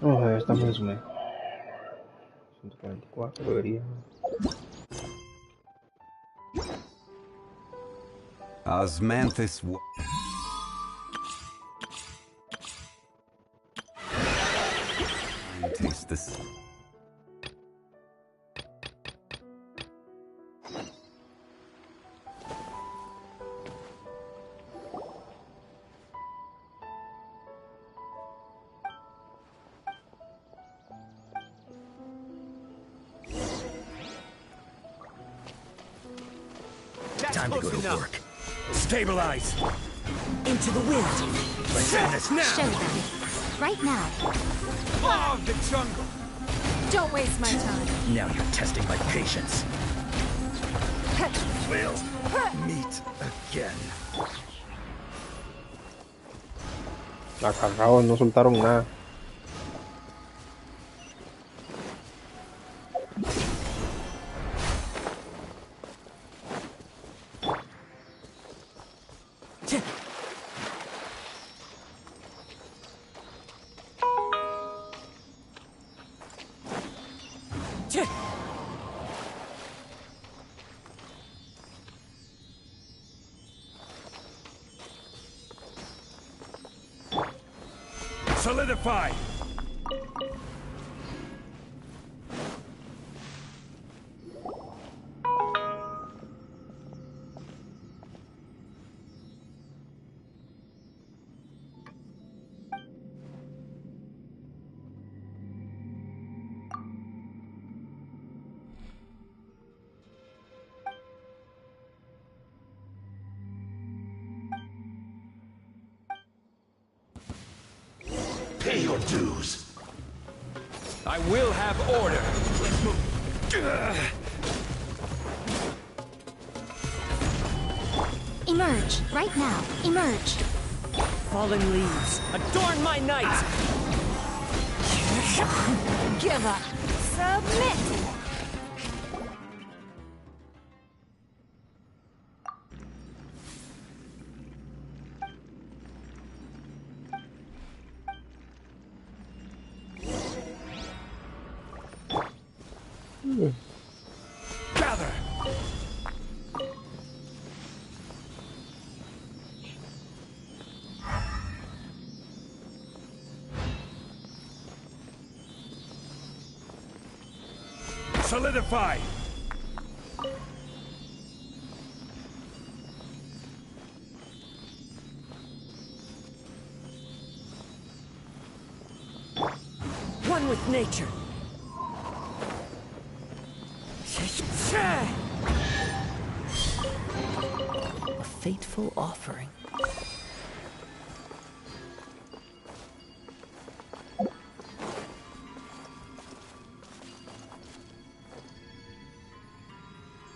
Oh, ya estamos en Sumeru. 144 debería. Osmanthus. Taste this. Time to go to work. Stabilize! Into the wind! Let's end this now! Show them. Right now. Law of the jungle! Don't waste my time. Now you're testing my patience. We'll meet again. La cagaron, no soltaron nada. Solidify! Pay your dues. I will have order. Let's move. Emerge. Right now. Emerge. Fallen leaves, adorn my night! Give up. Submit. Gather! Solidify! One with nature! A fateful offering.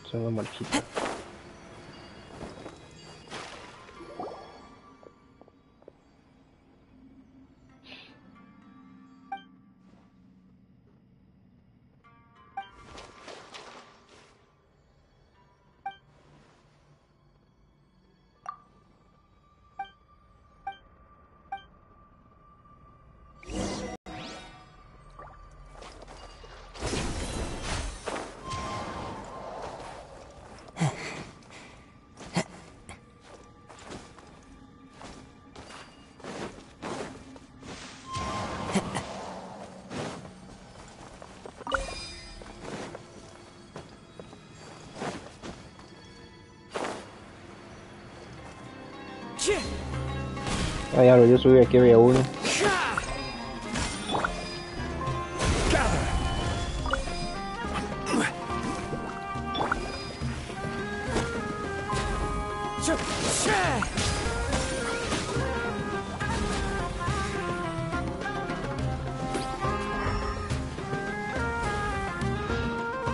Es una marchita. Ah, ya lo yo subí, aquí había uno.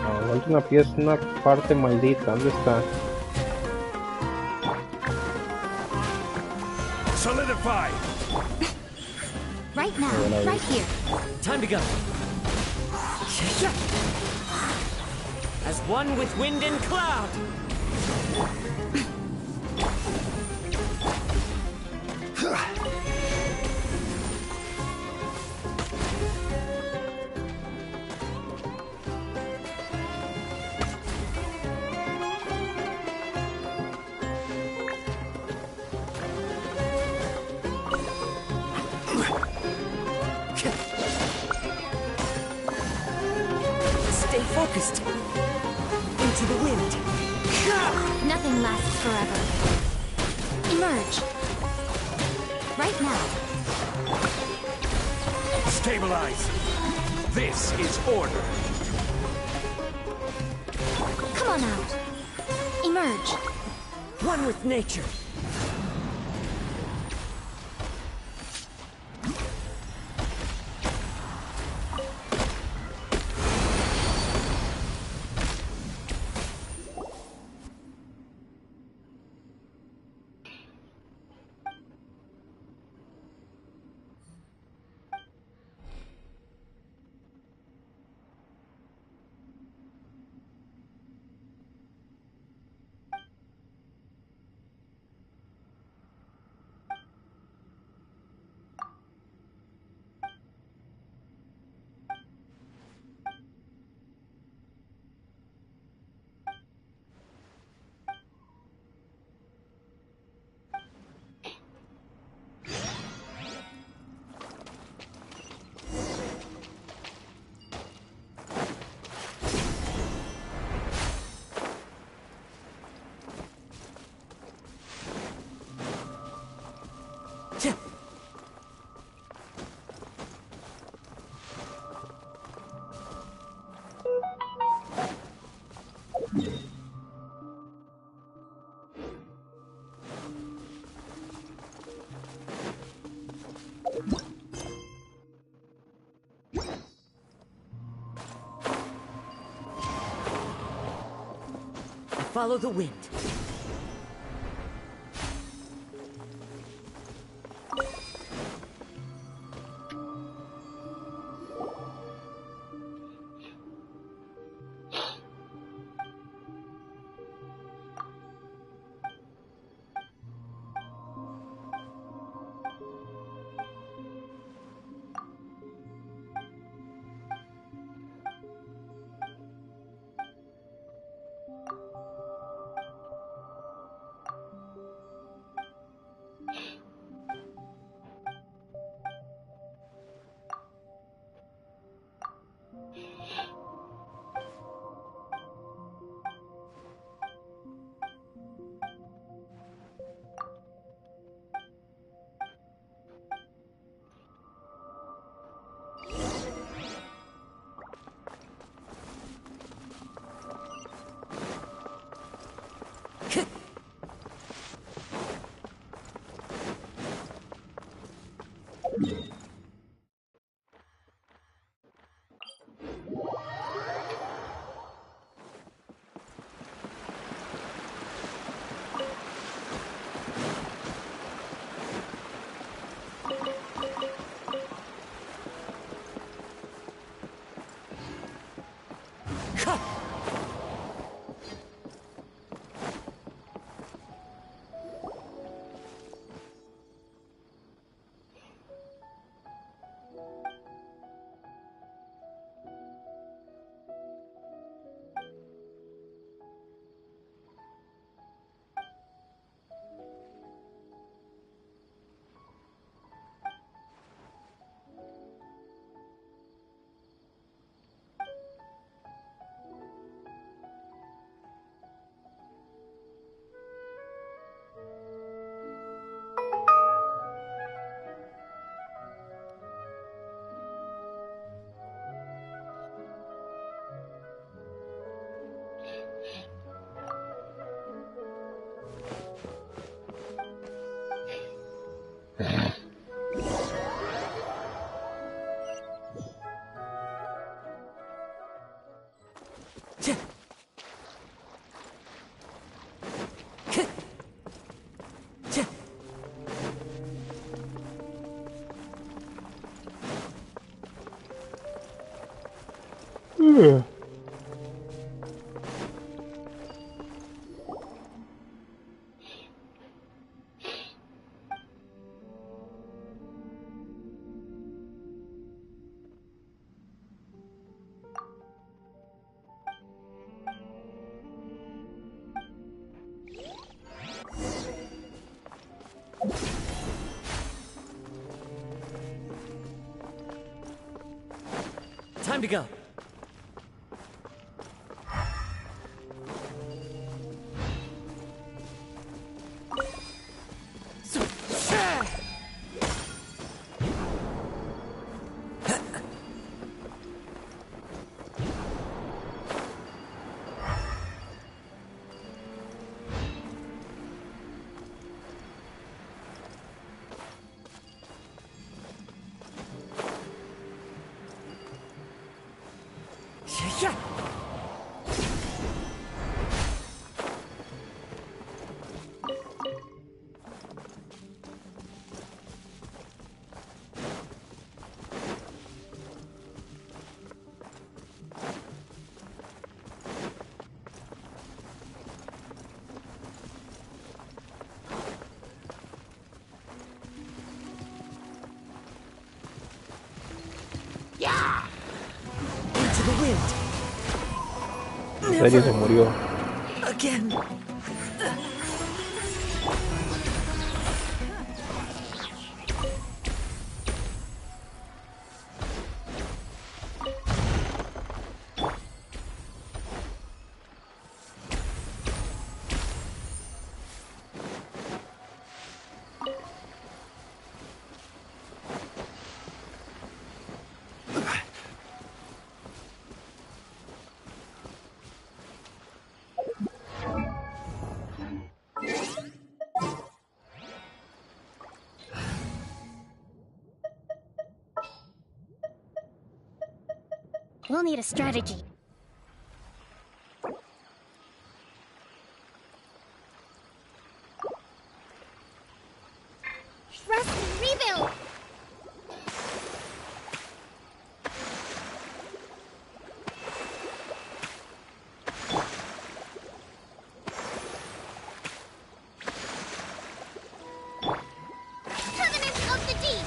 Ah, falta una pieza, una parte maldita, ¿dónde está? Solidify! Right now. Right here. Time to go. As one with wind and cloud. Focused. Into the wind. Nothing lasts forever. Emerge. Right now. Stabilize. This is order. Come on out. Emerge. One with nature. Follow the wind. Time to go. Into the wind. En serio se murió. Again. We'll need a strategy. Trust and rebuild! Covenant of the Deep!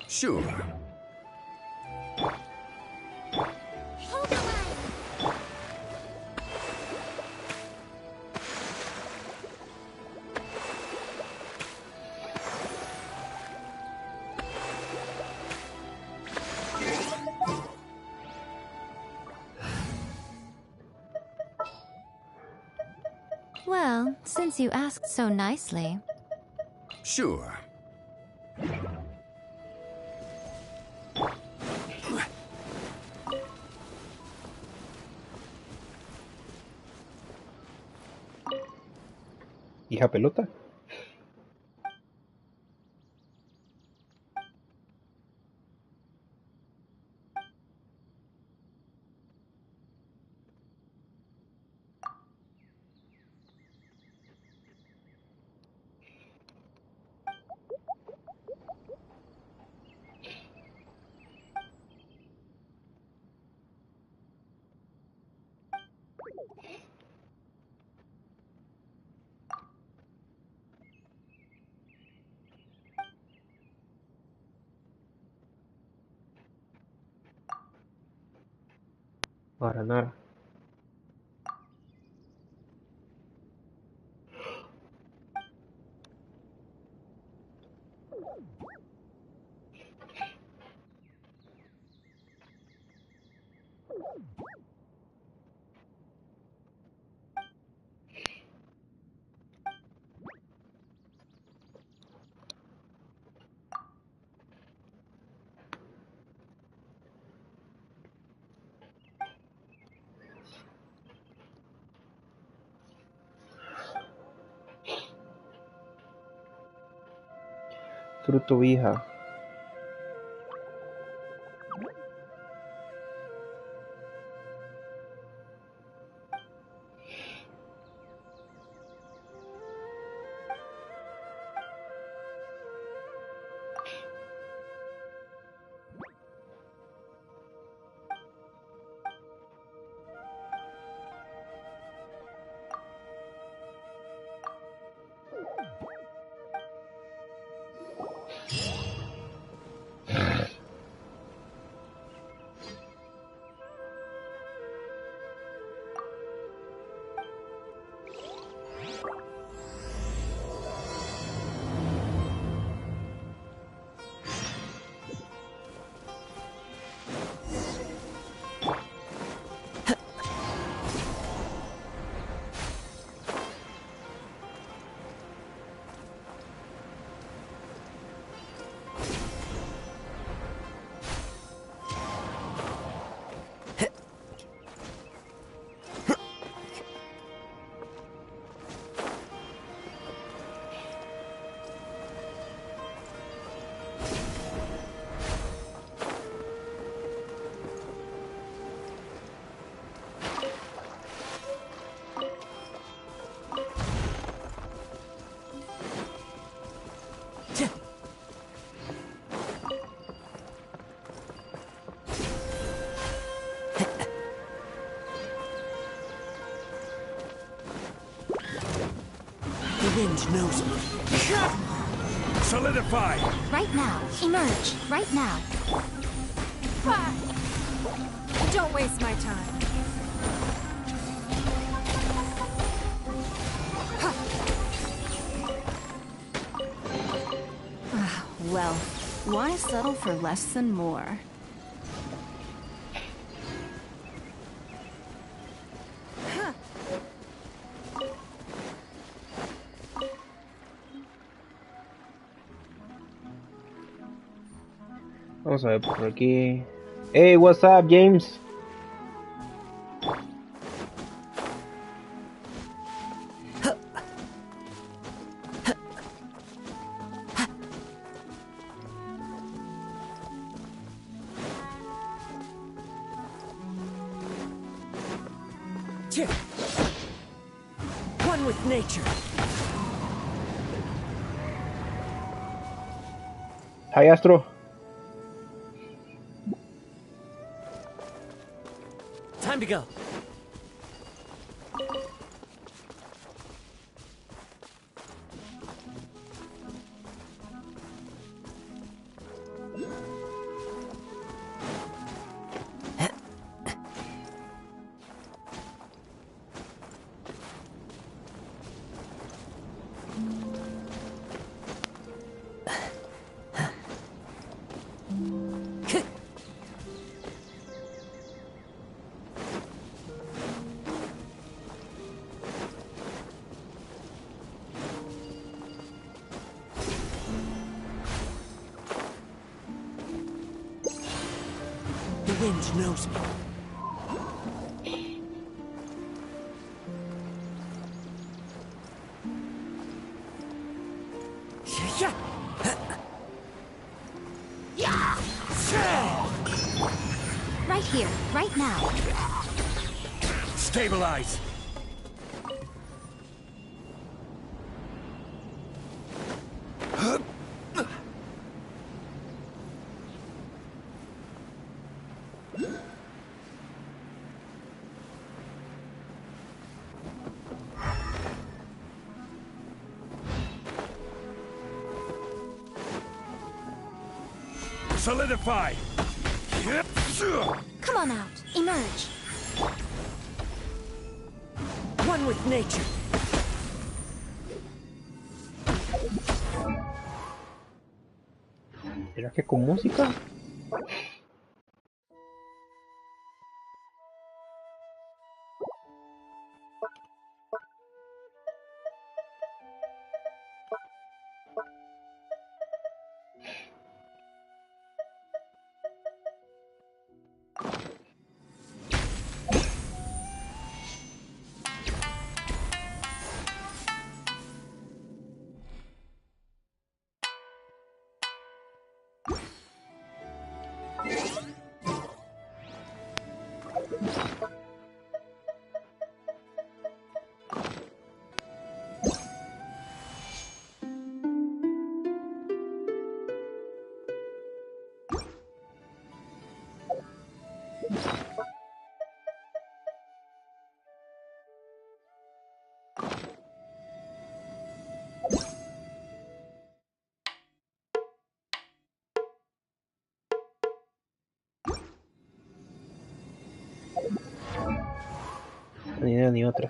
Sure. Hold the line! Well, since you asked so nicely. Sure. Hija pelota. Para nada. Fruto hija. wind knows me. Solidify! Right now. Emerge. Right now. Don't waste my time. Well, why settle for less than more? Vamos a ver por aquí. Hey, what's up, James? One with nature. Hi, Astro. Time to go. The wind knows me. Right here. Right now. Stabilize! Solidify! Come on out. Emerge. One with nature. ¿Será que con música? Ni una ni otra.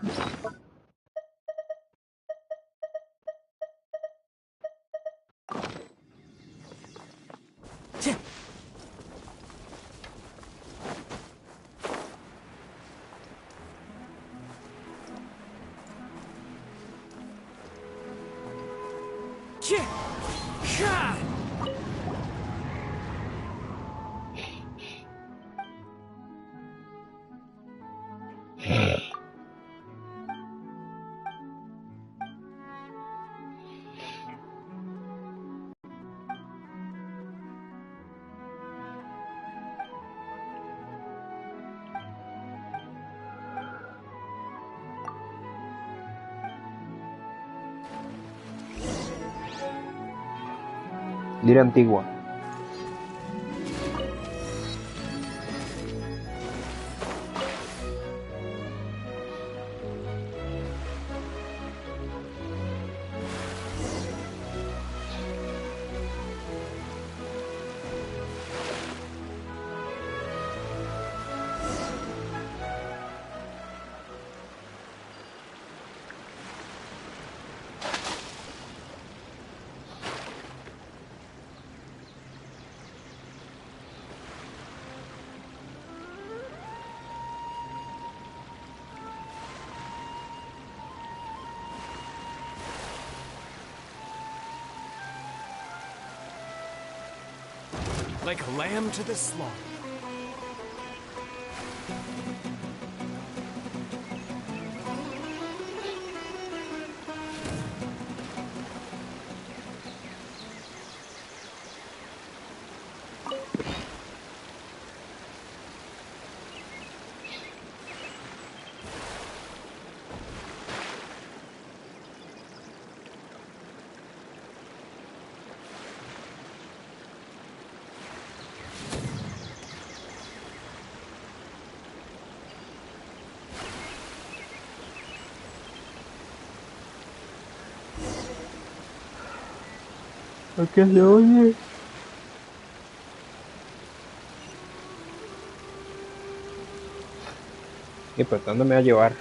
Diria antigua. Like a lamb to the slaughter. ¿A qué se oye? Y pues, ¿dónde me va a llevar?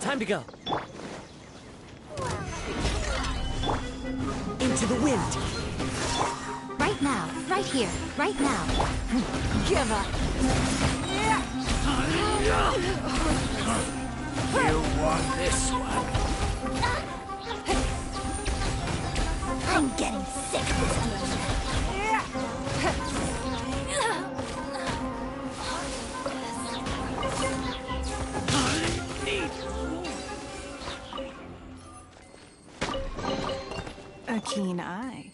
Time to go. Into the wind. Right now. Right here. Right now. Give up. You want this one? I'm getting sick of this deal. A keen eye.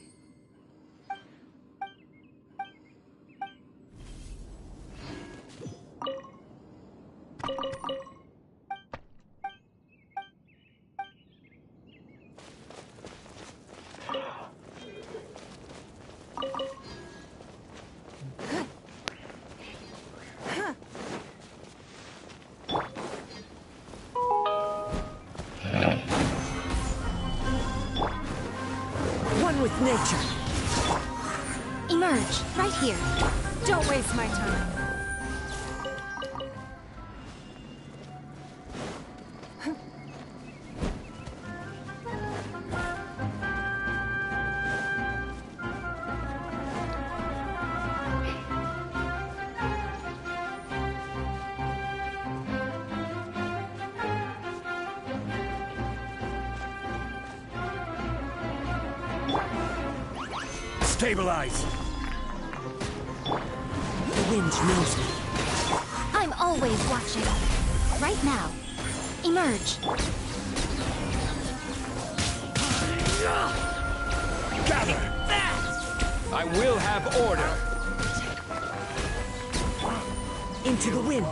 One with nature. Emerge. Right here. Don't waste my time. Stabilize! The wind knows me. I'm always watching. Right now. Emerge. Gather! I will have order! Into the wind.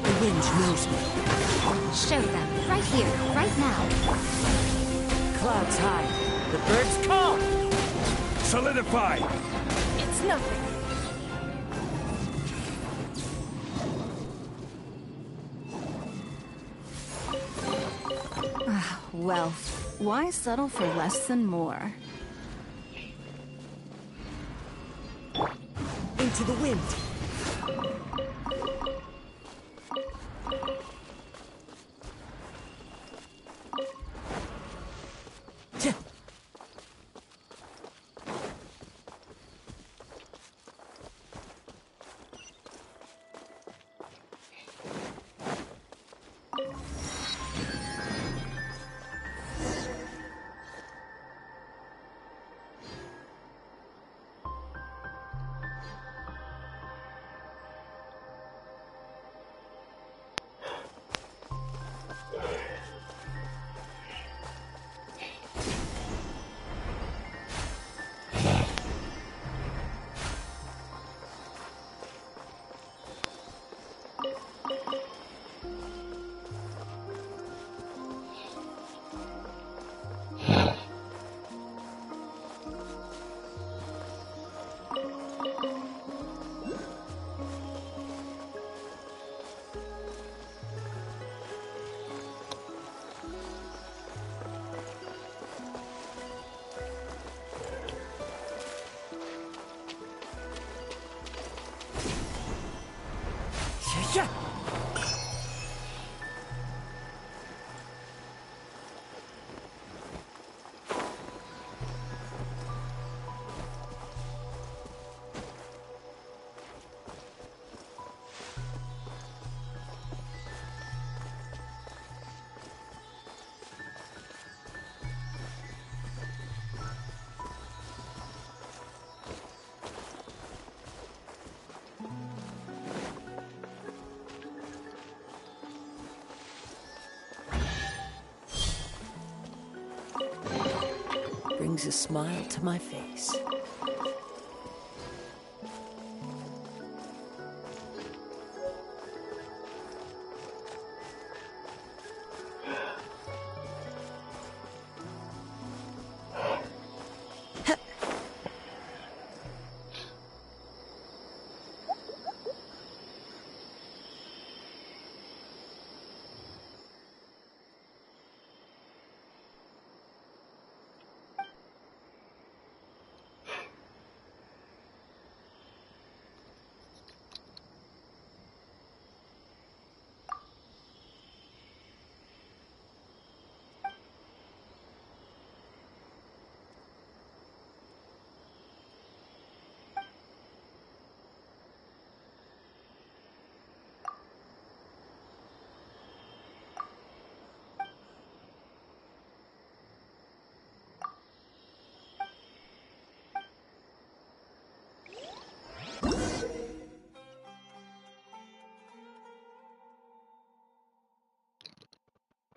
The wind knows me. Show them. Right here. Right now. Clouds high. The birds call. Solidify! It's nothing. Well, why settle for less than more? Into the wind. brings a smile to my face.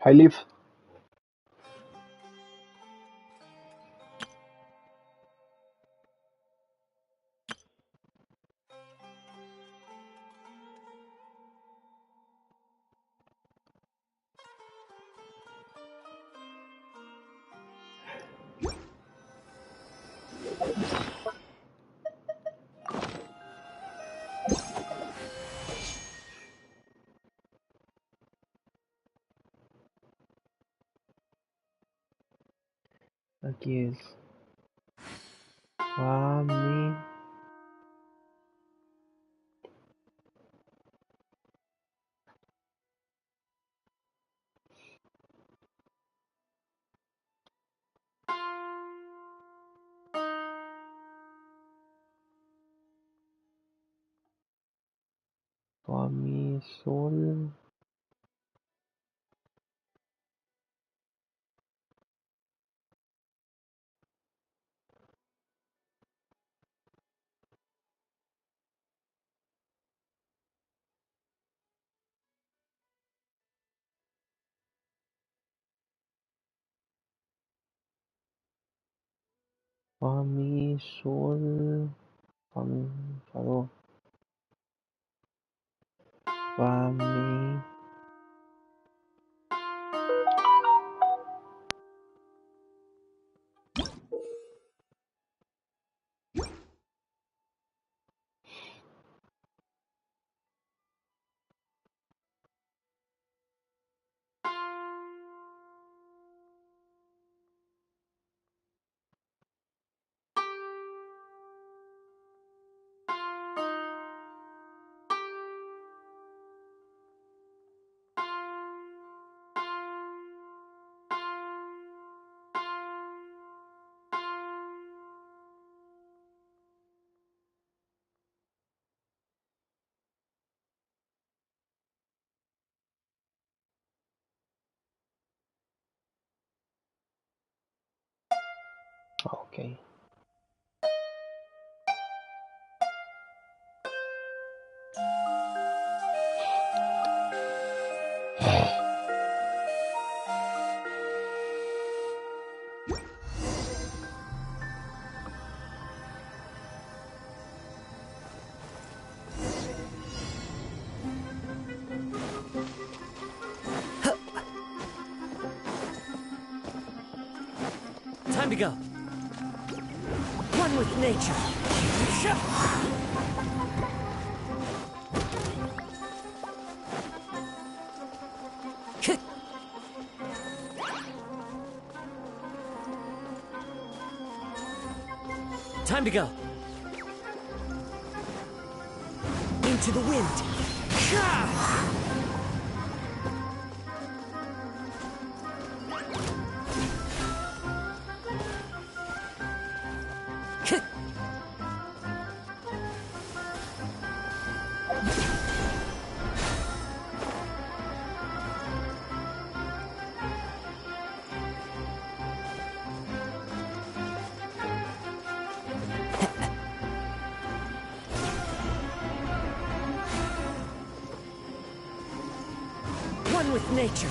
Hi, Leaf. Aquí es. Fami Sol. Fami Sol. Fami. Fado. Fami. Okay. Time to go. One with nature. Time to go. Into the wind. One with nature.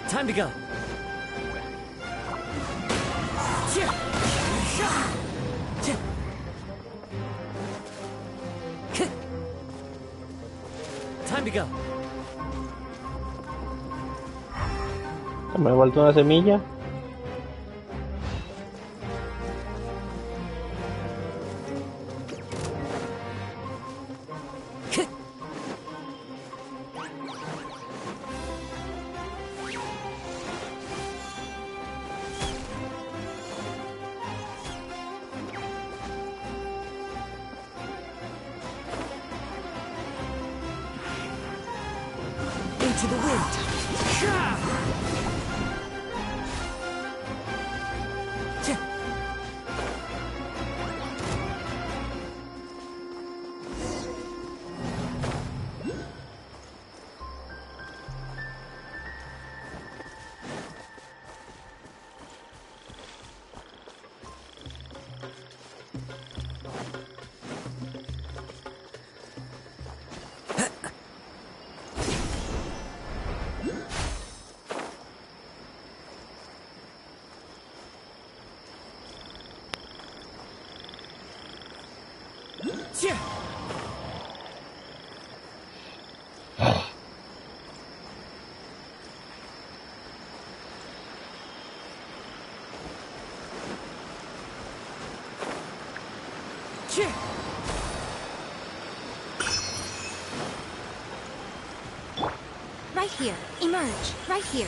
Time to go. Time to go. Me he vuelto una semilla. Into the wind. Right here. Emerge. Right here.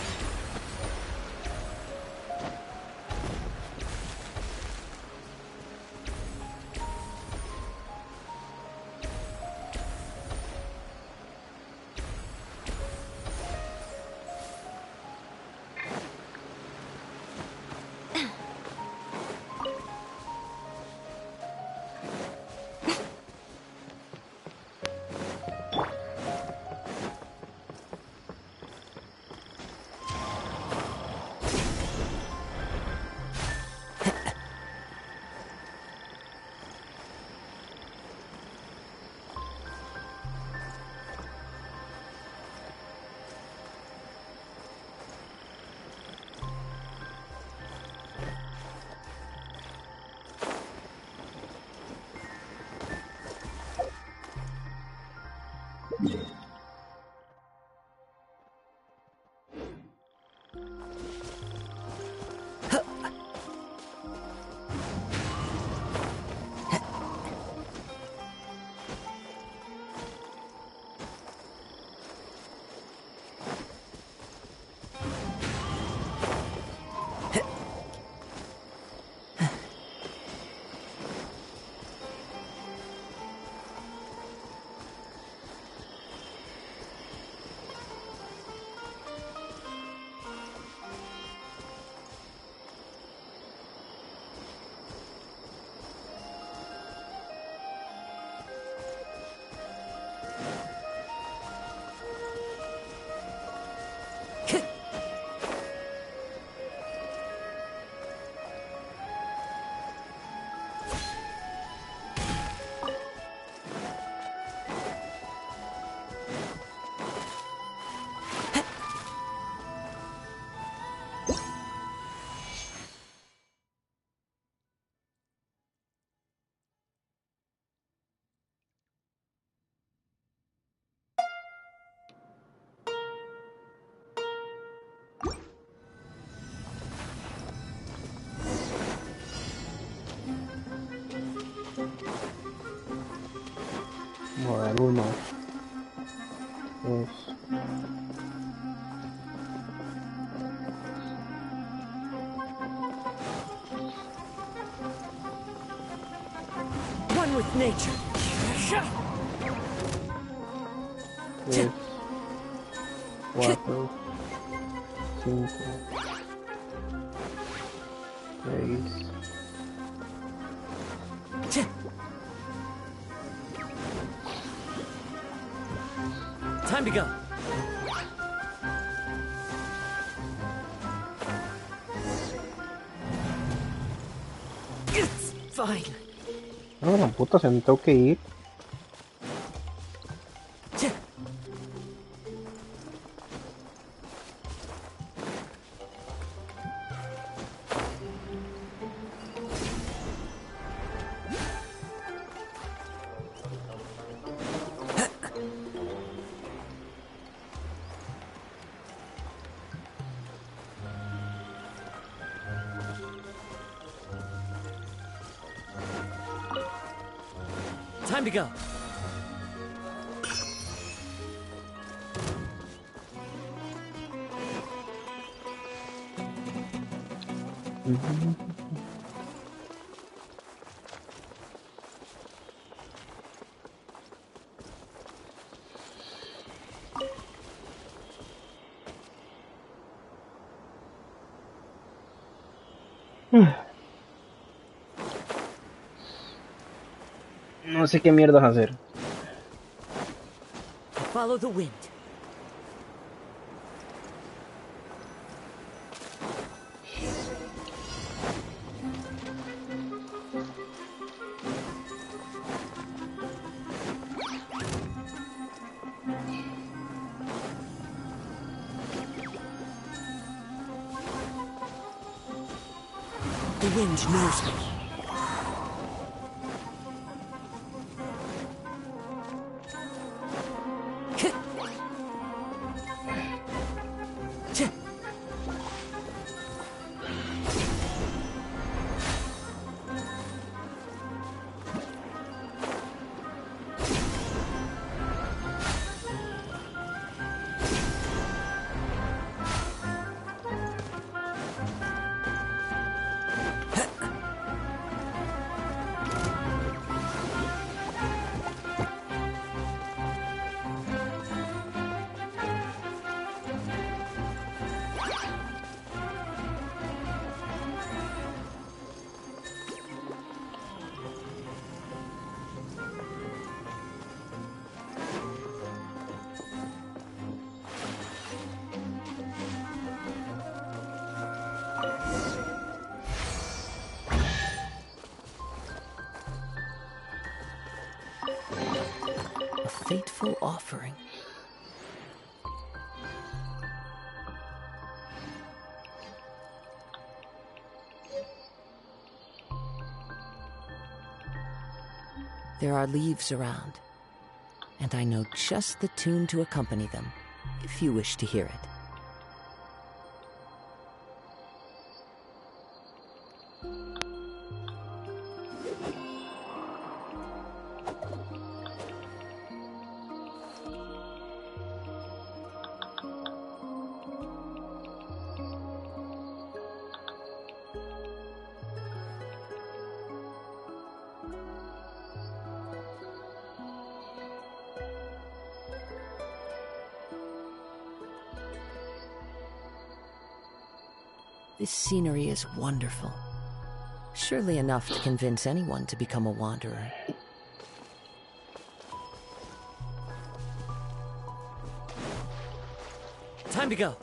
Mover uno. Dos. One with nature. Tres. Cuatro. Cinco. Seis. Time to go. It's fine. No, la puta, se me tengo que ir. Time to go. No sé qué mierdas hacer. Follow the wind. The wind knows me. A fateful offering. There are leaves around, and I know just the tune to accompany them, if you wish to hear it. This scenery is wonderful. Surely enough to convince anyone to become a wanderer. Time to go.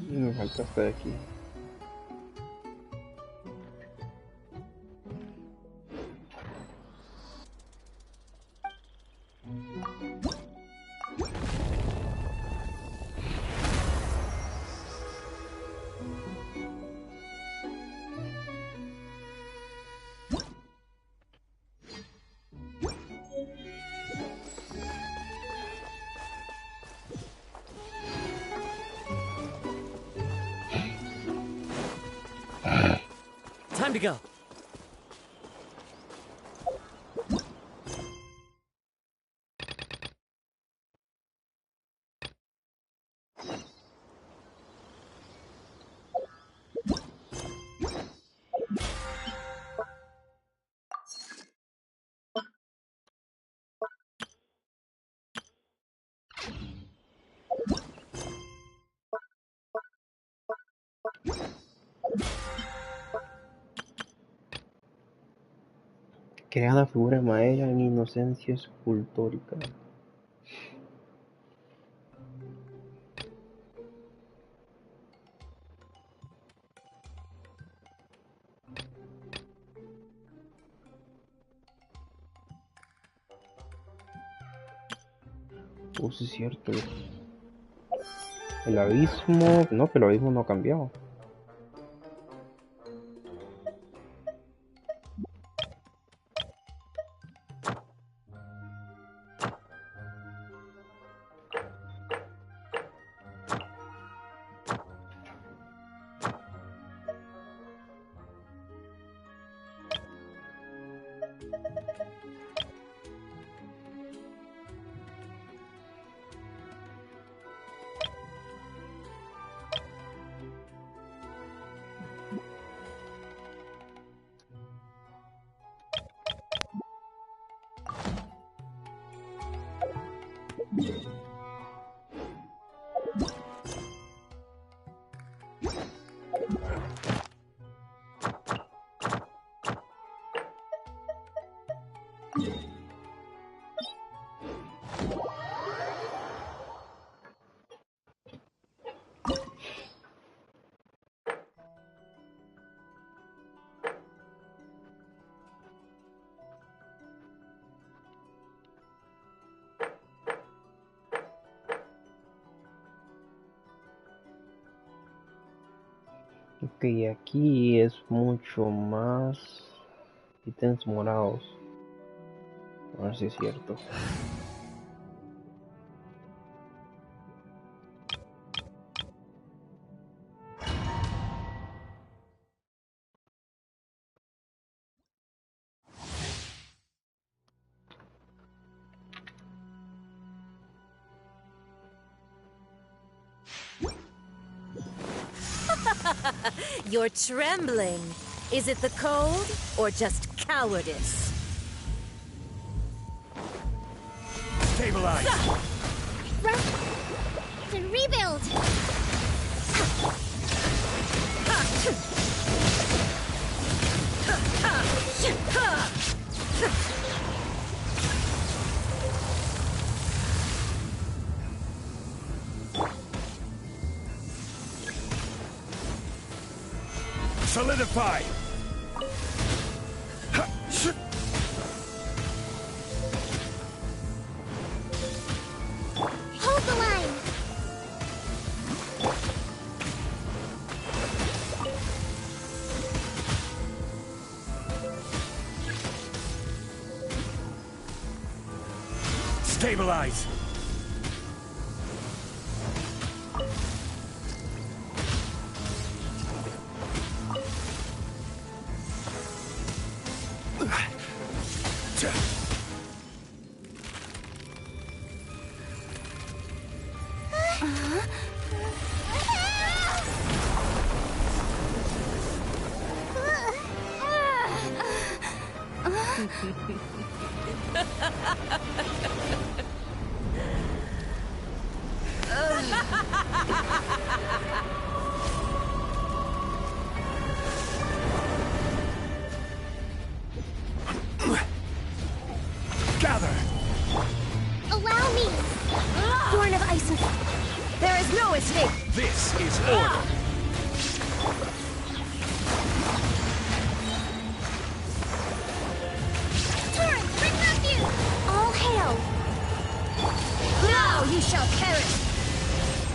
Me falta hasta de aquí. to go. Crea la figura de Maella en inocencia escultórica. Sí es cierto. El abismo... No, que el abismo no ha cambiado. Ok, aquí es mucho más ítems morados. A ver si es cierto. You're trembling. Is it the cold or just cowardice? Stabilize! And rebuild! Solidify! Hold the line! Stabilize! Gather! Allow me! Born of Isis! There is no escape! This is order! Torrent, bring refuge! All hail! Now you shall perish!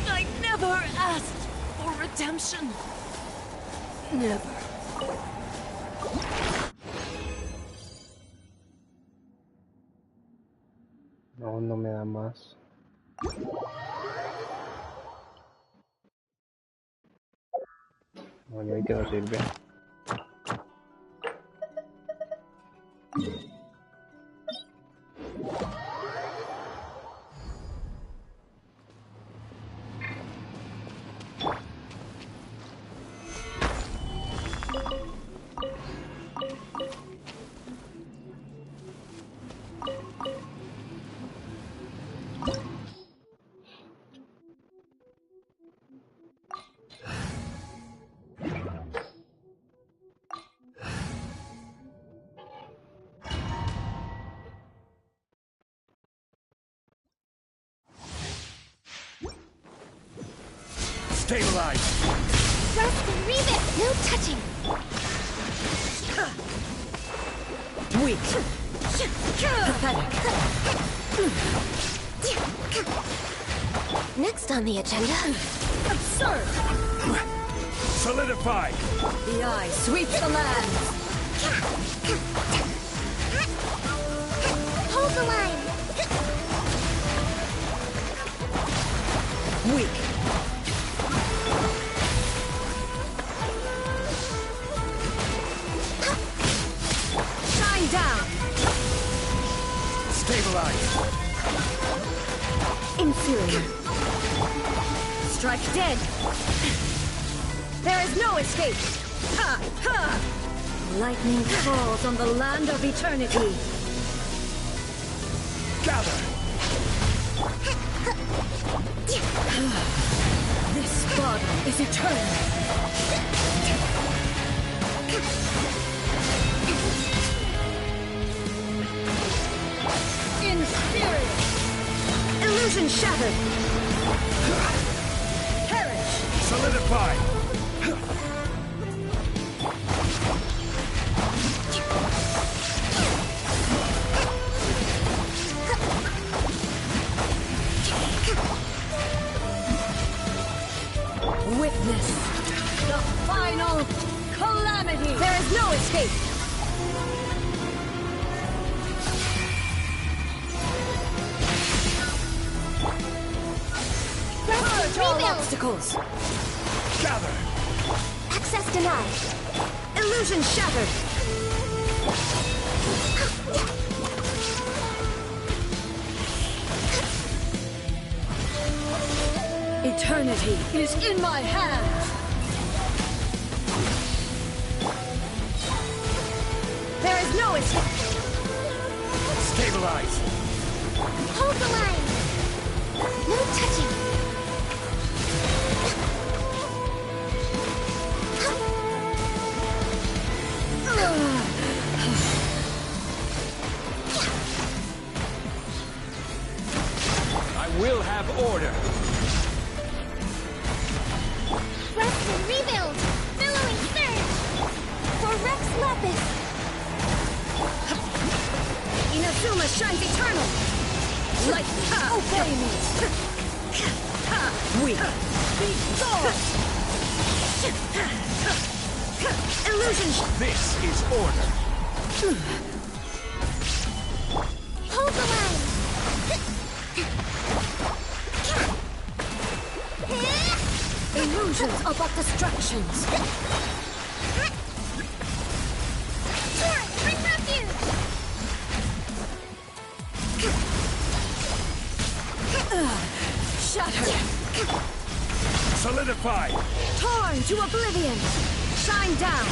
I never asked for redemption. Never. No, no me da más. No, ya vi que no sirve. Stabilize. Rest and rebuild. No touching. Weak. Pathetic. Next on the agenda. Absurd. Solidify. The eye sweeps the land. Hold the line. Weak. Shine down. Stabilize. Inferior. Strike dead. There is no escape. Ha! Ha! Lightning falls on the land of eternity. Gather. This body is eternal. Inferior. Illusion shattered. Perish. Solidify. Witness the final calamity. There is no escape. Purge all Rebuild. obstacles. Gather. Access denied. Illusion shattered. Eternity is in my hands. There is no escape. Stabilize. Hold the line. No touching. I will have order. Rest and rebuild. Billowing surge. For Rex Lapis. Inazuma shines eternal. Light, obey me. Weak. Be gone. Illusion. This is order. Hold the line. Illusions are but distractions. Sure, bring refuge. Shattered. Solidify. Torn to oblivion. Shine down.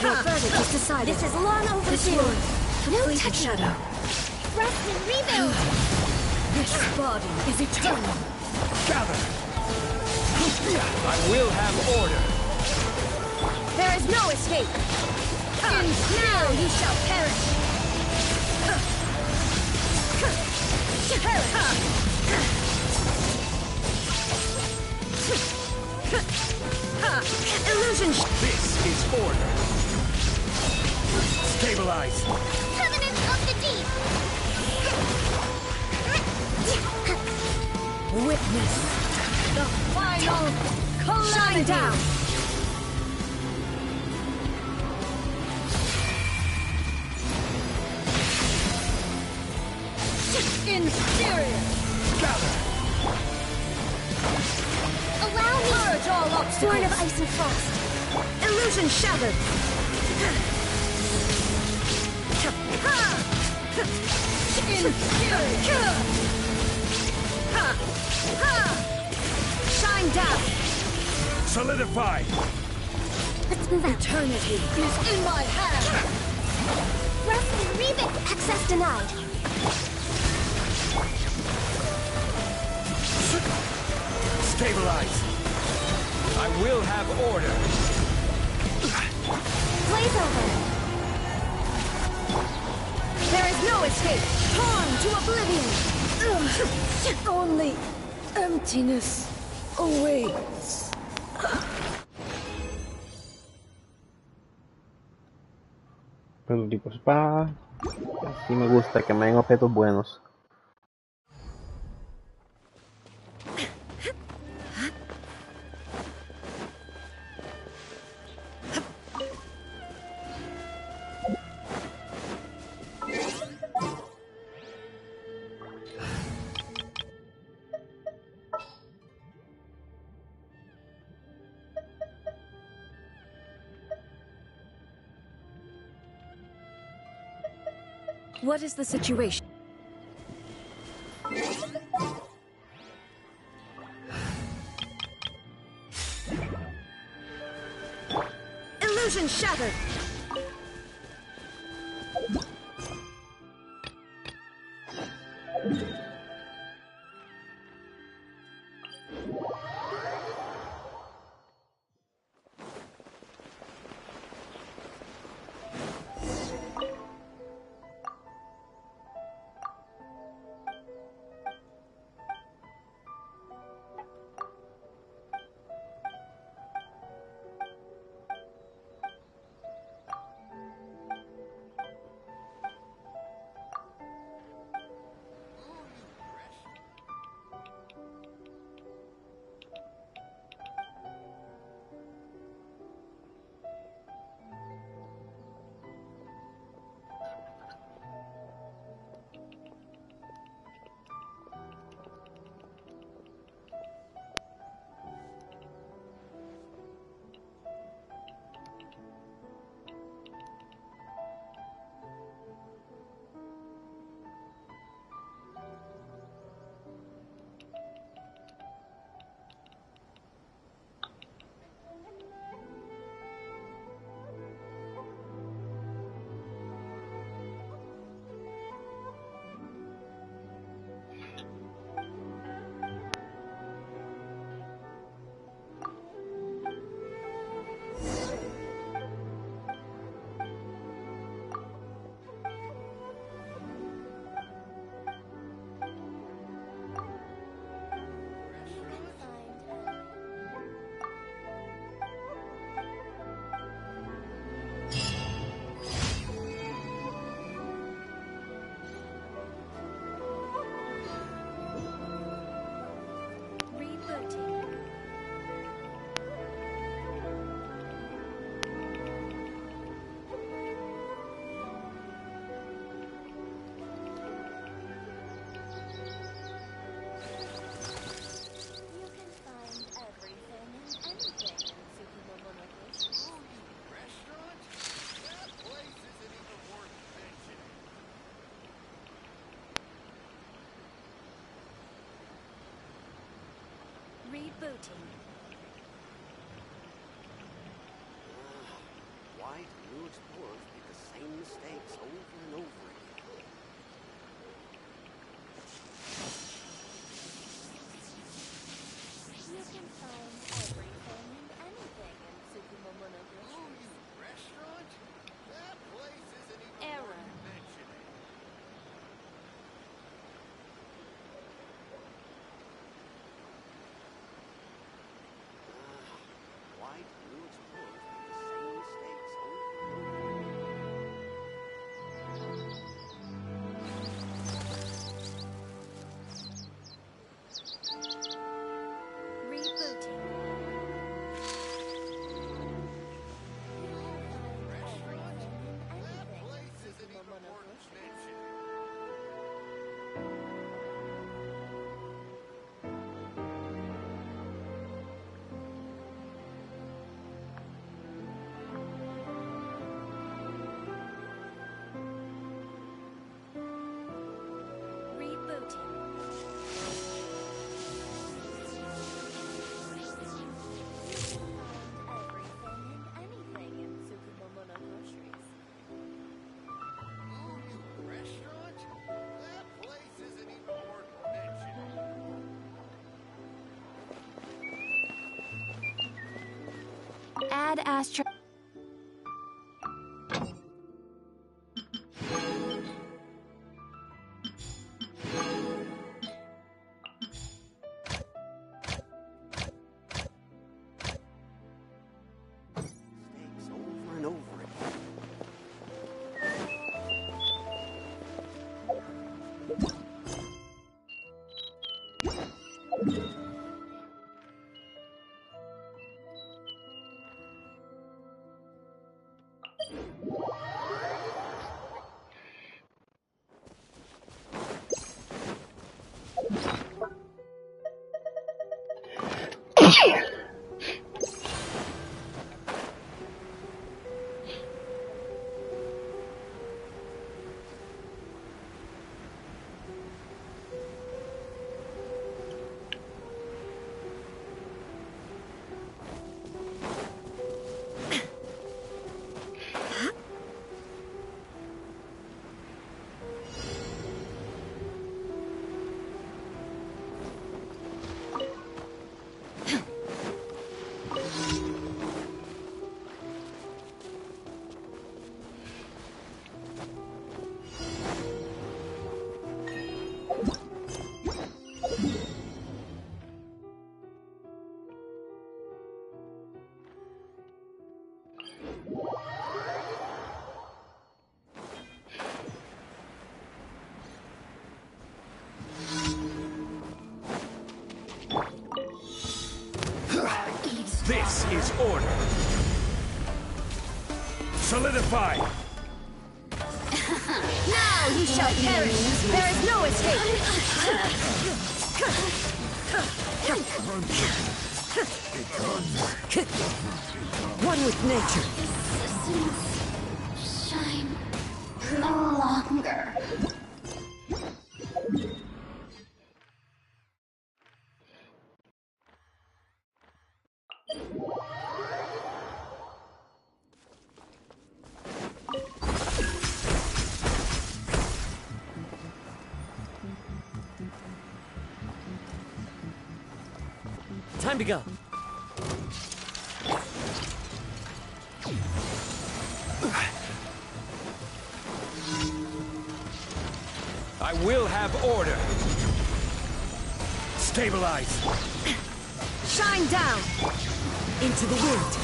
Your verdict is decided. This is long This overdue. wound. No Complete touching. shadow. Rest and rebuild. This body is eternal. Gather. I will have order. There is no escape. Now you shall perish. Illusion. This is order. Stabilize. Covenant of the deep. Witness the final calamity. Shine down. Inferior. Gather. Allow me. Purge all obstacles. Sword of ice and frost. Illusion shattered. Inferior. Shine down. Solidify. Let's move out. Eternity is in my hand. Rest and rebuild. Access denied. Stabilize. I will have order. Blaze over. There is no escape. Torn to oblivion. Only emptiness awaits. Pero tipo espada. Así me gusta que me den objetos buenos. What is the situation? Illusion shattered! Rebooting. Why do new explorers make the same mistakes over and over again? You can find everything and anything in Tsukumomonokoshi. Oh, you restaurant? That place isn't even Error. worth mentioning. Why do new explorers make the same mistakes over and over again? Rebooting. Restaurant? That place isn't even worth mentioning. Rebooting. Everything and anything in Tsukumomonokoshi. Oh, you restaurant? That place isn't even worth mentioning. Add Astra. This is order. Solidify. Now he shall perish! There is no escape! One with nature. Shine no longer. Time to go. I will have order. Stabilize. Shine down! Into the wind.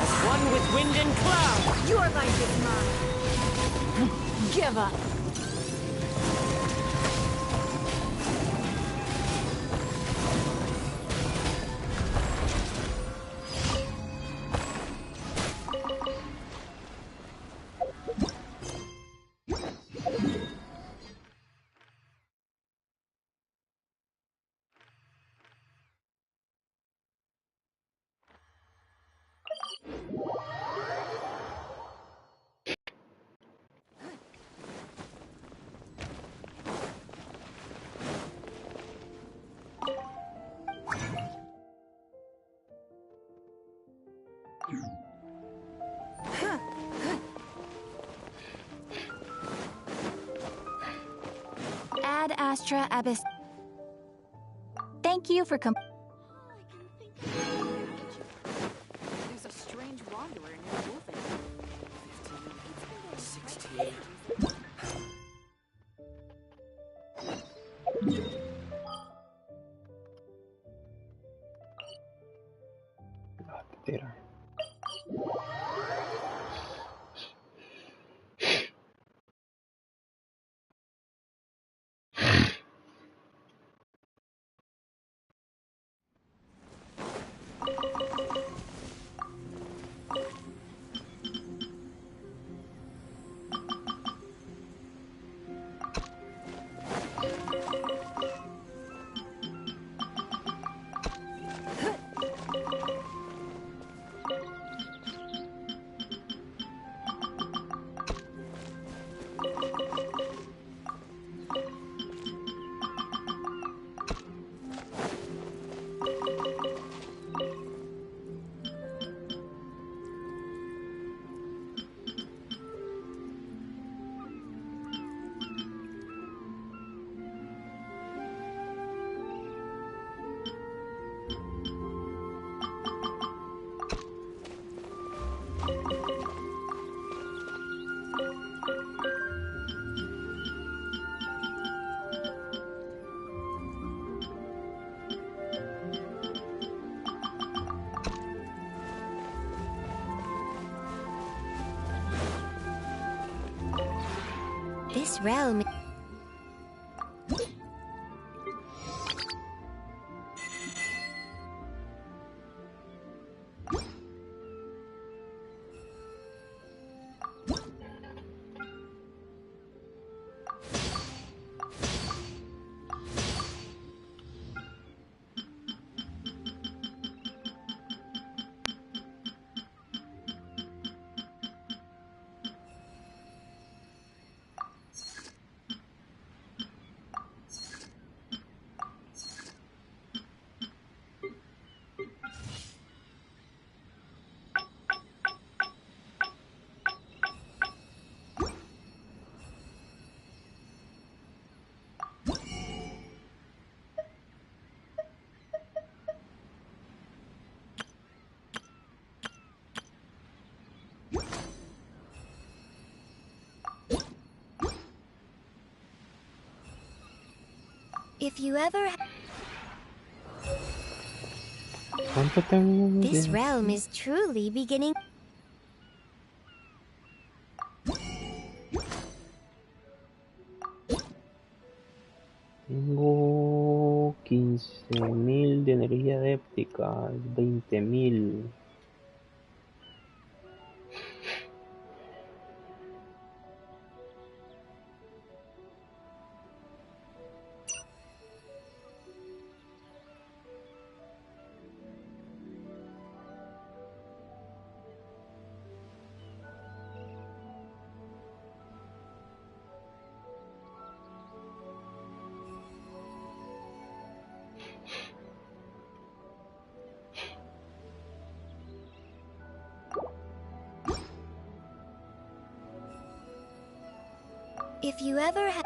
As one with wind and cloud. Your life is mine! Give up. Ad Astra Abyss. Thank you for There's a strange wanderer near Wolfen. 16. Tira. this realm. If you ever... ¿Cuánto tengo? This realm is truly beginning... Tengo 15.000 de energía déptica, 20.000. If you ever have...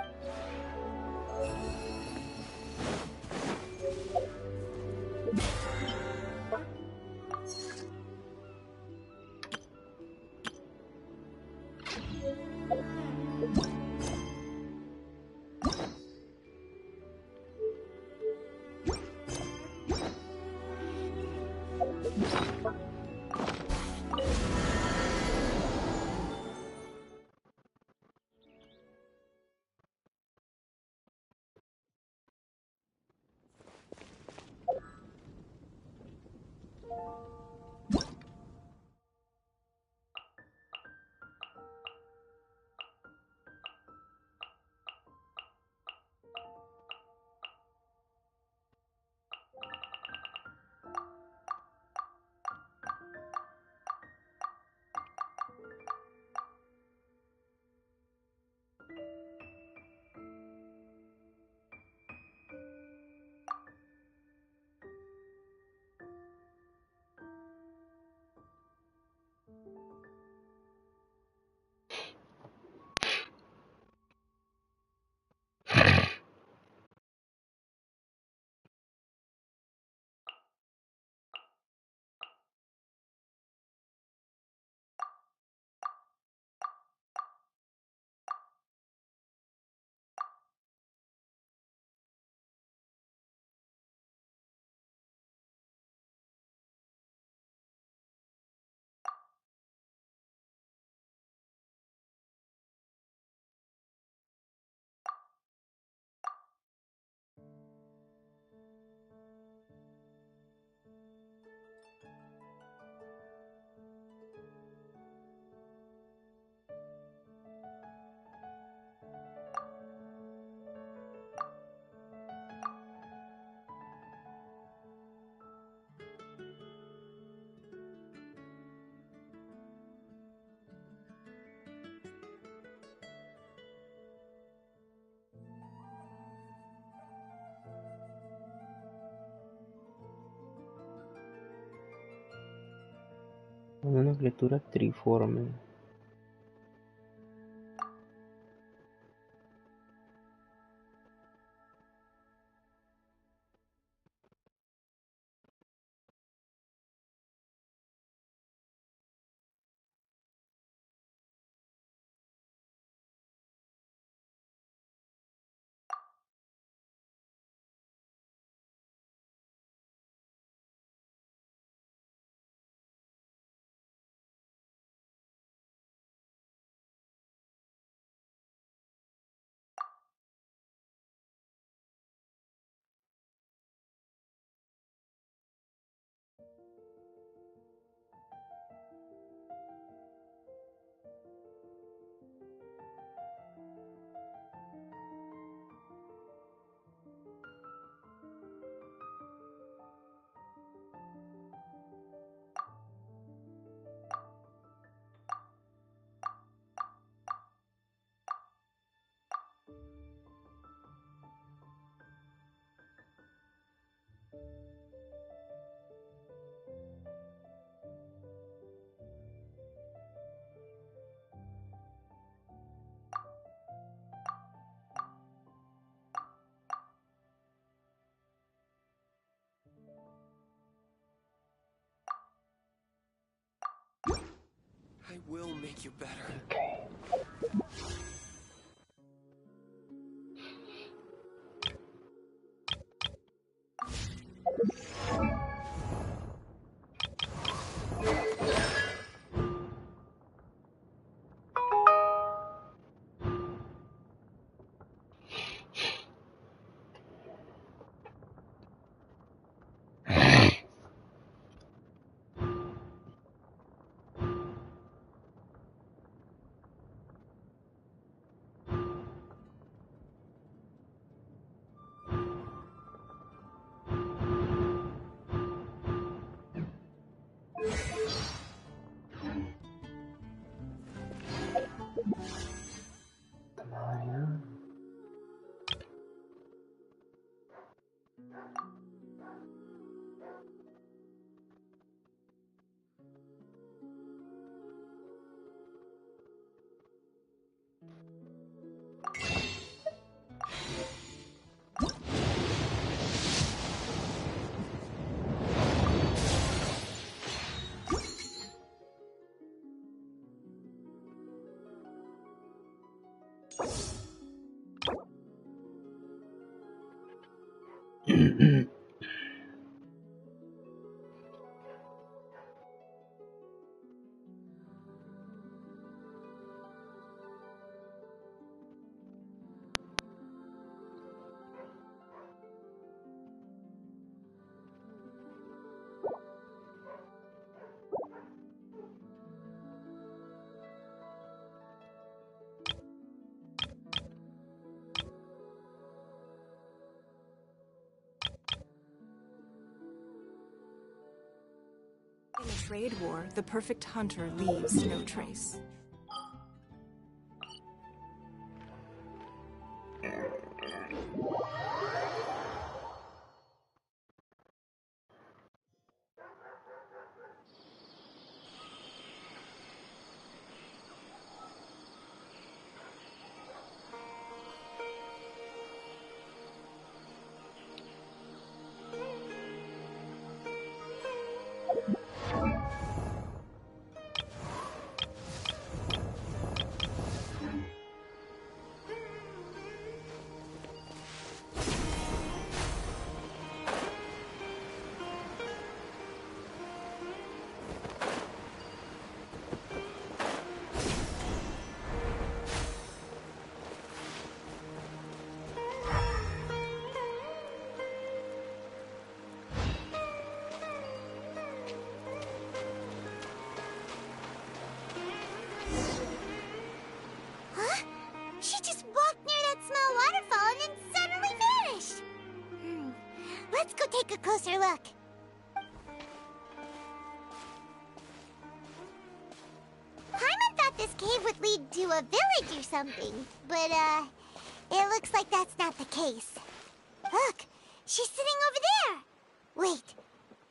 Una criatura triforme. I will make you better. In a trade war, the perfect hunter leaves no trace. She just walked near that small waterfall and then suddenly vanished. Let's go take a closer look. Paimon thought this cave would lead to a village or something, but it looks like that's not the case. Look, she's sitting over there. Wait,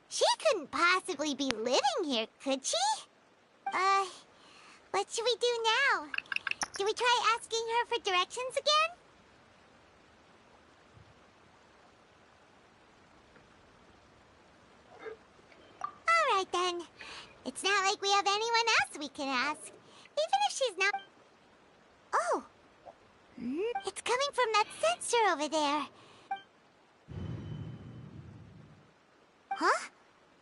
she couldn't possibly be living here, could she? What should we do now? Do we try asking her for directions again? Alright then. It's not like we have anyone else we can ask. Even if she's not... Oh! It's coming from that sensor over there. Huh?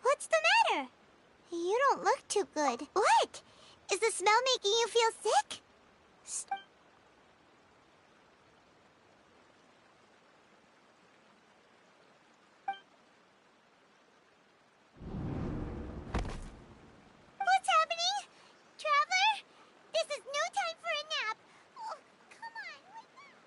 What's the matter? You don't look too good. What? Is the smell making you feel sick? What's happening? Traveler? This is no time for a nap. Oh, come on, wake up.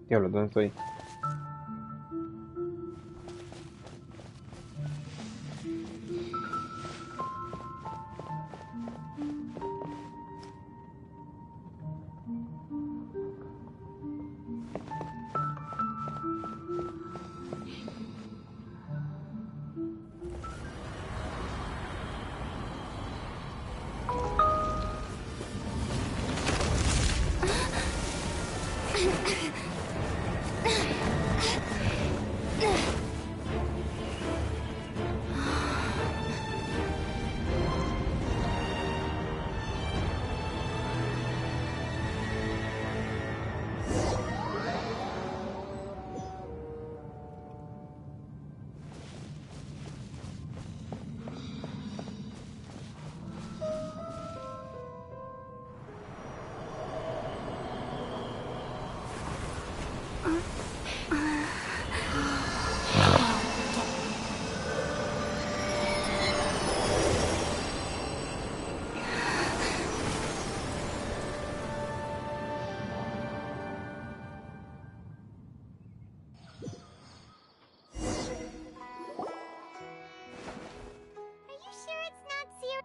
Diablo, ¿dónde estoy?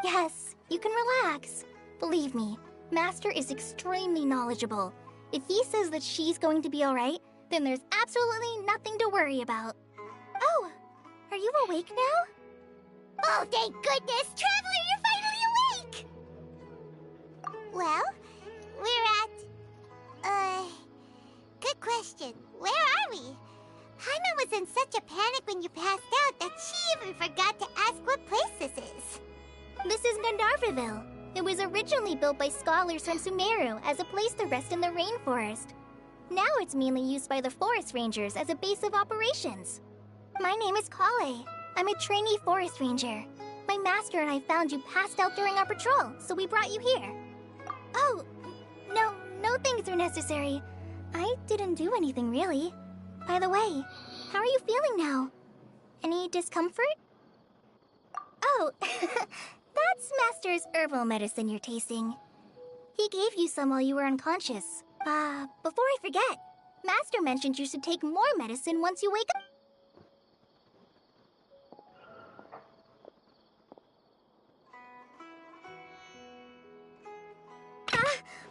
Yes, you can relax. Believe me, Master is extremely knowledgeable. If he says that she's going to be alright, then there's absolutely nothing to worry about. Oh, are you awake now? Oh, thank goodness! Traveler, you're finally awake! Well, we're at... question. Where are we? Paimon was in such a panic when you passed out that she even forgot to ask what place this is. This is Gandharvaville. It was originally built by scholars from Sumeru as a place to rest in the rainforest. Now it's mainly used by the forest rangers as a base of operations. My name is Kale. I'm a trainee forest ranger. My master and I found you passed out during our patrol, so we brought you here. Oh, no things are necessary. I didn't do anything really. By the way, how are you feeling now? Any discomfort? Oh, that's Master's herbal medicine you're tasting. He gave you some while you were unconscious. Before I forget, Master mentioned you should take more medicine once you wake up.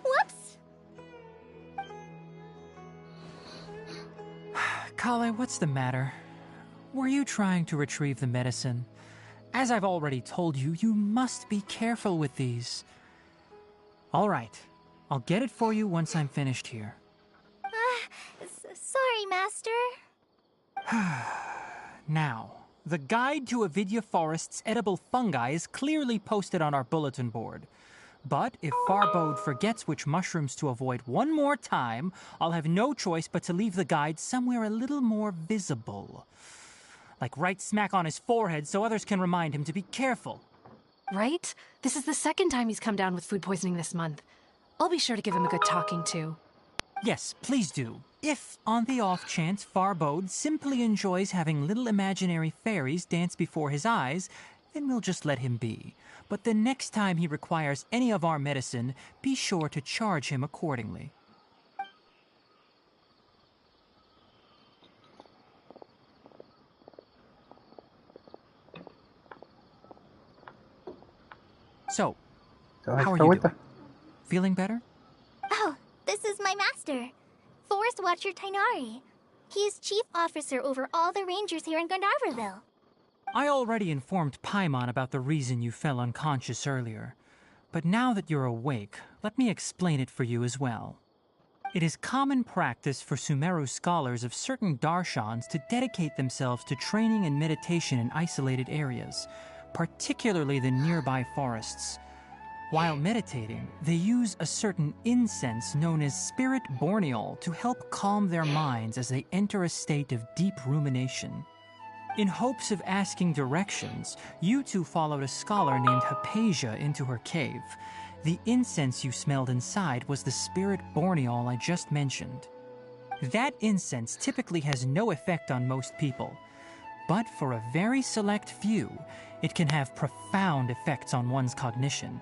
Whoops! Kale, what's the matter? Were you trying to retrieve the medicine? As I've already told you, you must be careful with these. All right, I'll get it for you once I'm finished here. Sorry, Master. Now, the guide to Avidya Forest's edible fungi is clearly posted on our bulletin board. But if Farbode forgets which mushrooms to avoid one more time, I'll have no choice but to leave the guide somewhere a little more visible. Like right smack on his forehead so others can remind him to be careful. Right? This is the second time he's come down with food poisoning this month. I'll be sure to give him a good talking to. Yes, please do. If, on the off chance, Farbode simply enjoys having little imaginary fairies dance before his eyes, then we'll just let him be. But the next time he requires any of our medicine, be sure to charge him accordingly. So, how are you doing? Feeling better? Oh, this is my master, Forest Watcher Tainari. He is chief officer over all the rangers here in Gandharvaville. I already informed Paimon about the reason you fell unconscious earlier. But now that you're awake, let me explain it for you as well. It is common practice for Sumeru scholars of certain darshans to dedicate themselves to training and meditation in isolated areas, particularly the nearby forests. While meditating, they use a certain incense known as spirit borneol to help calm their minds as they enter a state of deep rumination. In hopes of asking directions, you two followed a scholar named Hypatia into her cave. The incense you smelled inside was the spirit borneol I just mentioned. That incense typically has no effect on most people, but for a very select few, it can have profound effects on one's cognition,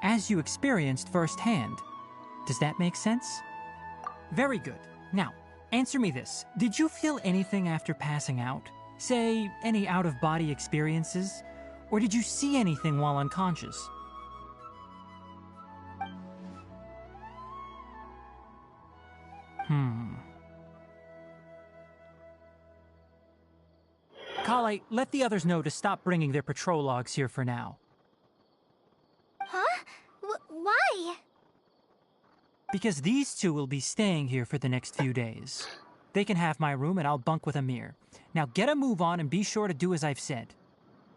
as you experienced firsthand. Does that make sense? Very good. Now, answer me this. Did you feel anything after passing out? Say, any out-of-body experiences? Or did you see anything while unconscious? Kale, let the others know to stop bringing their patrol logs here for now. Huh? Why? Because these two will be staying here for the next few days. They can have my room and I'll bunk with Amir. Now get a move on and be sure to do as I've said.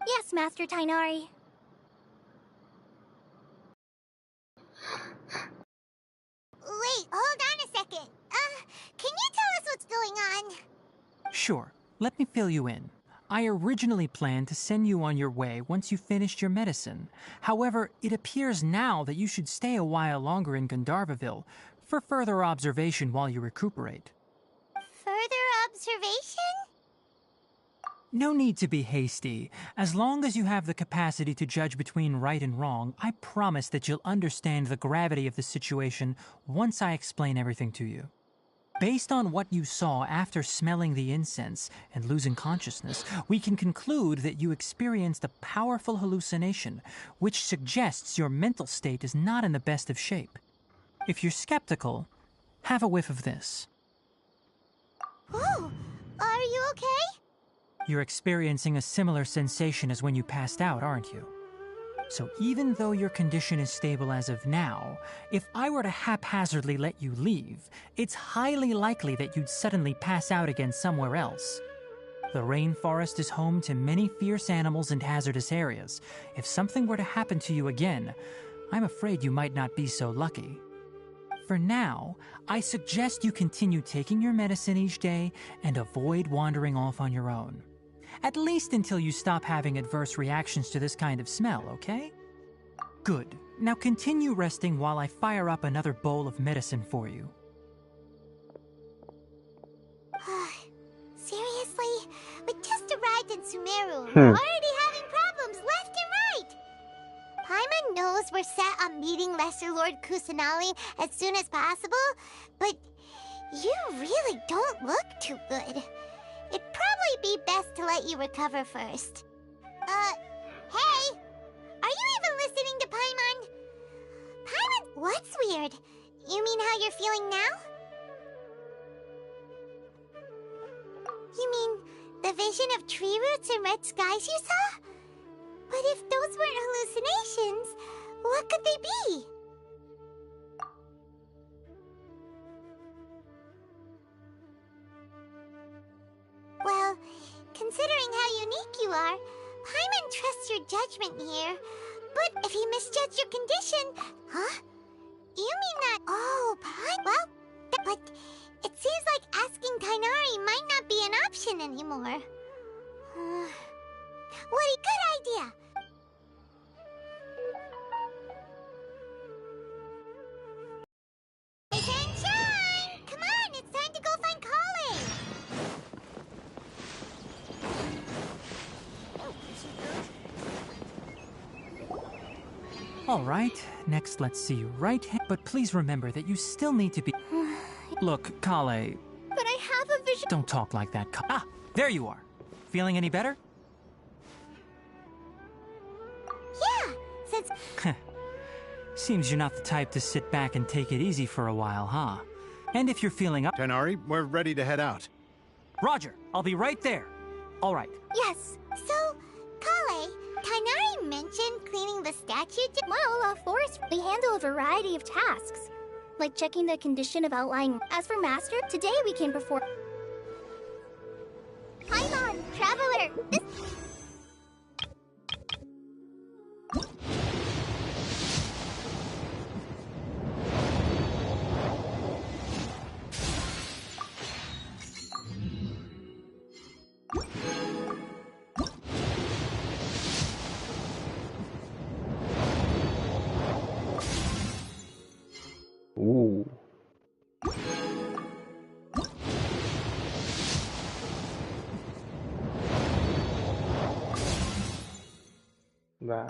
Yes, Master Tainari. Wait, hold on a second. Can you tell us what's going on? Sure. Let me fill you in. I originally planned to send you on your way once you finished your medicine. However, it appears now that you should stay a while longer in Gandharvaville for further observation while you recuperate. Further observation? No need to be hasty. As long as you have the capacity to judge between right and wrong, I promise that you'll understand the gravity of the situation once I explain everything to you. Based on what you saw after smelling the incense and losing consciousness, we can conclude that you experienced a powerful hallucination, which suggests your mental state is not in the best of shape. If you're skeptical, have a whiff of this. Oh, are you okay? You're experiencing a similar sensation as when you passed out, aren't you? So even though your condition is stable as of now, if I were to haphazardly let you leave, it's highly likely that you'd suddenly pass out again somewhere else. The rainforest is home to many fierce animals and hazardous areas. If something were to happen to you again, I'm afraid you might not be so lucky. For now, I suggest you continue taking your medicine each day and avoid wandering off on your own. At least until you stop having adverse reactions to this kind of smell, okay? Good. Now continue resting while I fire up another bowl of medicine for you. Seriously? We just arrived in Sumeru. We're already having problems left and right. Paimon knows we're set on meeting Lesser Lord Kusanali as soon as possible, but you really don't look too good. It'd probably be best to let you recover first. Hey! Are you even listening to Paimon? Paimon, what's weird? You mean how you're feeling now? You mean the vision of tree roots and red skies you saw? But if those weren't hallucinations, what could they be? Well, considering how unique you are, Paimon trusts your judgment here. But if he misjudged your condition... Huh? You mean that... Oh, well, but it seems like asking Kainari might not be an option anymore. What a good idea! Sunshine! Come on, it's time to go find Kale! All right, next let's see you right hand. But please remember that you still need to be... Look, Kale... But I have a vision... Don't talk like that, Ah, there you are. Feeling any better? Yeah, since... Seems you're not the type to sit back and take it easy for a while, huh? And if you're feeling up... Kainari, we're ready to head out. Roger, I'll be right there. All right. Yes, so, Kale, Kainari mentioned cleaning the statue to... Well, Forest, we handle a variety of tasks, like checking the condition of outlying... As for Master, today we can perform... Paimon, Traveler, this... Va.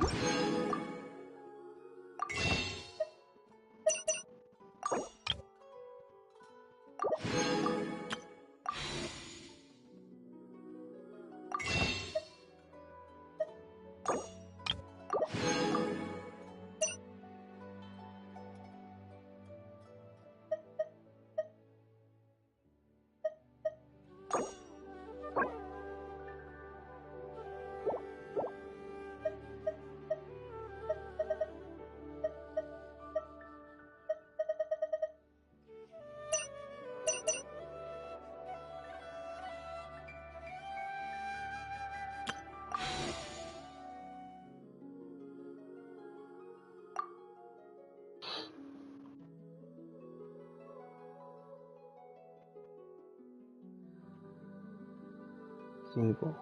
Cinco,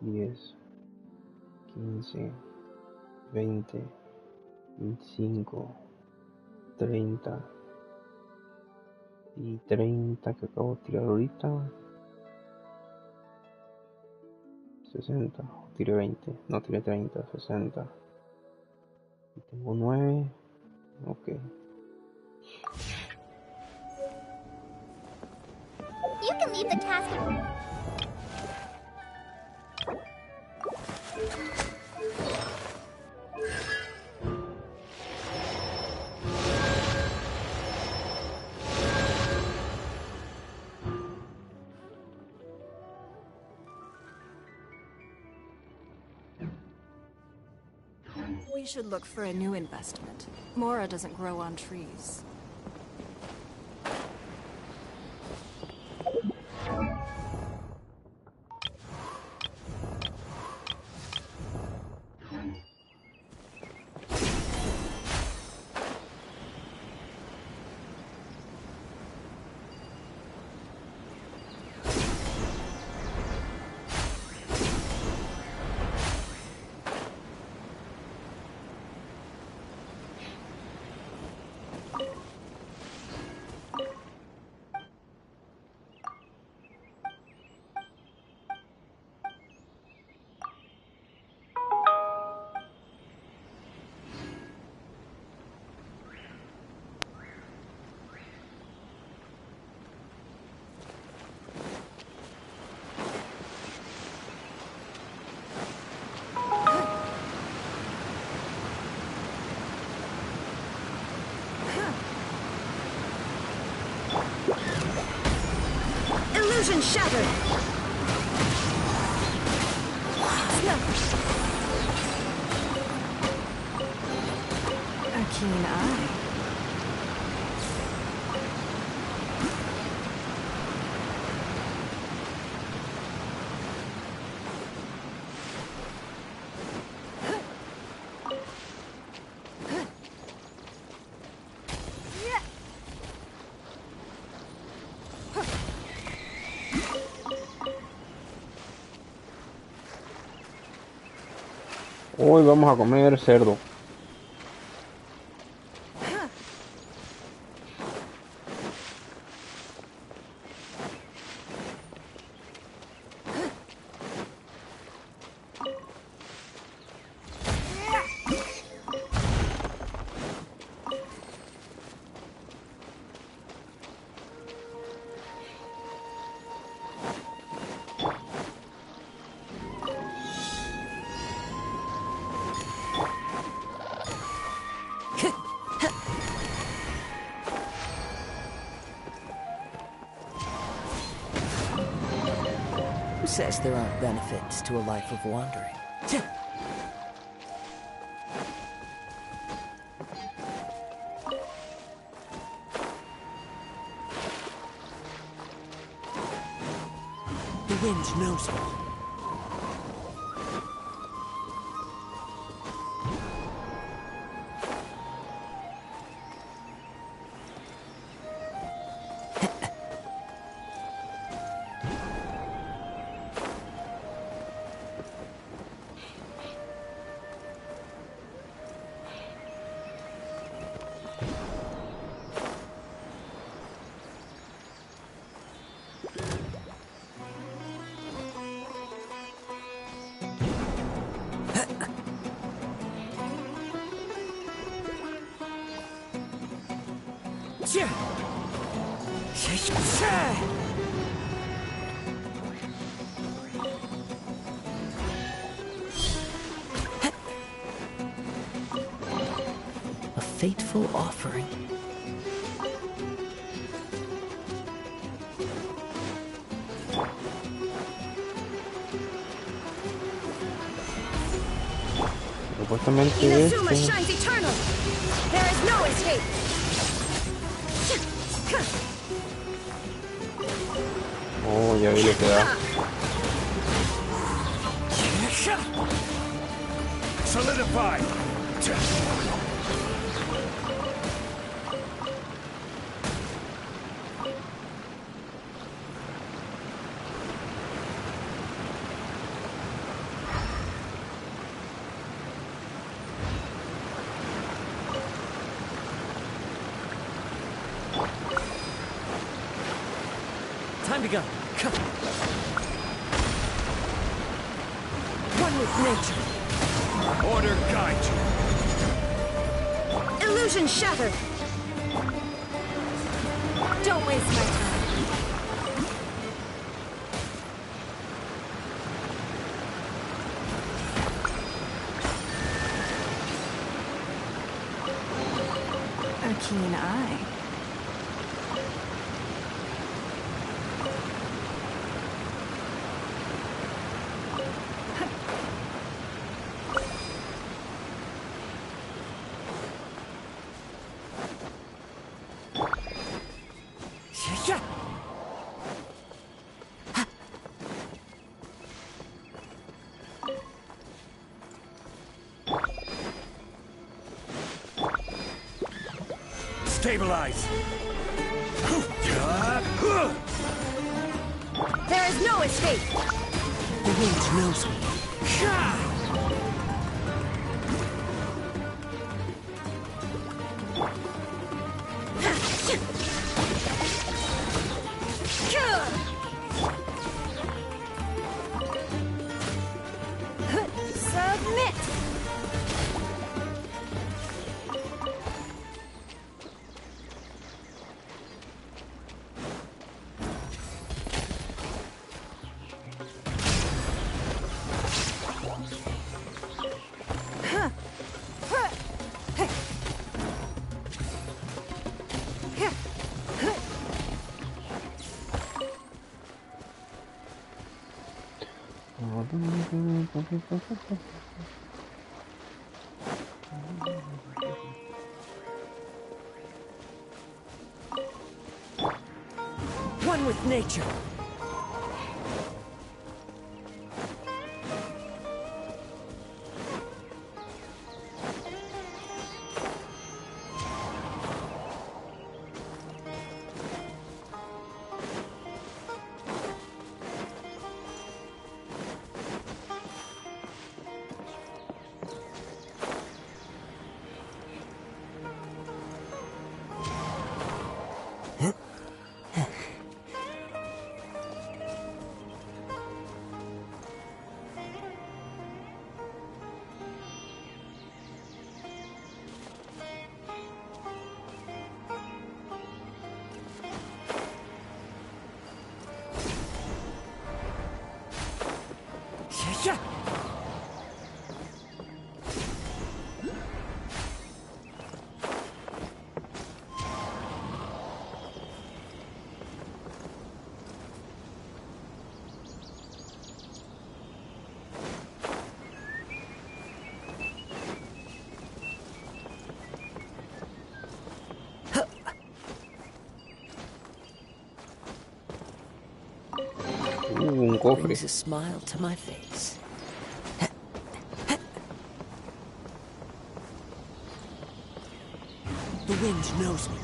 10, 15, 20, 25, 30 y 30 que acabo de tirar ahorita. 60, tiré 20, no tiré 30, 60. Y tengo 9, ok. You can leave the task... We should look for a new investment. Mora doesn't grow on trees. Illusion shattered! A keen eye. Hoy vamos a comer cerdo. Who says there aren't benefits to a life of wandering? The wind knows me. A fateful offering. Supuestamente Inazuma este. shines eternal! There is no escape! Oh, ya vi lo que da. Solidify! Time to go. One with nature. Order guide you. Illusion shattered! Don't waste my time. A keen eye. Stabilize! There is no escape! The wind knows me. Submit! One with nature. Un cofre. Brings a smile to my face. The wind knows me.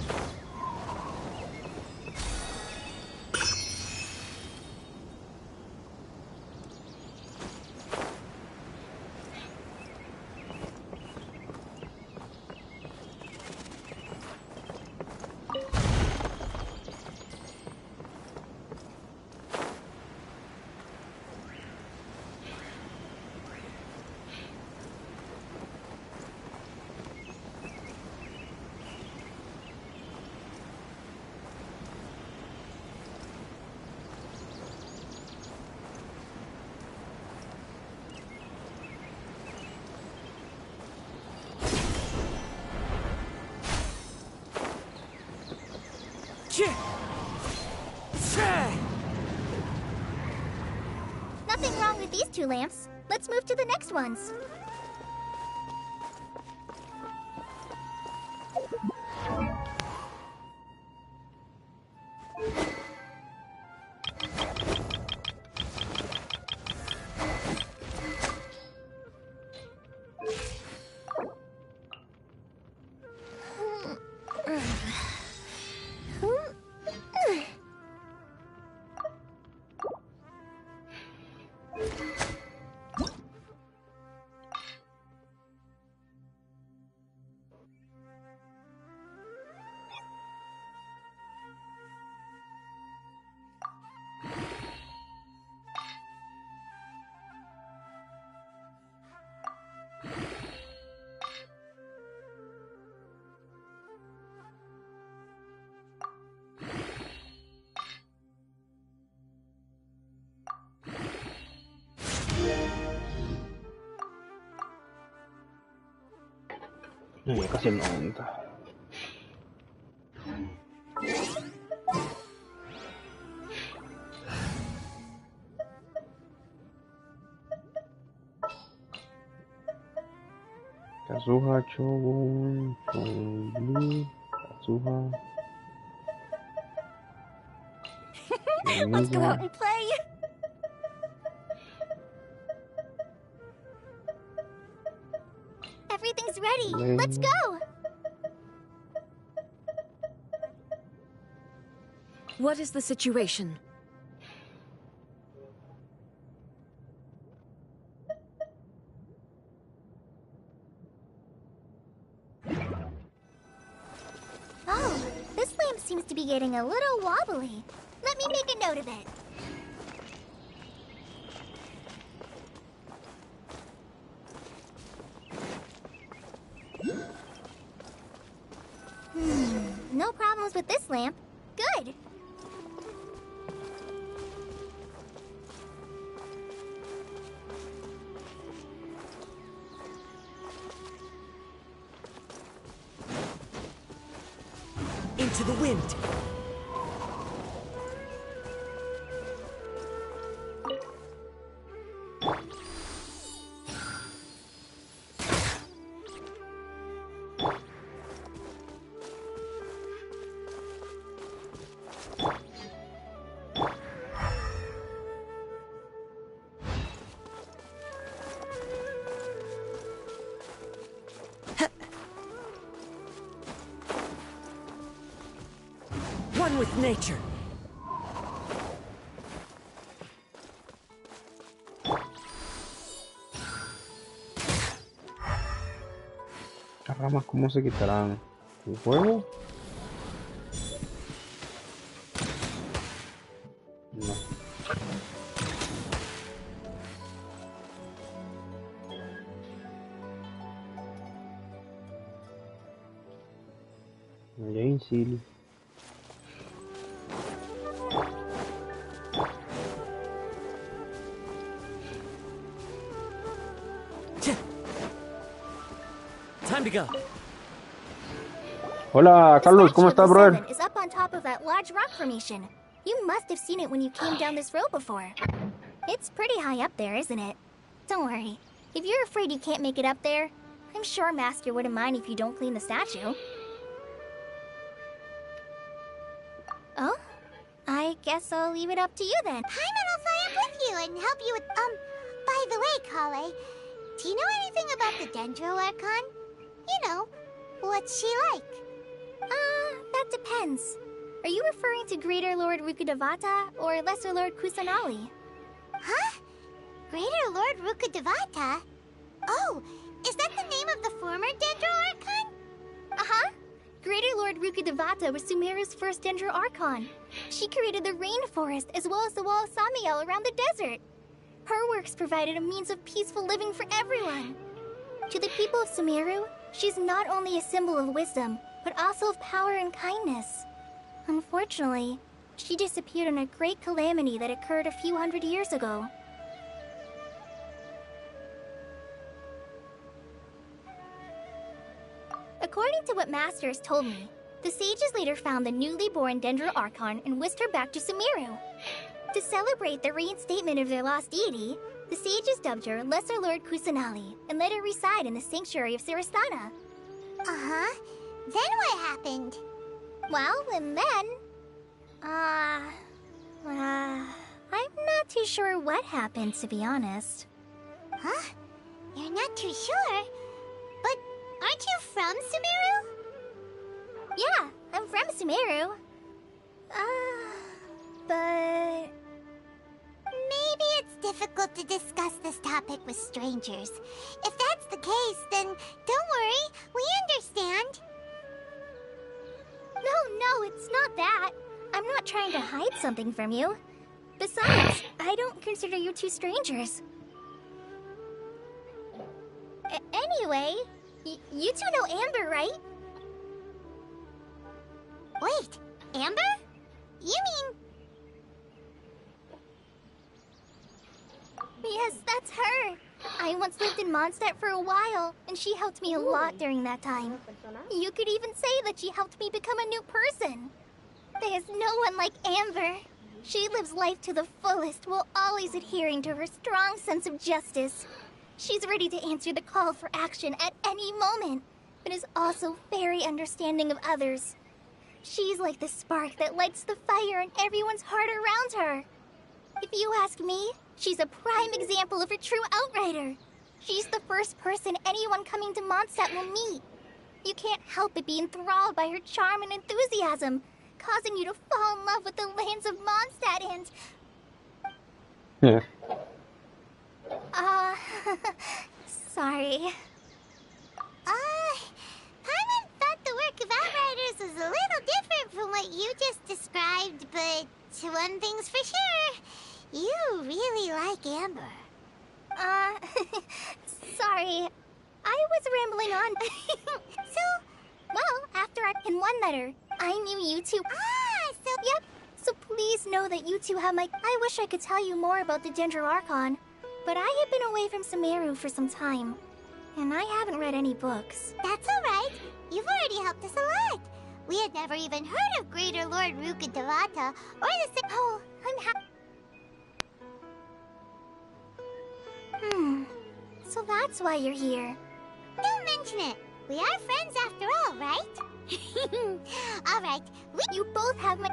Nothing wrong with these two lamps. Let's move to the next ones. Casi 90. Kazuha, Shogun, Chun-Li, Kazuha. Let's go out and play. Everything's ready. Let's go. What is the situation? Oh, this lamp seems to be getting a little wobbly. Let me make a note of it. No problems with this lamp. Good. Into the wind. One with nature. Las ramas, ¿cómo se quitarán? ¿El fuego? No. Muy silly. Time to go. Hola, Carlos, ¿cómo estás, brother? Is up on top of that large rock formation. You must have seen it when you came down this road before. It's pretty high up there, isn't it? Don't worry. If you're afraid you can't make it up there, I'm sure Master wouldn't mind if you don't clean the statue. Oh? I guess I'll leave it up to you then. Paimon will fly up with you and help you with, by the way, Kale, do you know anything about the Dendro Archon? You know, what's she like? That depends. Are you referring to Greater Lord Rukkhadevata or Lesser Lord Kusanali? Huh? Greater Lord Rukkhadevata? Oh, is that the name of the former Dendro Archon? Uh-huh. Greater Lord Rukkhadevata was Sumeru's first Dendro Archon. She created the rainforest as well as the wall of Samiel around the desert. Her works provided a means of peaceful living for everyone. To the people of Sumeru, she's not only a symbol of wisdom, but also of power and kindness. Unfortunately, she disappeared in a great calamity that occurred a few hundred years ago. According to what Master has told me, the sages later found the newly born Dendro Archon and whisked her back to Sumeru. To celebrate the reinstatement of their lost deity, the sages dubbed her Lesser Lord Kusanali and let her reside in the sanctuary of Siristana. Uh-huh. Then what happened? Well, and then... I'm not too sure what happened, to be honest. Huh? You're not too sure? But aren't you from Sumeru? Yeah, I'm from Sumeru. But... Maybe it's difficult to discuss this topic with strangers. If that's the case, then don't worry, we understand. No, it's not that. I'm not trying to hide something from you. Besides, I don't consider you two strangers. Anyway, you two know Amber, right? Wait, Amber? You mean... Yes, that's her. I once lived in Mondstadt for a while, and she helped me a lot during that time. You could even say that she helped me become a new person. There's no one like Amber. She lives life to the fullest while always adhering to her strong sense of justice. She's ready to answer the call for action at any moment, but is also very understanding of others. She's like the spark that lights the fire in everyone's heart around her. If you ask me, she's a prime example of a true outrider. She's the first person anyone coming to Mondstadt will meet. You can't help but be enthralled by her charm and enthusiasm, causing you to fall in love with the lands of Mondstadt and... Yeah. Sorry. Paimon thought the work of Outriders was a little different from what you just described, but one thing's for sure, you really like Amber. Sorry. I was rambling on. In one letter, I knew you two. Yep. So please know that you two have my... I wish I could tell you more about the Ginger Archon, but I have been away from Sumeru for some time, and I haven't read any books. That's alright. You've already helped us a lot. We had never even heard of Greater Lord Ruka Devata, or the... Oh, I'm So that's why you're here. Don't mention it. We are friends after all, right? Alright, You both have my...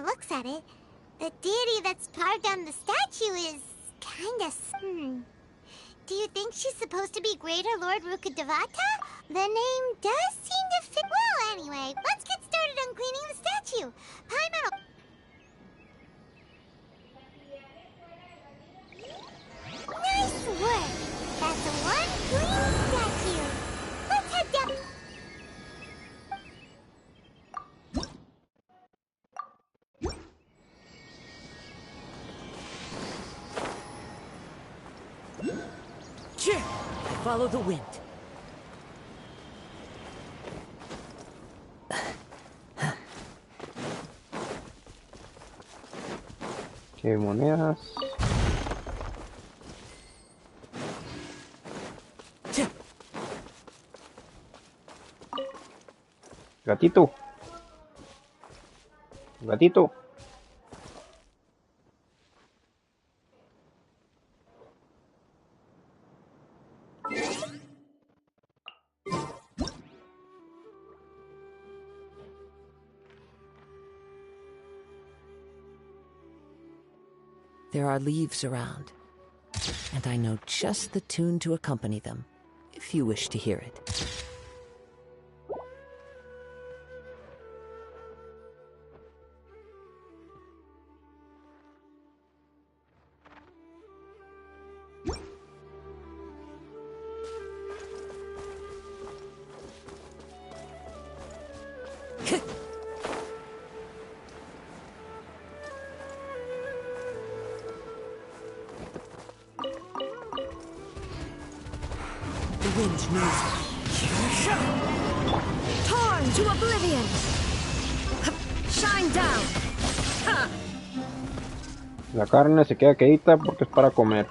looks at it, the deity that's carved on the statue is kinda... Do you think she's supposed to be Greater Lord Ruka Devata? The name does seem to fit... Well, anyway, let's get started on cleaning the statue. Paimon... Nice work! That's one clean statue. Let's head down... Follow the wind. ¿Qué monedas? Gatito. Gatito. There are leaves around, and I know just the tune to accompany them, if you wish to hear it. The wind knows it. Torn to oblivion! Shine down! Ha! La carne se queda quedita porque es para comer.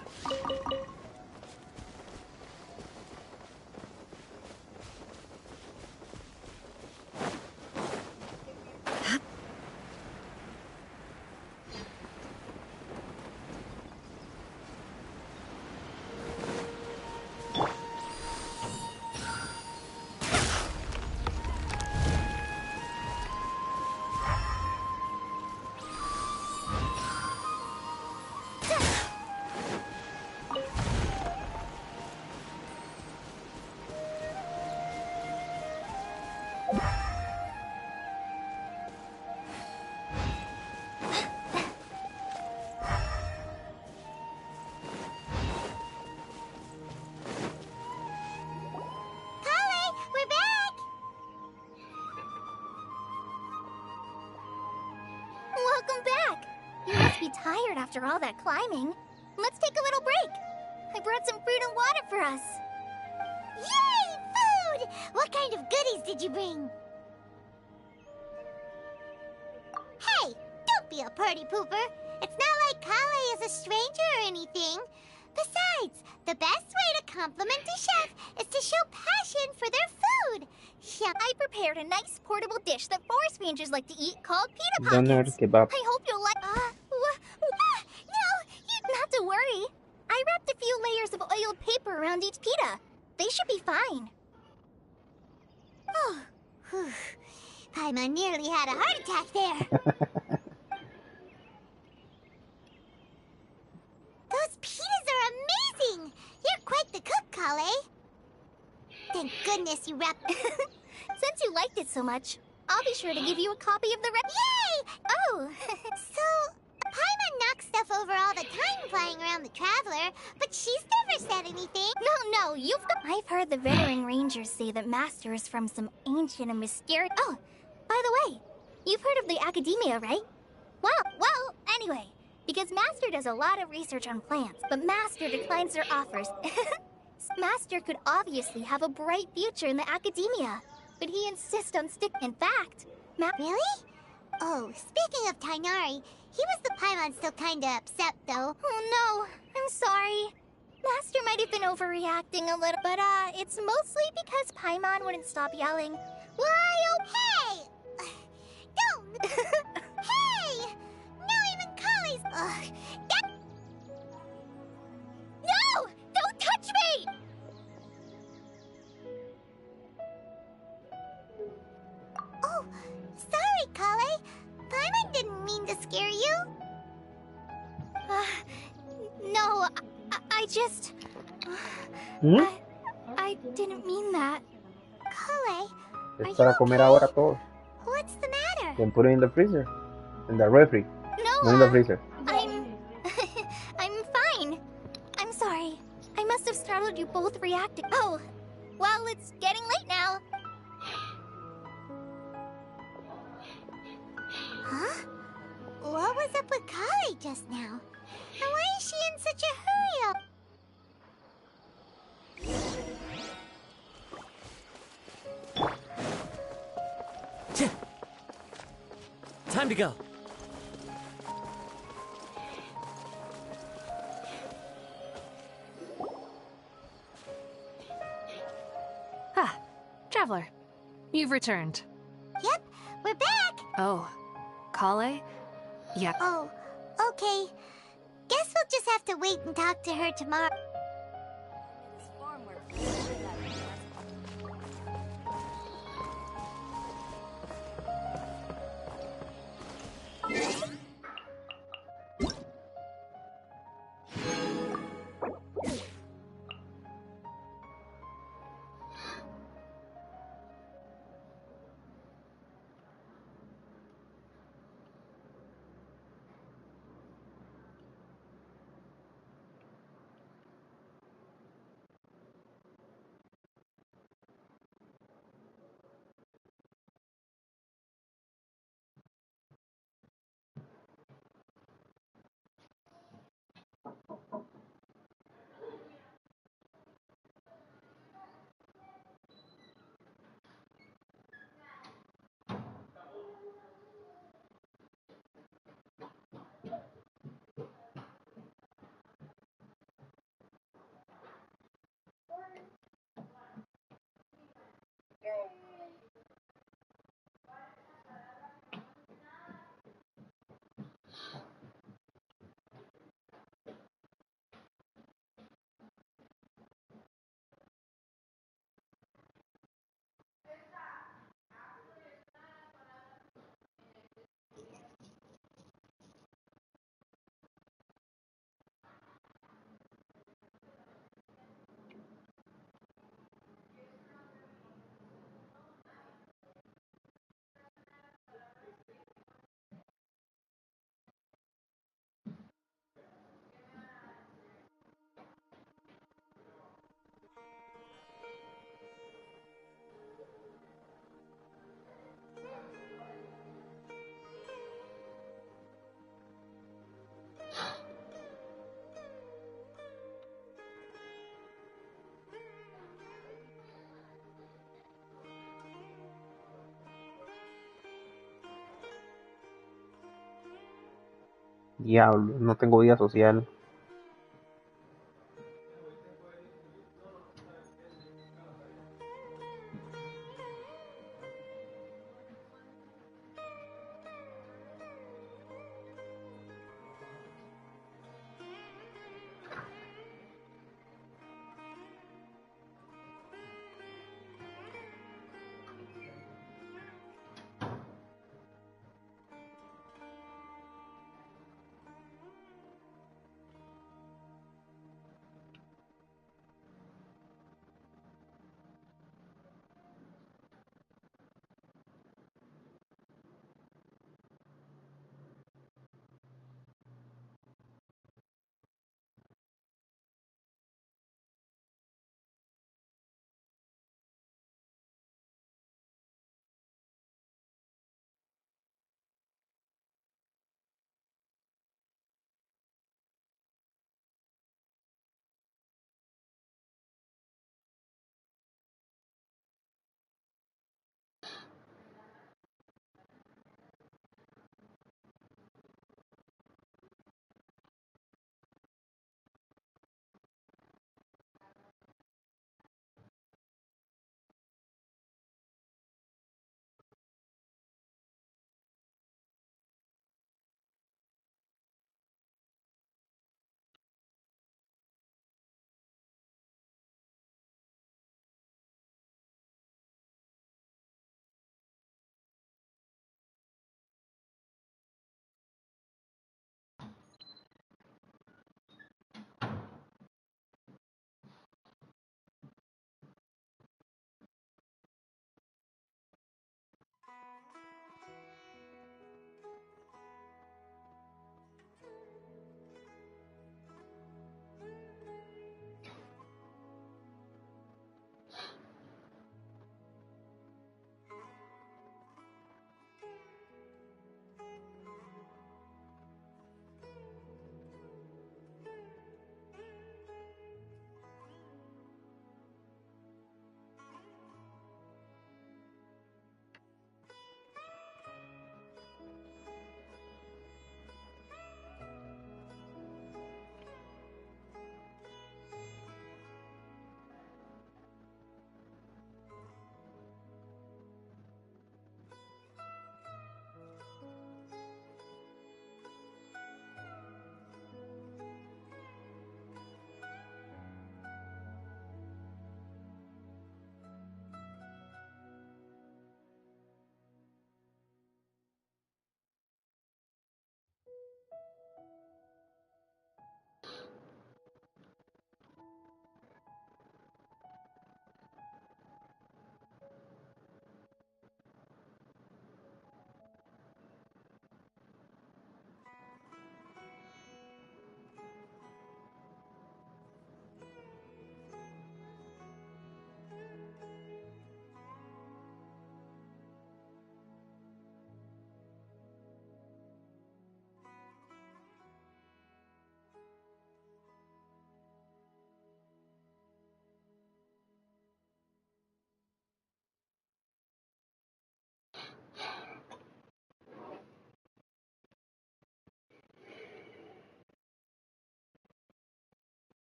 Tired after all that climbing. Let's take a little break. I brought some fruit and water for us. Yay! Food! What kind of goodies did you bring? Hey! Don't be a party pooper. It's not like Kale is a stranger or anything. Besides, the best way to compliment a chef is to show passion for their food. Yeah, I prepared a nice portable dish that forest rangers like to eat called pita Doner pockets. kebab. I hope you'll like. No, you not to worry. I wrapped a few layers of oiled paper around each pita. They should be fine. Oh, whew. Paimon nearly had a heart attack there. Those pitas are amazing! You're quite the cook, Kale. Thank goodness you wrapped... Since you liked it so much, I'll be sure to give you a copy of the Yay! Oh! So, Paimon knocks stuff over all the time flying around the Traveler, but she's never said anything. No, I've heard the veteran rangers say that Master is from some ancient and mysterious... Oh, by the way, you've heard of the Academia, right? Well, anyway, because Master does a lot of research on plants, but Master declines their offers. Master could obviously have a bright future in the Academia, but he insists on In fact, Really? Oh, speaking of Tainari, he was the Paimon still kinda upset, though. Oh no, I'm sorry. Master might have been overreacting a little, but it's mostly because Paimon wouldn't stop yelling. Why, oh, hey! Don't! Hey! Now even Kale's... No! Don't touch me! Oh, sorry, Kale. Paimon didn't mean to scare you. No, I just... I didn't mean that. Kale, Es para comer ahora todo. what's the matter? Then put it in the freezer. In the refri. No, Not in the freezer. I'm fine. I'm sorry. I must have startled you both reacting. Oh, well, it's getting late now. Huh? What was up with Kale just now? And why is she in such a hurry up? Time to go. Ah, Traveler. You've returned. Yep, we're back! Oh, Kale? Yep. Oh, okay. Guess we'll just have to wait and talk to her tomorrow. Diablo, no tengo vida social.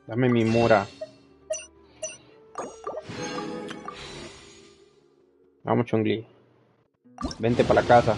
Dame mi mura. Vamos, Chongli. Vente para la casa.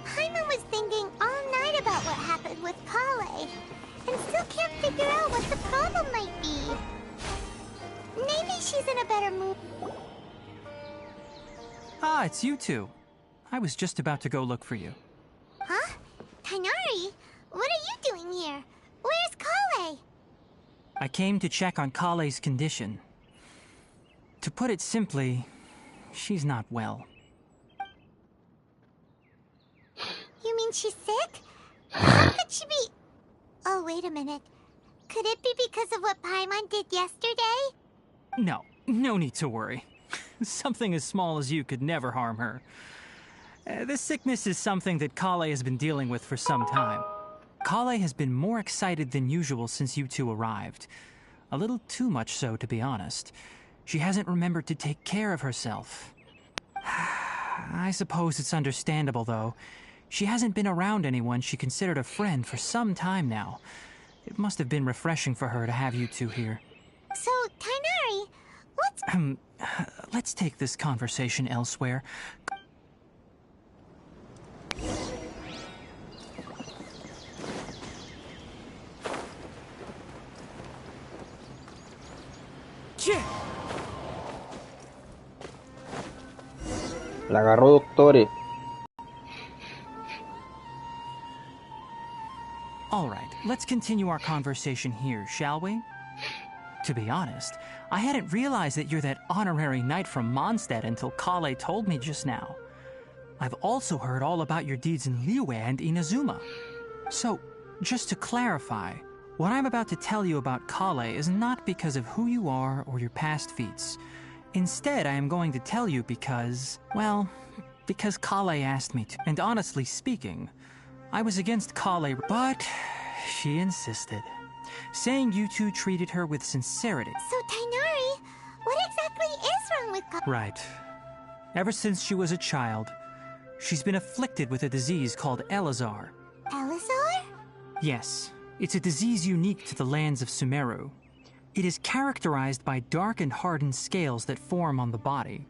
Paimon was thinking all night about what happened with Kale, and still can't figure out what the problem might be. Maybe she's in a better mood. Ah, it's you two. I was just about to go look for you. Huh? Tainari? What are you doing here? Where's Kale? I came to check on Kale's condition. To put it simply, she's not well. You mean she's sick? How could she be... Oh, wait a minute. Could it be because of what Paimon did yesterday? No need to worry. Something as small as you could never harm her. This sickness is something that Kale has been dealing with for some time. Kale has been more excited than usual since you two arrived. A little too much so, to be honest. She hasn't remembered to take care of herself. I suppose it's understandable, though. She hasn't been around anyone she considered a friend for some time now. It must have been refreshing for her to have you two here. So, Tainari, what's... Let's take this conversation elsewhere. La agarró, doctores. All right, let's continue our conversation here, shall we? To be honest, I hadn't realized that you're that honorary knight from Mondstadt until Kale told me just now. I've also heard all about your deeds in Liyue and Inazuma. So, just to clarify, what I'm about to tell you about Kale is not because of who you are or your past feats. Instead, I am going to tell you because, well, because Kale asked me to. And honestly speaking, I was against Kale, but she insisted, saying you two treated her with sincerity. So, Tainari, what exactly is wrong with Kale? Right. Ever since she was a child, she's been afflicted with a disease called Elazar. Elazar? Yes, it's a disease unique to the lands of Sumeru. It is characterized by dark and hardened scales that form on the body.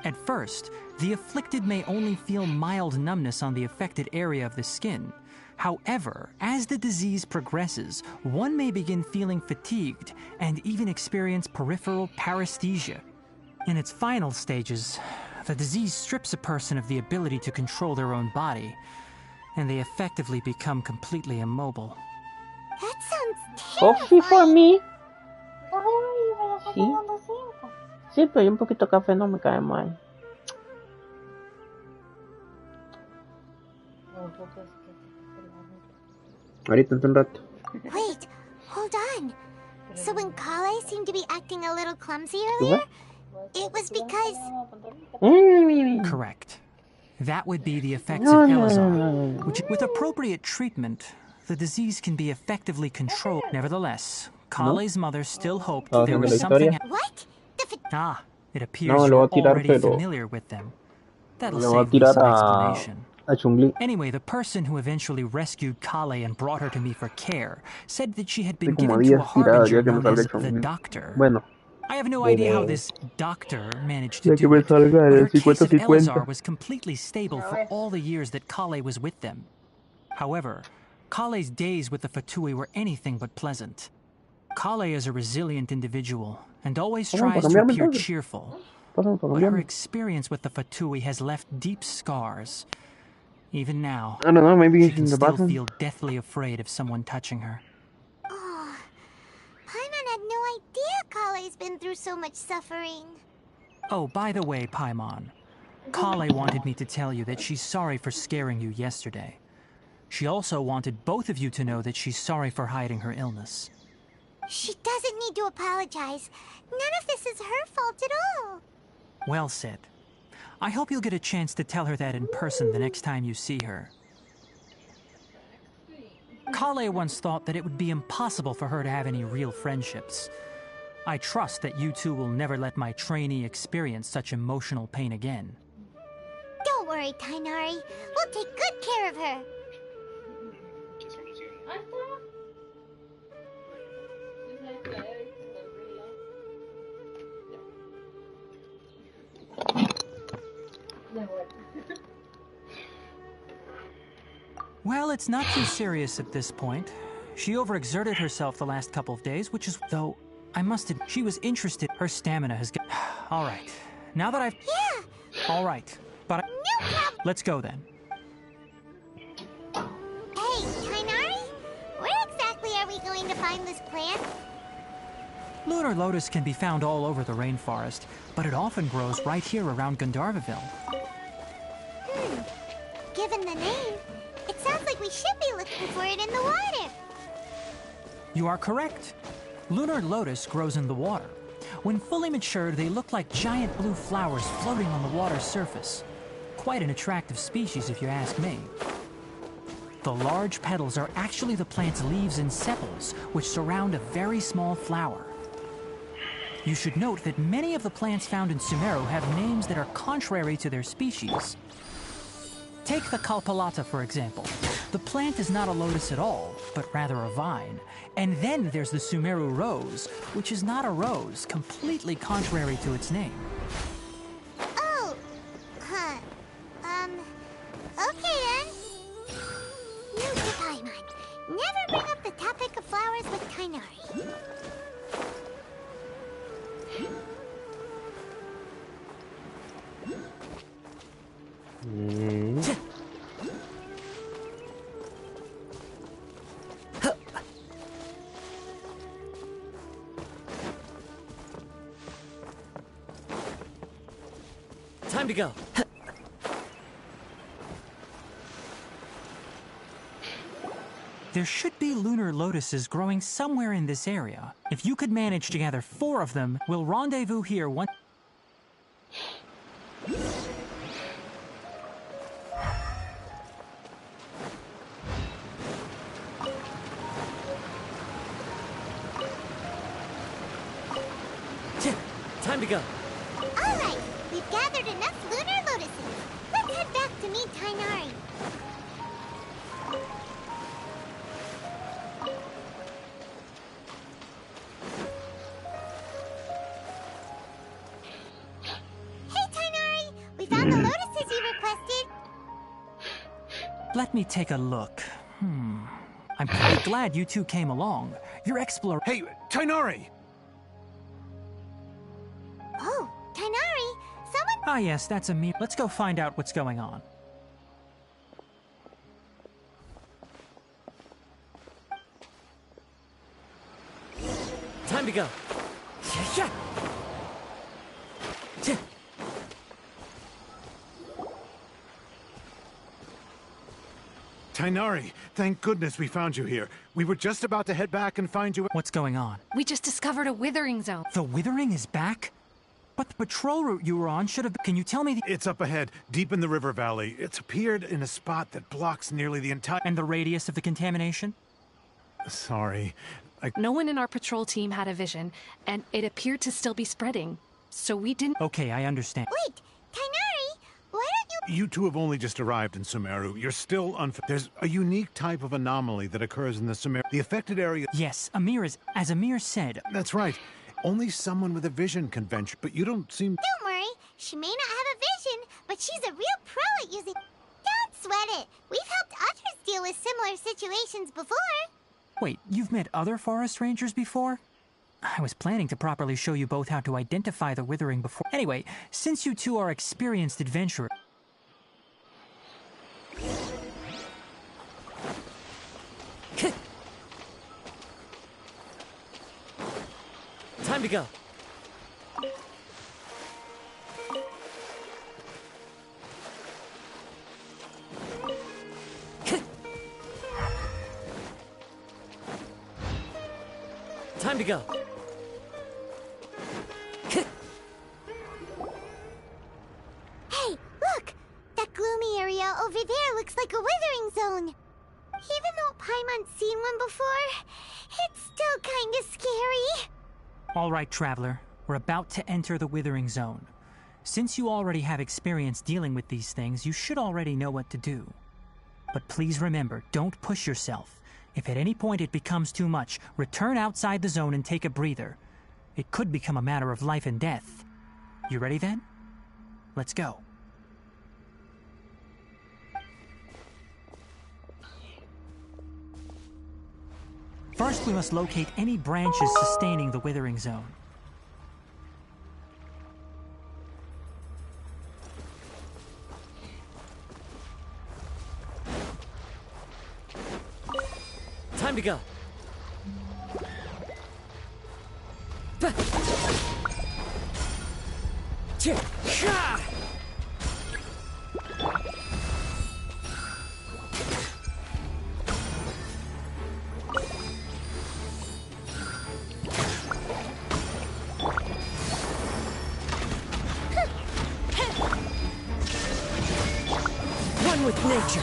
At first, the afflicted may only feel mild numbness on the affected area of the skin. However, as the disease progresses, one may begin feeling fatigued and even experience peripheral paresthesia. In its final stages, the disease strips a person of the ability to control their own body, and they effectively become completely immobile. That sounds Coffee for me. Sí. Sí, pero un poquito de café no me cae mal. Ahorita en un rato. Wait, hold on. So when Kale seemed to be acting a little clumsy earlier, it was because... Correct. That would be the effects of Elazar, which, with appropriate treatment, the disease can be effectively controlled. Nevertheless, Kale's mother still hoped there was something... What? It appears you're already familiar with them. That'll save me some explanation. Anyway, the person who eventually rescued Kale and brought her to me for care said that she had been given to a harbinger known as the Doctor. I have no idea how this doctor managed to do it, but her case of Elazar was completely stable for all the years that Kale was with them. However, Kale's days with the Fatui were anything but pleasant. Kale is a resilient individual and always tries to appear cheerful, but her experience with the Fatui has left deep scars. Even now, I don't know, maybe she can still feel deathly afraid of someone touching her. Oh, Paimon had no idea Kale's been through so much suffering. Oh, by the way, Paimon, Kale wanted me to tell you that she's sorry for scaring you yesterday. She also wanted both of you to know that she's sorry for hiding her illness. She doesn't need to apologize. None of this is her fault at all. Well said. I hope you'll get a chance to tell her that in person the next time you see her. Kale once thought that it would be impossible for her to have any real friendships. I trust that you two will never let my trainee experience such emotional pain again. Don't worry, Tainari. We'll take good care of her. Well, it's not too serious at this point. She overexerted herself the last couple of days, which is, though, I must admit, she was interested. Her stamina has got... All right. Now that I've... Yeah! All right. But No problem! let's go then. Hey, Tainari? Where exactly are we going to find this plant? Lunar lotus can be found all over the rainforest, but it often grows right here around Gandharvaville. Given the name, it sounds like we should be looking for it in the water. You are correct. Lunar lotus grows in the water. When fully matured, they look like giant blue flowers floating on the water's surface. Quite an attractive species, if you ask me. The large petals are actually the plant's leaves and sepals, which surround a very small flower. You should note that many of the plants found in Sumeru have names that are contrary to their species. Take the Kalpalata, for example. The plant is not a lotus at all, but rather a vine. And then there's the Sumeru rose, which is not a rose, completely contrary to its name. Oh! Huh. Okay then. Note to Paimon. Never bring up the topic of flowers with Tainari. Time to go. There should be lunar lotuses growing somewhere in this area. If you could manage to gather 4 of them, we'll rendezvous here once. Time to go. All right, we've gathered enough lunar lotuses. Let's head back to meet Tainari. Hey, Tainari! We found the lotuses you requested. Let me take a look. I'm quite glad you two came along. Your exploration. Hey, Tainari! Oh, Tainari! Someone... Ah, yes, that's a me. Let's go find out what's going on. Time to go. Yeah. Tainari, thank goodness we found you here. We were just about to head back and find you. What's going on? We just discovered a withering zone. The withering is back? But the patrol route you were on should have... Can you tell me the... It's up ahead, deep in the river valley. It's appeared in a spot that blocks nearly the entire... And the radius of the contamination? Sorry. No one in our patrol team had a vision, and it appeared to still be spreading. So we didn't... Okay, I understand. Wait, Tainari, why don't you... You two have only just arrived in Sumeru. You're still There's a unique type of anomaly that occurs in the Sumeru... The affected area... Yes, Amir is... As Amir said... That's right. Only someone with a vision can venture, but you don't seem... Don't worry, she may not have a vision, but she's a real pro at using... Don't sweat it. We've helped others deal with similar situations before. Wait, you've met other forest rangers before? I was planning to properly show you both how to identify the withering before... Anyway, since you two are experienced adventurers... Time to go. Time to go. Hey, look! That gloomy area over there looks like a withering zone. Even though Paimon's seen one before, it's still kinda scary. All right, Traveler. We're about to enter the Withering Zone. Since you already have experience dealing with these things, you should already know what to do. But please remember, don't push yourself. If at any point it becomes too much, return outside the zone and take a breather. It could become a matter of life and death. You ready then? Let's go. First, we must locate any branches sustaining the Withering Zone. Time to go. One with nature.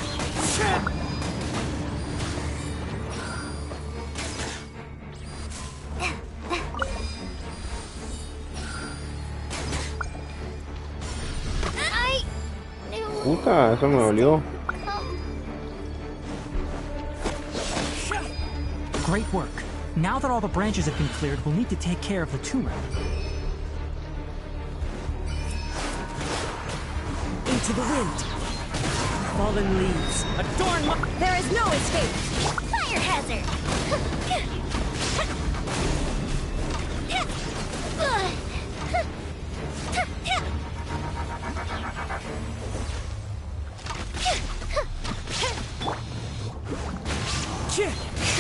Puta, eso me dolió. Great work. Now that all the branches have been cleared, we'll need to take care of the tumor. Into the wind. Fallen leaves. Adorn my... There is no escape! Fire hazard!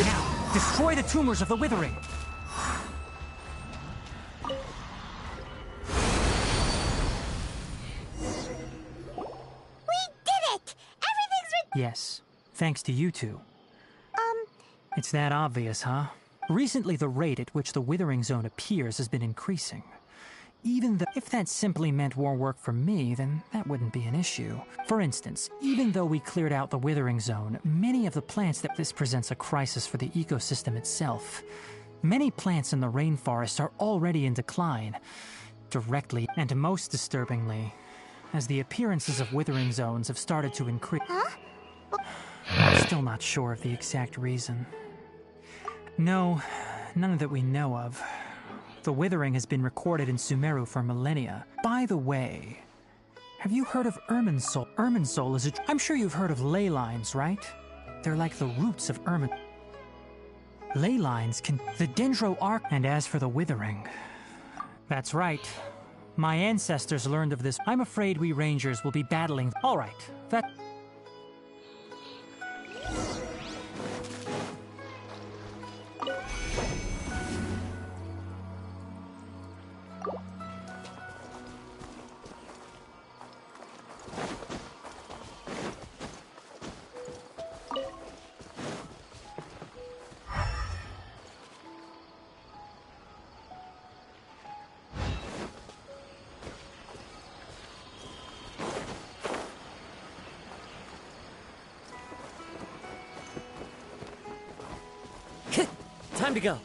Now, destroy the tumors of the Withering. Yes, thanks to you two. It's that obvious, huh? Recently, the rate at which the Withering Zone appears has been increasing. Even though, if that simply meant more work for me, then that wouldn't be an issue. For instance, even though we cleared out the Withering Zone, many of the plants that this presents a crisis for the ecosystem itself. Many plants in the rainforest are already in decline, directly and most disturbingly, as the appearances of Withering Zones have started to increase. I'm still not sure of the exact reason. No, none that we know of. The Withering has been recorded in Sumeru for millennia. By the way, have you heard of Irminsul? Irminsul is I'm sure you've heard of ley lines, right? They're like the roots of Irmin. Ley lines can... the Dendro Arc... And as for the Withering... That's right. My ancestors learned of this. I'm afraid we Rangers will be battling... All right, that... Time to go.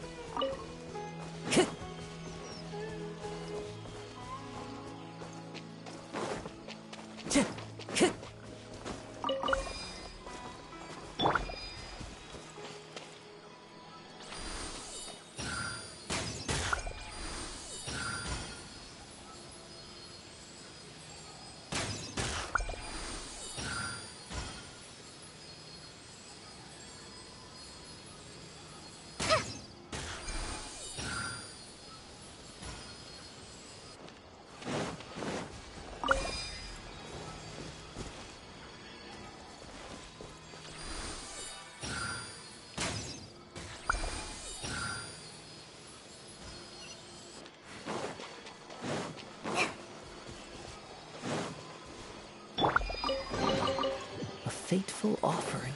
Fateful offering.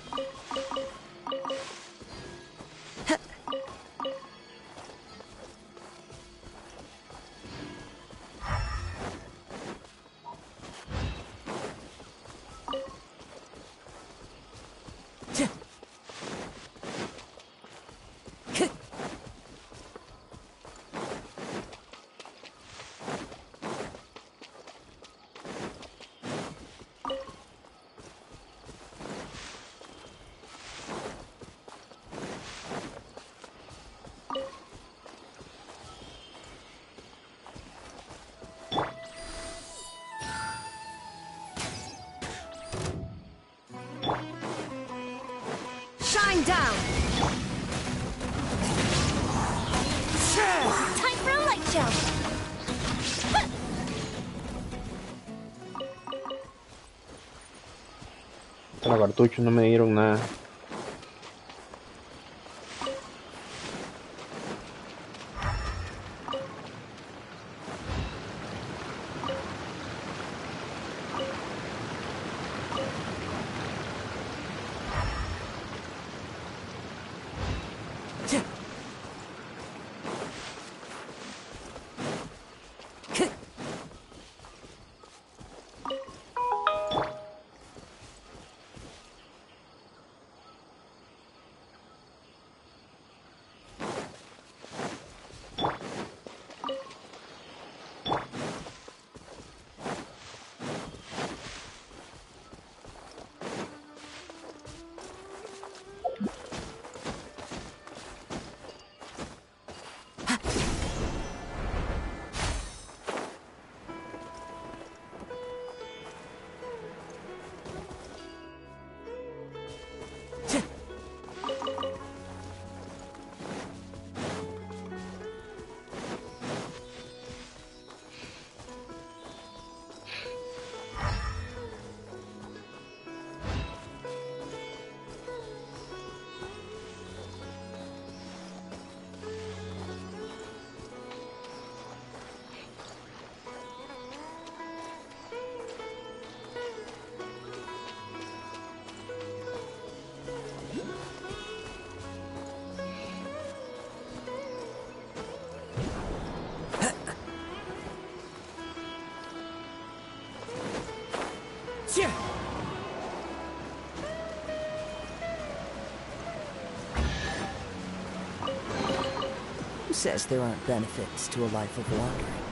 Los cartuchos no me dieron nada. Who says there aren't benefits to a life of wandering?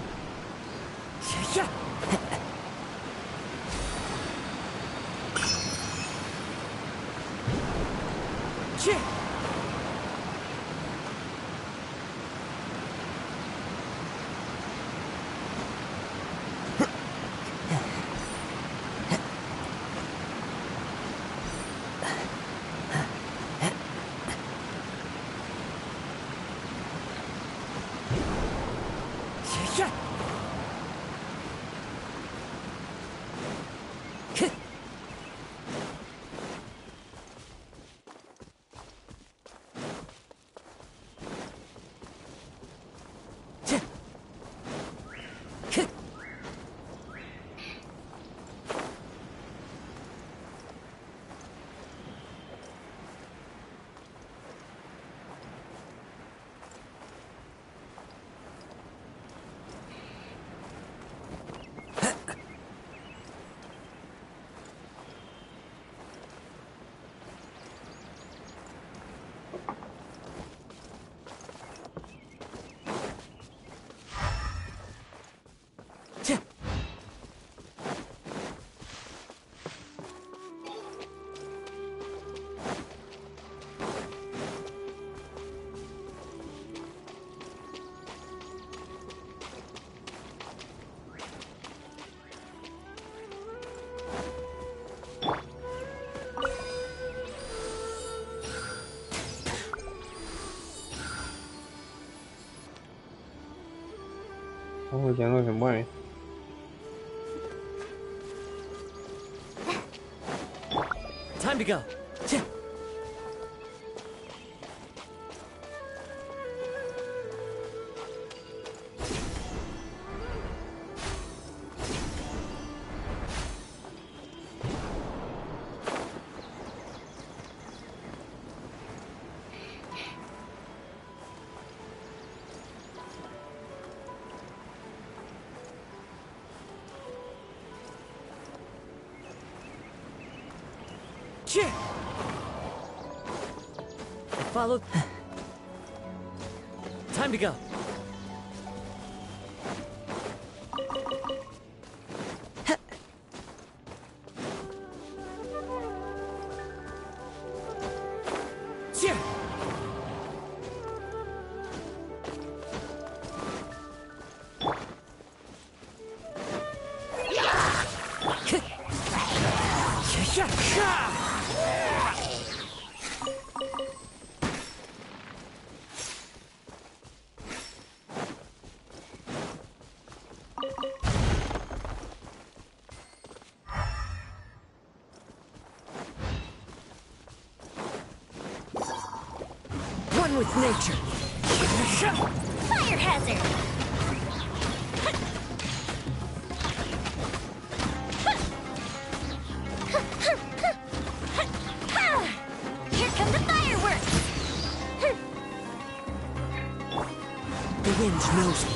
Oh, ya no se mueve. Time to go. Follow. Time to go. with nature. Fire hazard! Here come the fireworks! The wind knows me.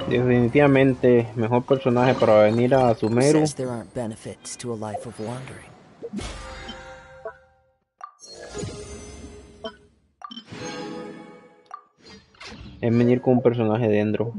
Definitivamente, mejor personaje para venir a Who Sumeru. says there aren't benefits to a life of wandering? Es venir con un personaje dentro.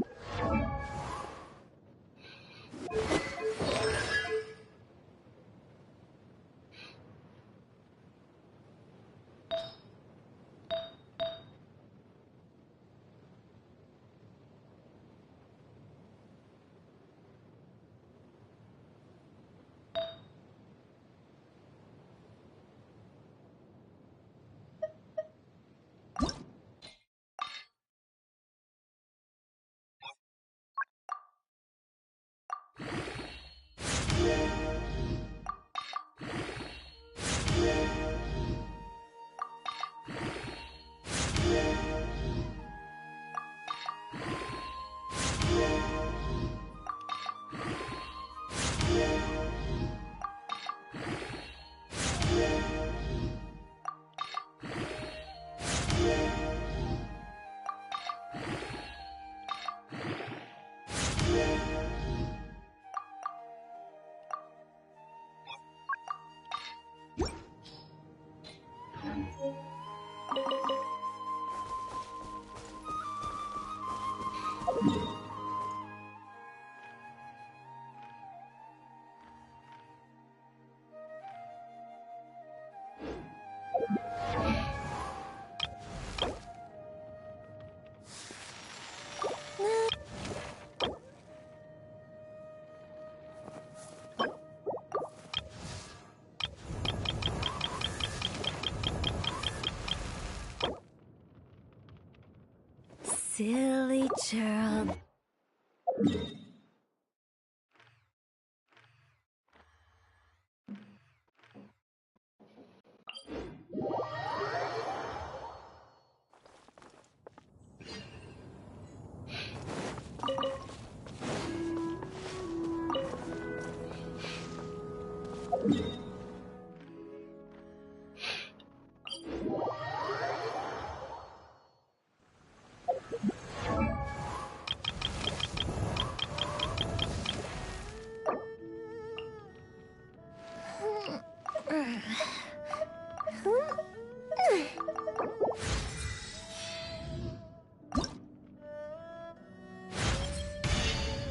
Silly child.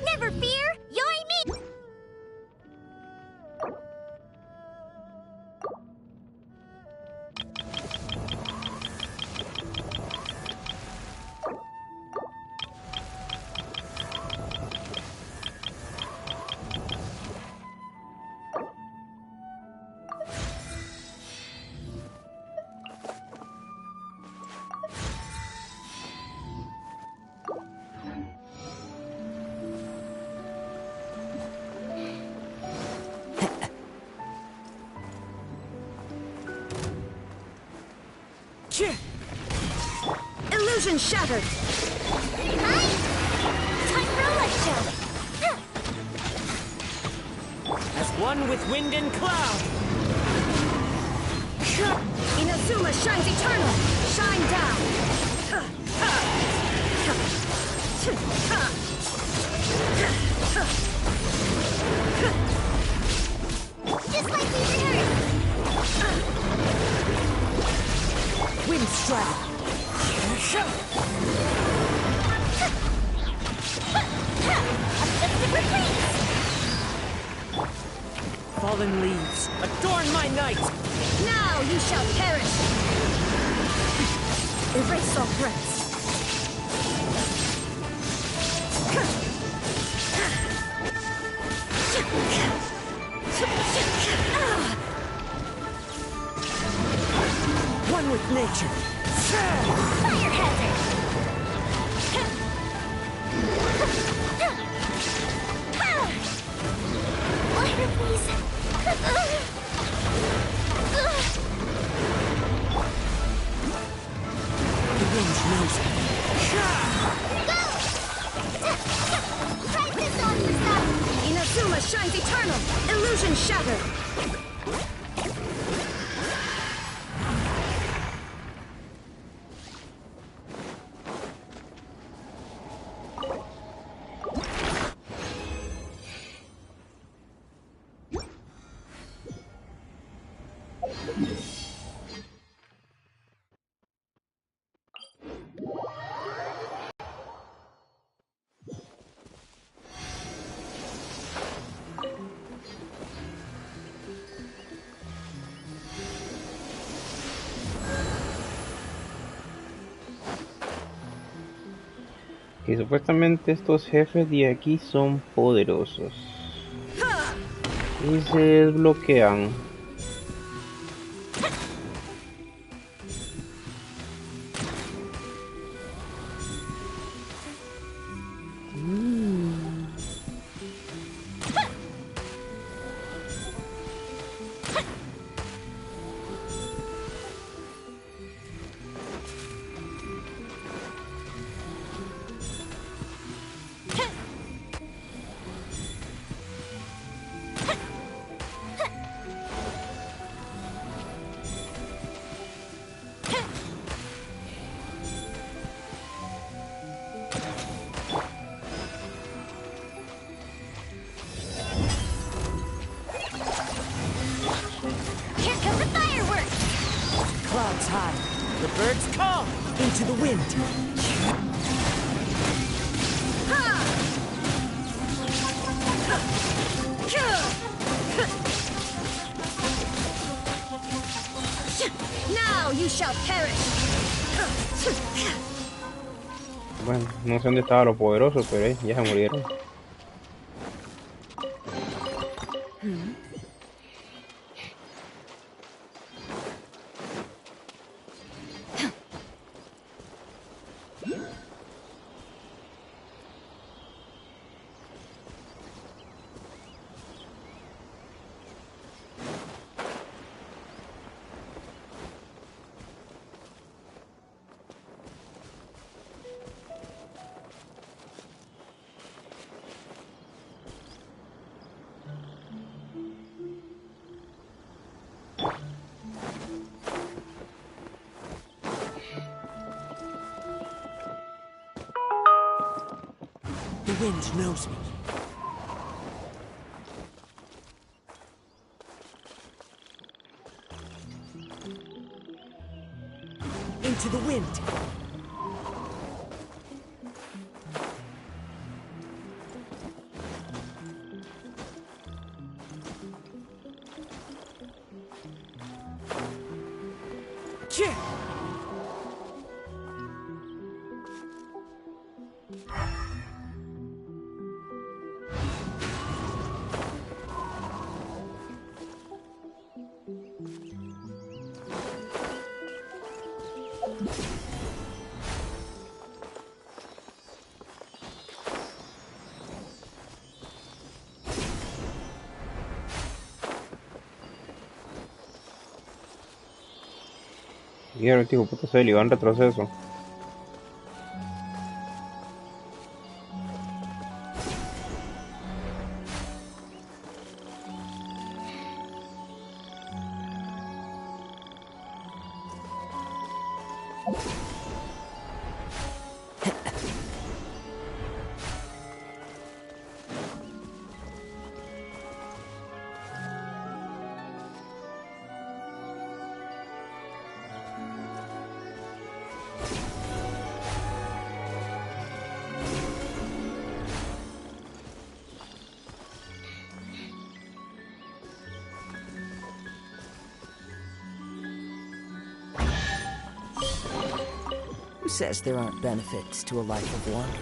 Never fear, you're me! Illusion shattered! Hi! Time for a light show! As one with wind and cloud. Inazuma shines eternal! Shine down! Just like we rehearsed! Wind strike! Fallen leaves, adorn my night! Now you shall perish! Erase all threats! One with nature! Fire hazard! Water, please. Illusion shattered! Que supuestamente estos jefes de aquí son poderosos y se desbloquean. Clouds high, the birds call into the wind. Now you shall perish. Bueno, no sé dónde estaba lo poderoso, pero ya se murieron. The wind knows me. Into the wind. Y ahora tío puto se le va en retroceso. Who says there aren't benefits to a life of wandering?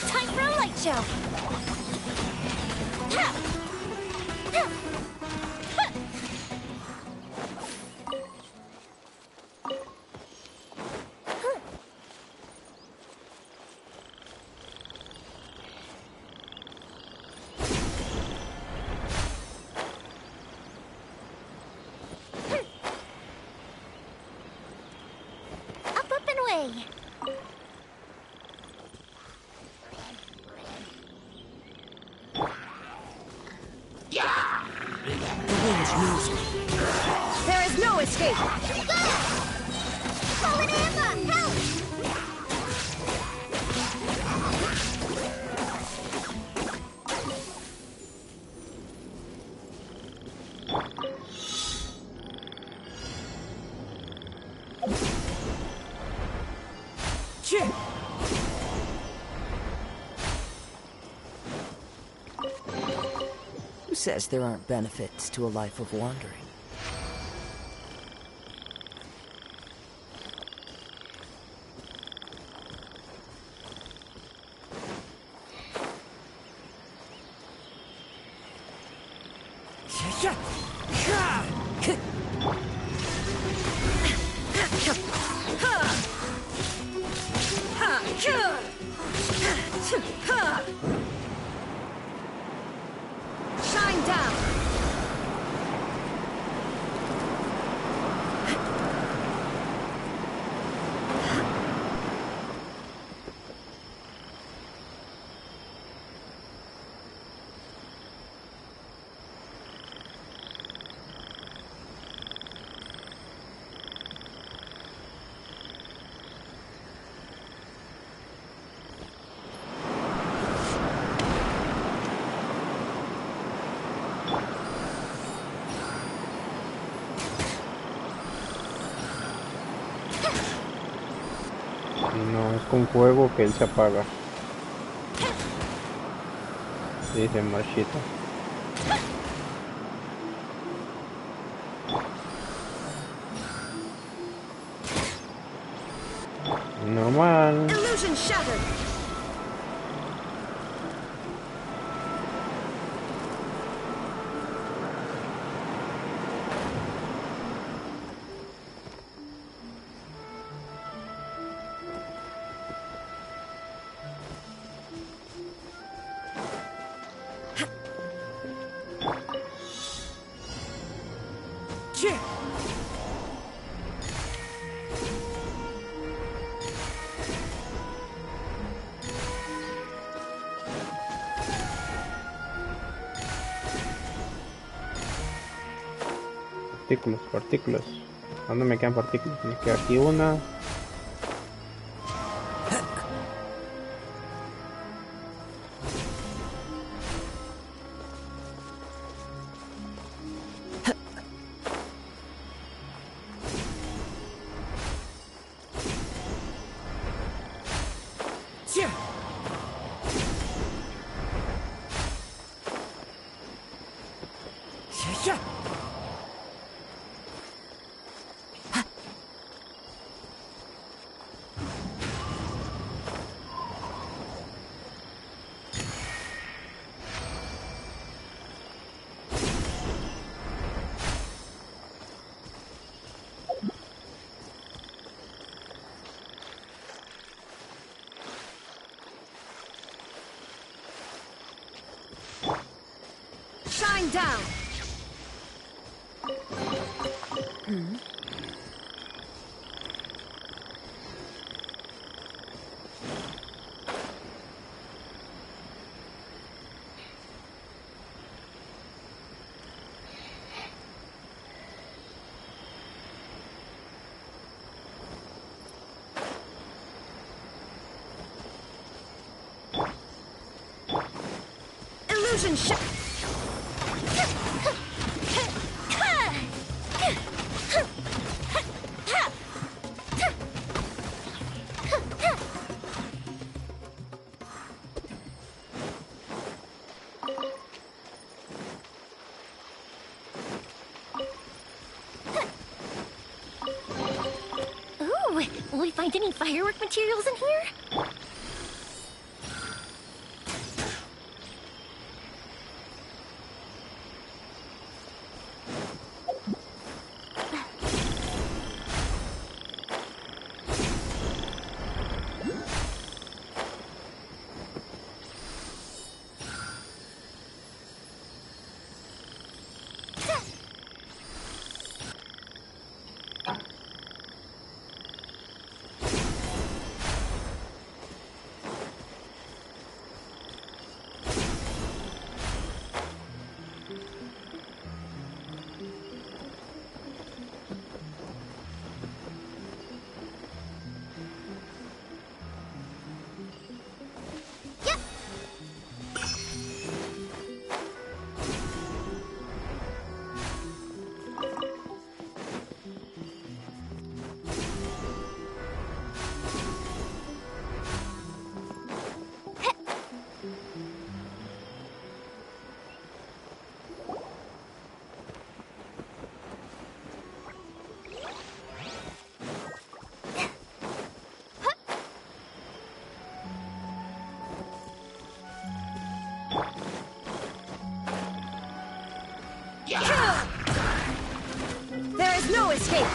Time for a light show. Strange knows me. There is no escape! Fallen Emma, help! Who says there aren't benefits to a life of wandering? Shine down! No, es con fuego que él se apaga. Dice Marchita. Normal. Illusion shattered! Partículas. ¿Dónde me quedan partículas? Me queda aquí una. Shine down! Illusion shot! Ooh, will we find any firework materials in here? escape!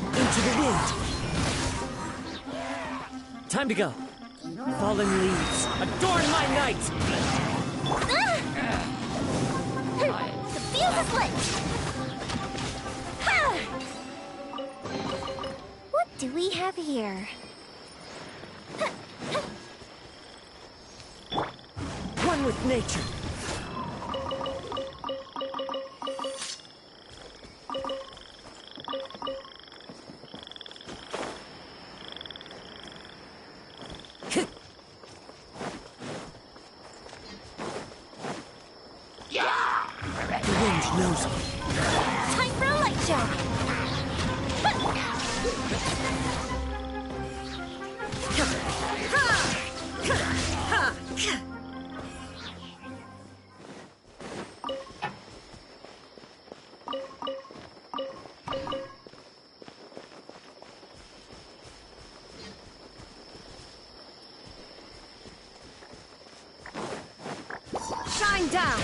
Into the wind! Time to go! Fallen leaves, adorn my night! The fuse is lit! What do we have here? One with nature! The wind knows me. Time for a light show! Shine down!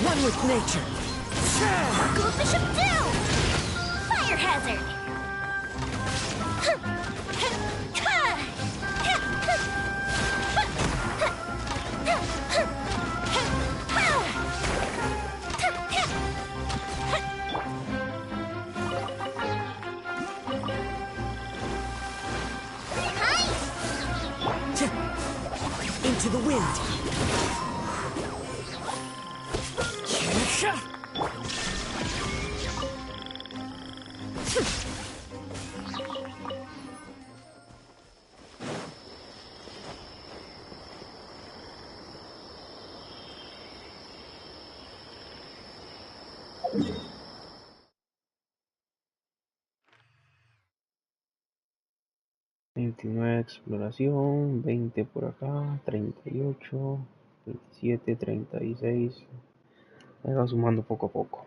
One with nature! Go Bishop down! Fire hazard! Into the wind! Exploración, 20 por acá, 38, 27, 36. Ahí va sumando poco a poco.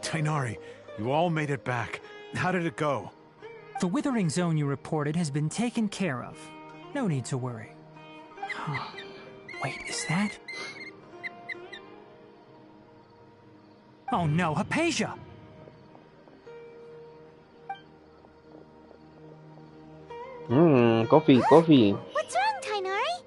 Tainari, you all made it back. How did it go? The withering zone you reported has been taken care of. No need to worry. Huh. Wait, is that? Oh no, Hypatia! Coffee. What's wrong, Tainari?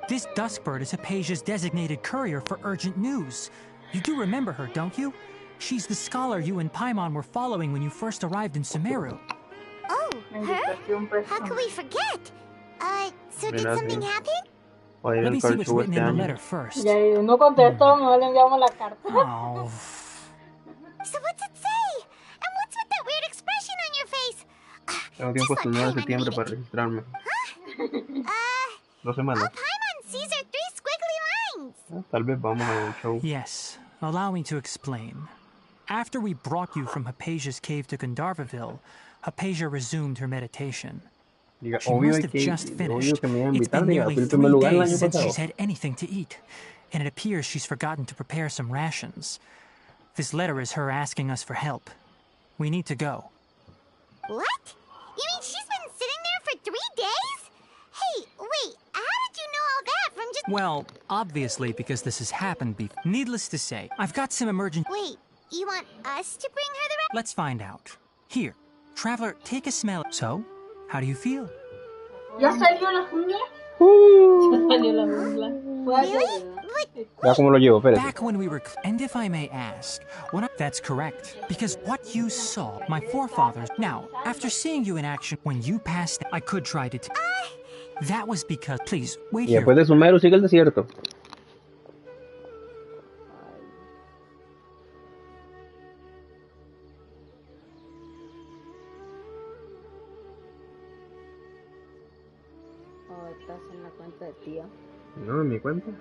This Duskbird is Hypatia's designated courier for urgent news. You do remember her, don't you? She's the scholar you and Paimon were following when you first arrived in Sumeru. Oh, her? How could we forget? So did something happen? Let me see what's written in the letter first. No contestó, mejor le enviamos la carta. Oh. So what's it say? And what's with that weird expression on your face? Tengo tiempo hasta el 9 de septiembre para registrarme. 2 semanas. All Paimon sees are 3 squiggly lines. Tal vez vamos al show. Yes, allow me to explain. After we brought you from Hypatia's cave to Gandharvaville, Hypatia resumed her meditation. She must have just finished. It's been nearly 3 days since she's had anything to eat, and it appears she's forgotten to prepare some rations. This letter is her asking us for help. We need to go. What? You mean she's been sitting there for 3 days? Hey, wait, how did you know all that from just— Well, obviously because this has happened before. Needless to say, I've got some emergent— Wait, you want us to bring her the Let's find out. Here, Traveler, take a smell. So, how do you feel? ¿Ya salió la jungla? Ya salió la jungla. Ya como lo llevo, espérate. Back when we were... And if I may ask, that's correct. Because what you saw, my forefathers... Now, after seeing you in action, when you passed... I could try to... That was because... Please, wait Y here. después de Sumeru sigue el desierto. Oh, estás en la cuenta de tío. No, en mi cuenta.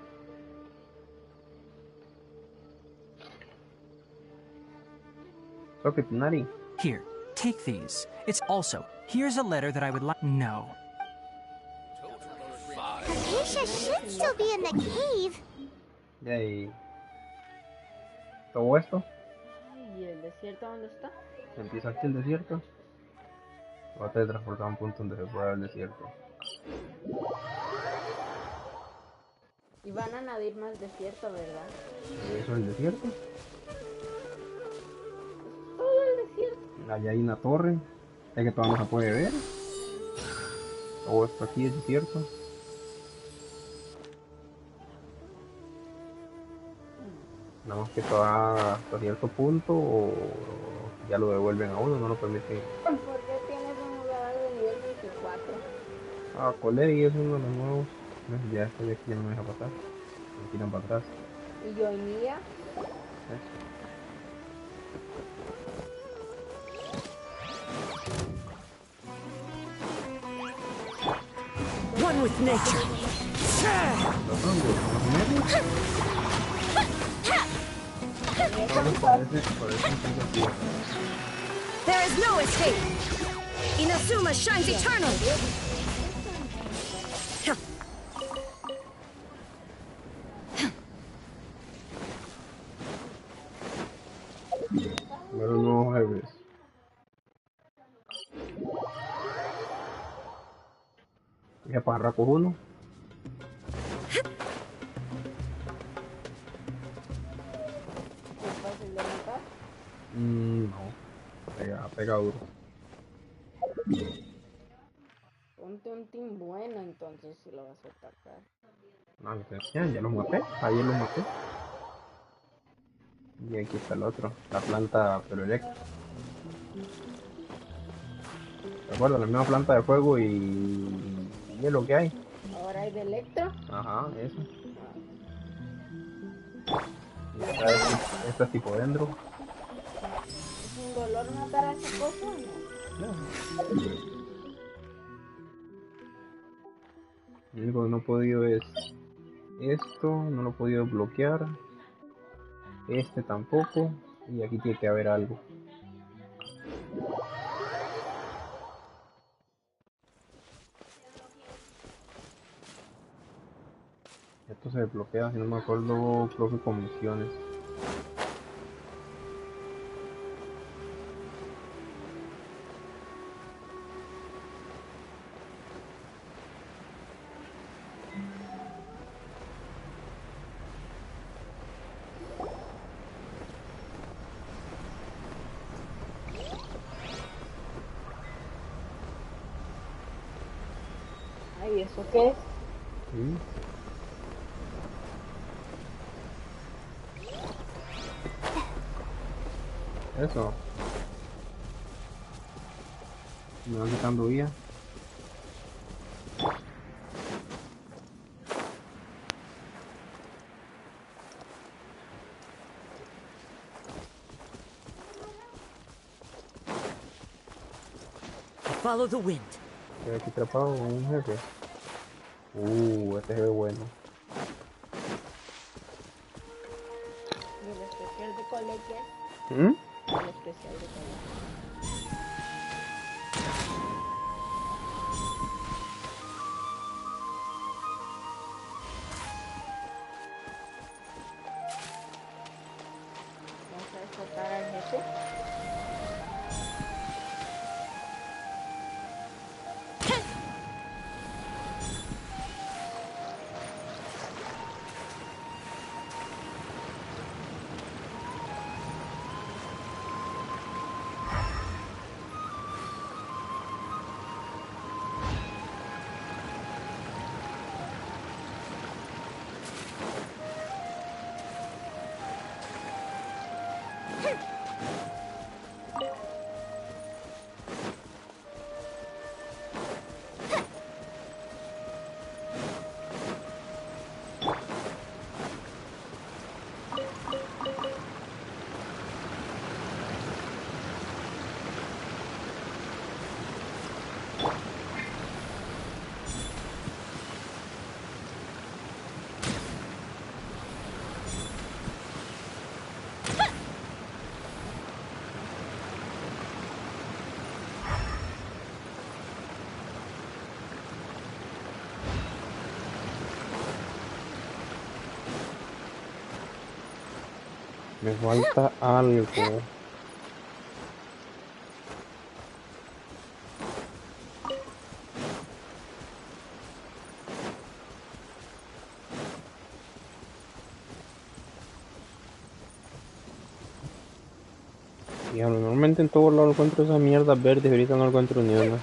Okay, Nari. Here, take these. It's also... Here's a letter that I would like... No. Hypatia should still be in the cave. Yay. ¿Todo esto? ¿Y el desierto dónde está? Empieza aquí el desierto. Va a teletransportar a un punto donde se pueda ver el desierto. Y van a nadir más desierto, ¿verdad? ¿Y eso es el desierto? Todo el desierto. Allá hay una torre. Es que todavía no se puede ver. Todo esto aquí es desierto. Nada más que hasta cierto punto o ya lo devuelven a uno, no lo permiten. ¿Por qué tienes un lugar de nivel 24? Ah, Coleri es uno de los nuevos. Ya estoy aquí, ya no me deja pasar. Me tiran para atrás. ¿Y yo y Mía? One with nature. There is no escape. Inazuma shines eternal. Pero no jefes. Ya para con uno. ¿Es fácil de matar? No. Pega duro. Ponte un team bueno entonces si lo vas a atacar. No, ya los maté. Ayer los maté. Y aquí está el otro. La planta pero eléctrica. Recuerda, la misma planta de fuego y hielo que hay. Ahora hay de electro. Ajá, eso. Y esta es tipo dendro. ¿Es un dolor matar a esa cosa o no? Lo único que no he podido es esto, no lo he podido bloquear. Este tampoco. Y aquí tiene que haber algo. Esto se desbloquea, si no me acuerdo, creo que con misiones. eso qué es? ¿Mm? Eso. Me van quitando vida. Follow the wind. Estoy aquí atrapado con un jefe. Este jefe es bueno. ¿Y el especial de colegio? ¿Mm? El especial de colegio. Vamos a despertar al jefe. Me falta algo. Diablo, normalmente en todos lados encuentro esas mierdas verdes, ahorita no encuentro ni una.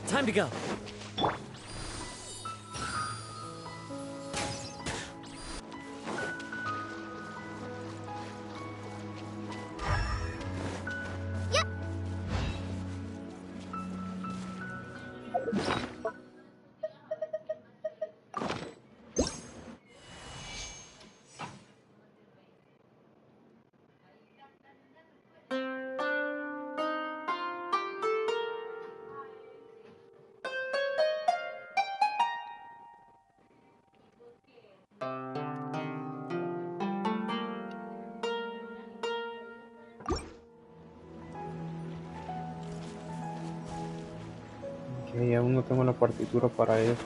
Time to go. Que aún no tengo la partitura para eso.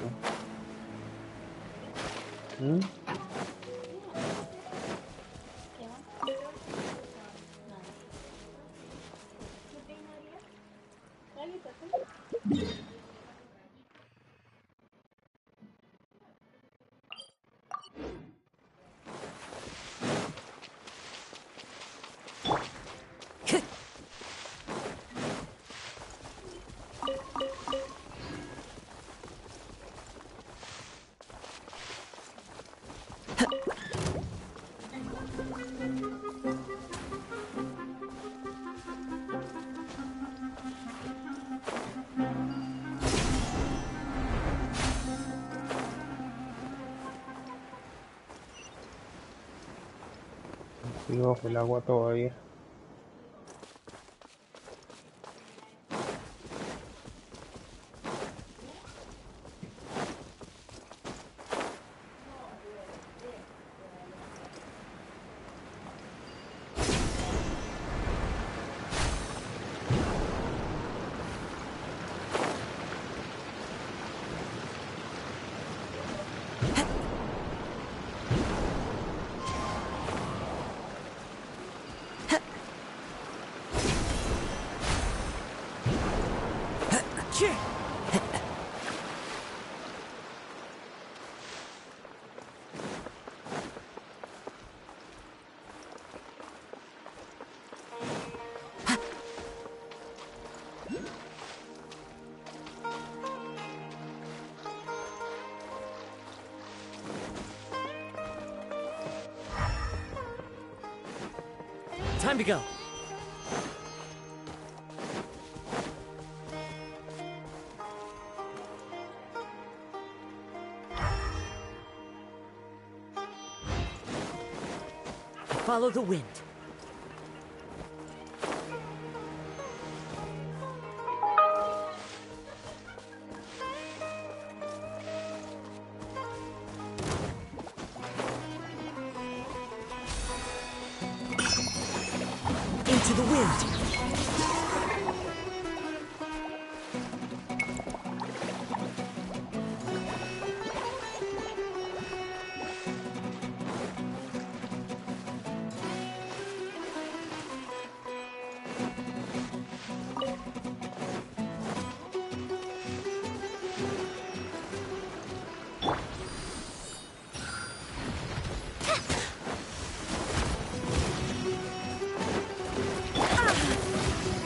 ¿Mm? Sigo bajo el agua todavía. Time to go. Follow the wind. Into the wind.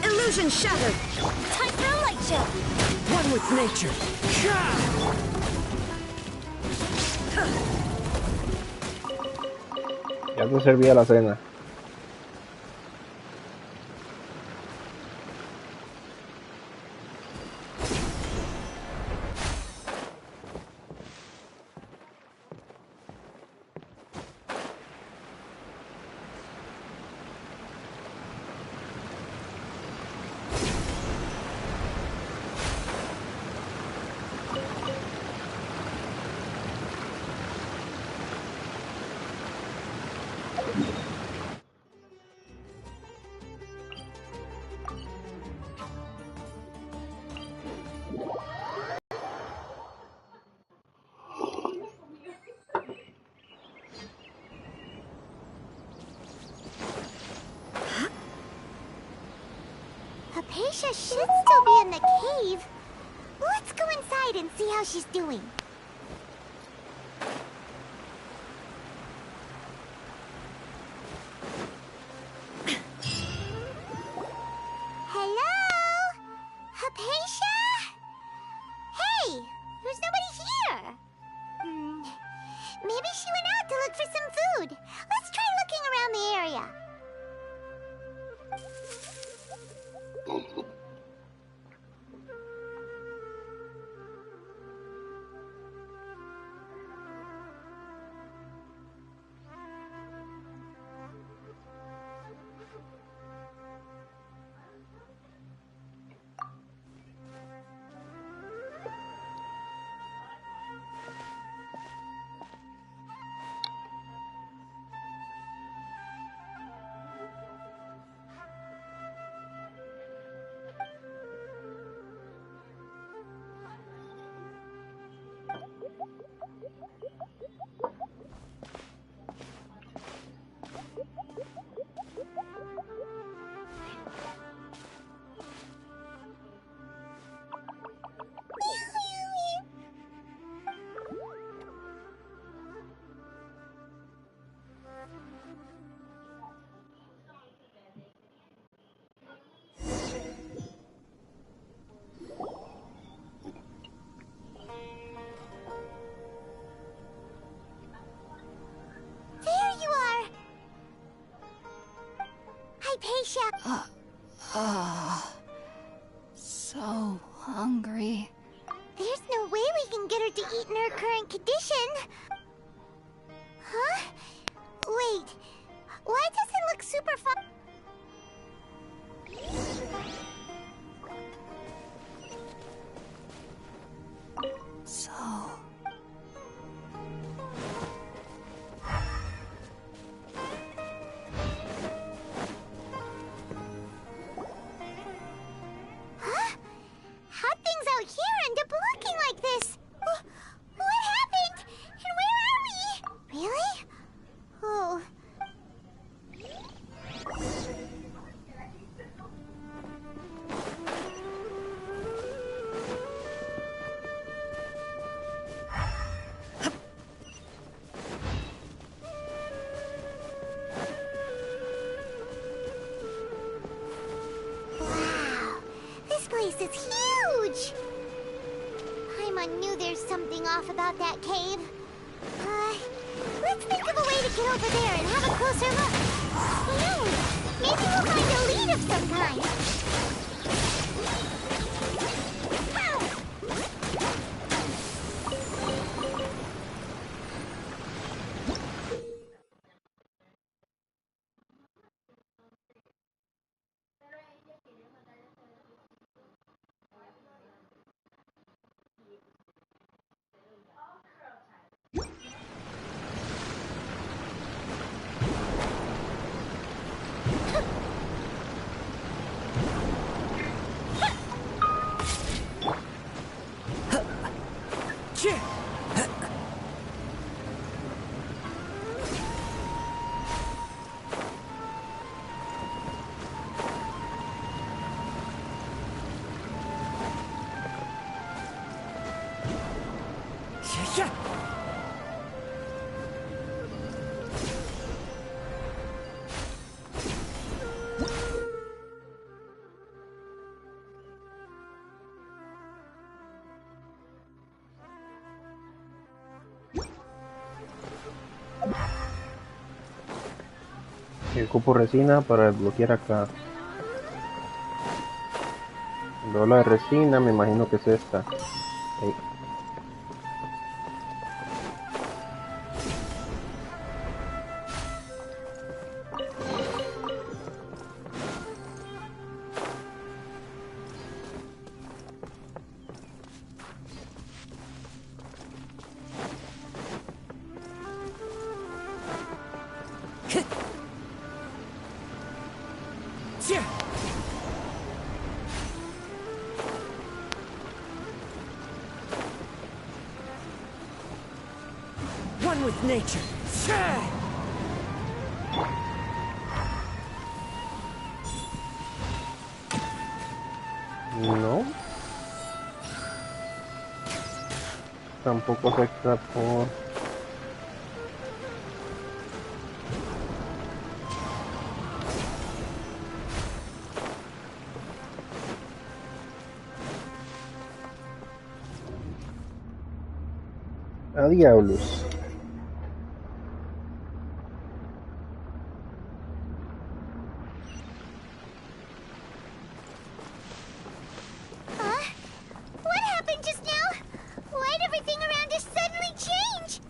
Illusion shattered! Time for a light show! One with nature! Ya te servía la cena. Hypatia should still be in the cave. Let's go inside and see how she's doing. Hello? Hypatia? Hey, there's nobody here. Maybe she went out to look for some food. Let's try looking around the area. Hypatia! So hungry. There's no way we can get her to eat in her current condition. Huh? Wait, why does it super fun. So... Huh? How'd things out here end up looking like this? What happened? And where are we? Really? Oh. Wow, this place is huge! Paimon knew there's something off about that cave. Let's think of a way to get over there and have a closer look. Who knows? Maybe we'll find a lead of some kind. Ocupo resina para desbloquear acá. Cuando habla de resina, me imagino que es esta. Ahí. One with nature. No. Tampoco afecta por... A diablos. What happened just now? Why'd everything around us suddenly change?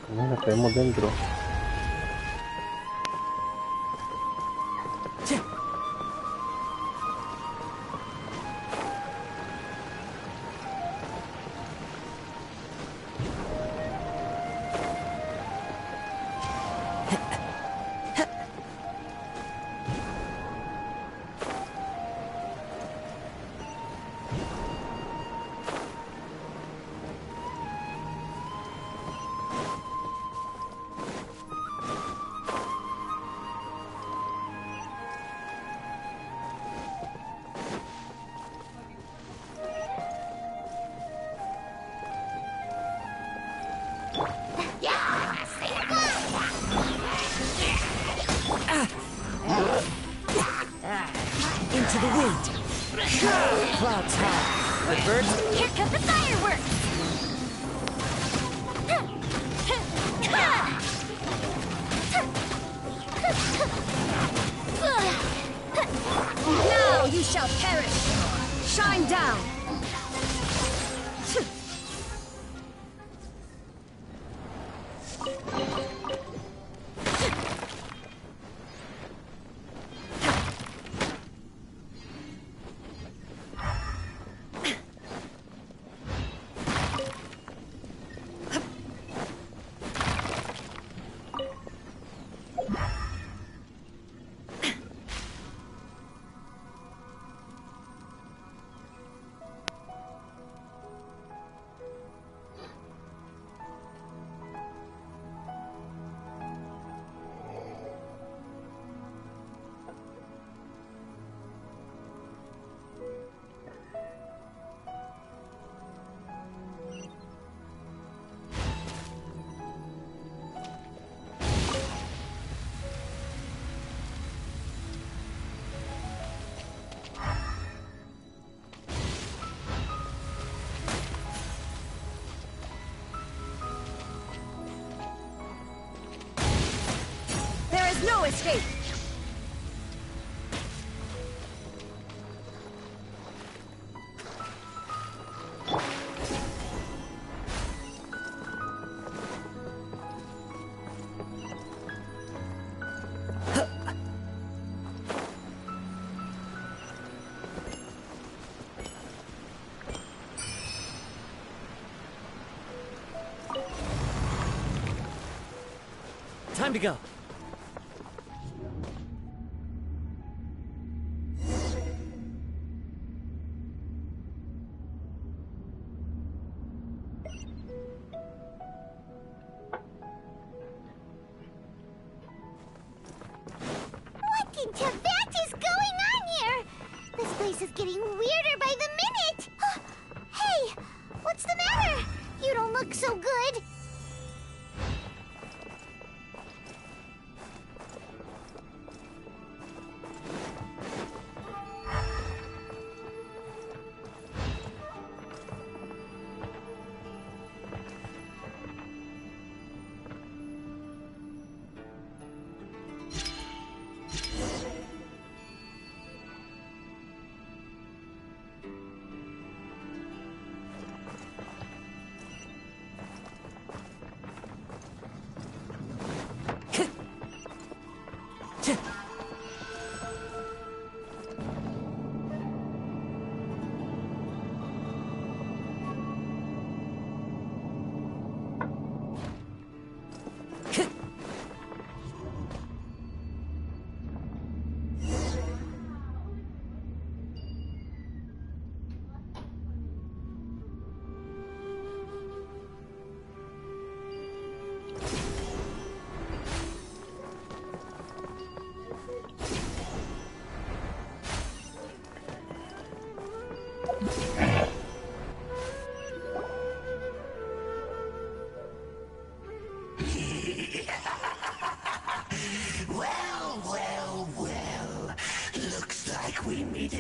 Mira, caemos dentro. Into the wind. Clouds high. chocolate birds. Here come the fireworks! Now you shall perish! Shine down! No escape! Time to go. Is getting weirder by the minute! Hey! What's the matter? You don't look so good!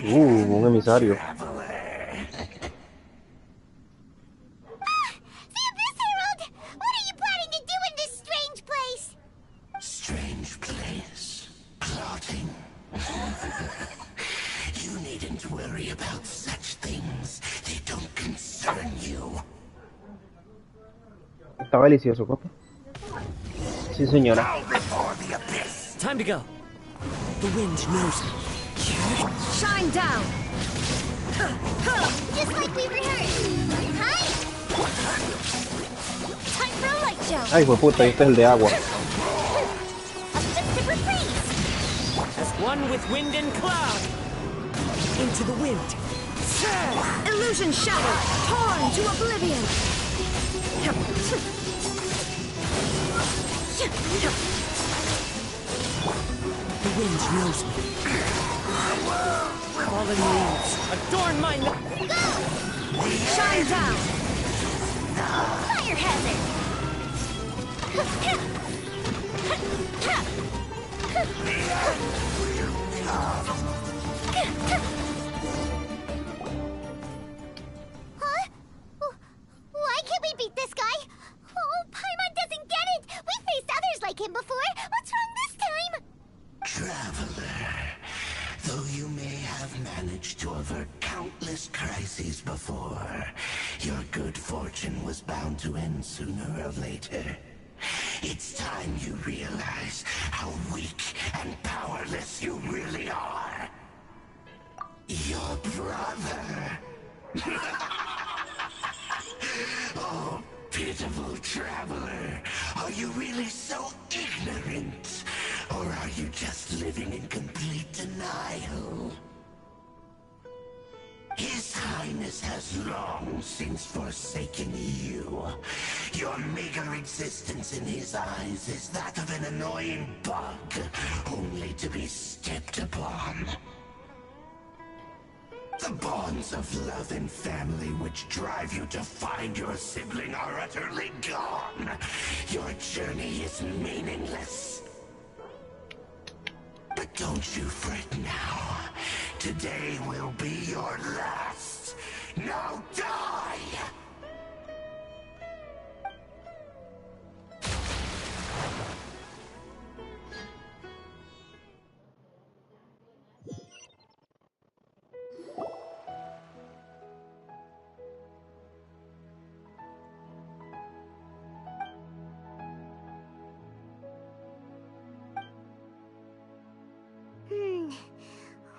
Un emisario. The Abyss Herald! What are you planning to do in this strange place? Strange place? Plotting? You needn't worry about such things. They don't concern you. Está delicioso, papi. Sí, señora. Time to go. The wind knows me. Shine down! Just like we rehearsed! Hi! Time for a light show! Ay, fue puta, este es el de agua. A festive reprise! As one with wind and cloud! Into the wind! Illusion shattered! Torn to oblivion! The wind knows me. Fallen leaves, adorn my Shine down! Fire hazard! Your good fortune was bound to end sooner or later. It's time you realize how weak and powerless you really are. Your brother. Oh, pitiful traveler. Are you really so ignorant? Or are you just living in complete denial? His Highness has long since forsaken you. Your meager existence in his eyes is that of an annoying bug, only to be stepped upon. The bonds of love and family which drive you to find your sibling are utterly gone. Your journey is meaningless. But don't you fret now. Today will be your last. Now die!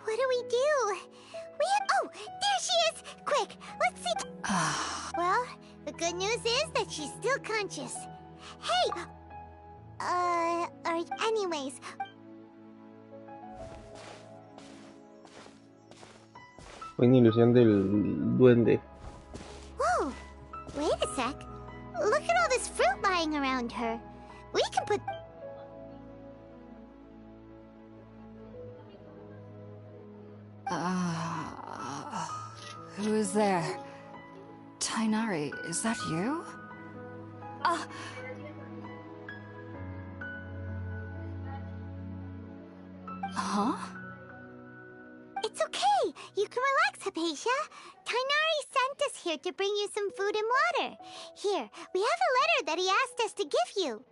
What do we do? Oh, there she is! Quick, let's see. Well, the good news is that she's still conscious. Hey! Anyways. Buena ilusión del duende. Whoa! Wait a sec. Look at all this fruit lying around her. We can put... Who's there? Tainari, is that you? Huh? It's okay. You can relax, Hypatia. Tainari sent us here to bring you some food and water. Here, we have a letter that he asked us to give you.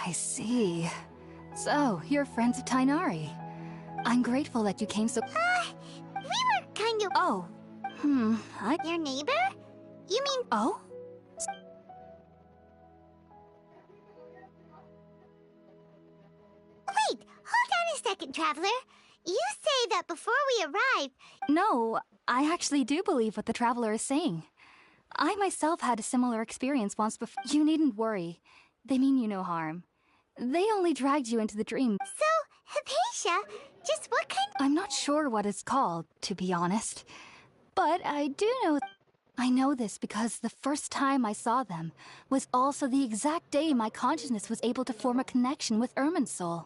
I see. So, you're friends of Tainari. I'm grateful that you came so... We were kind of... Oh. Your neighbor? You mean... Oh? Wait, hold on a second, Traveler. You say that before we arrived... No, I actually do believe what the Traveler is saying. I myself had a similar experience once before. You needn't worry. They mean you no harm. They only dragged you into the dream. So, Hypatia, just what kind... I'm not sure what it's called, to be honest. But I do know... I know this because the first time I saw them was also the exact day my consciousness was able to form a connection with Irminsul.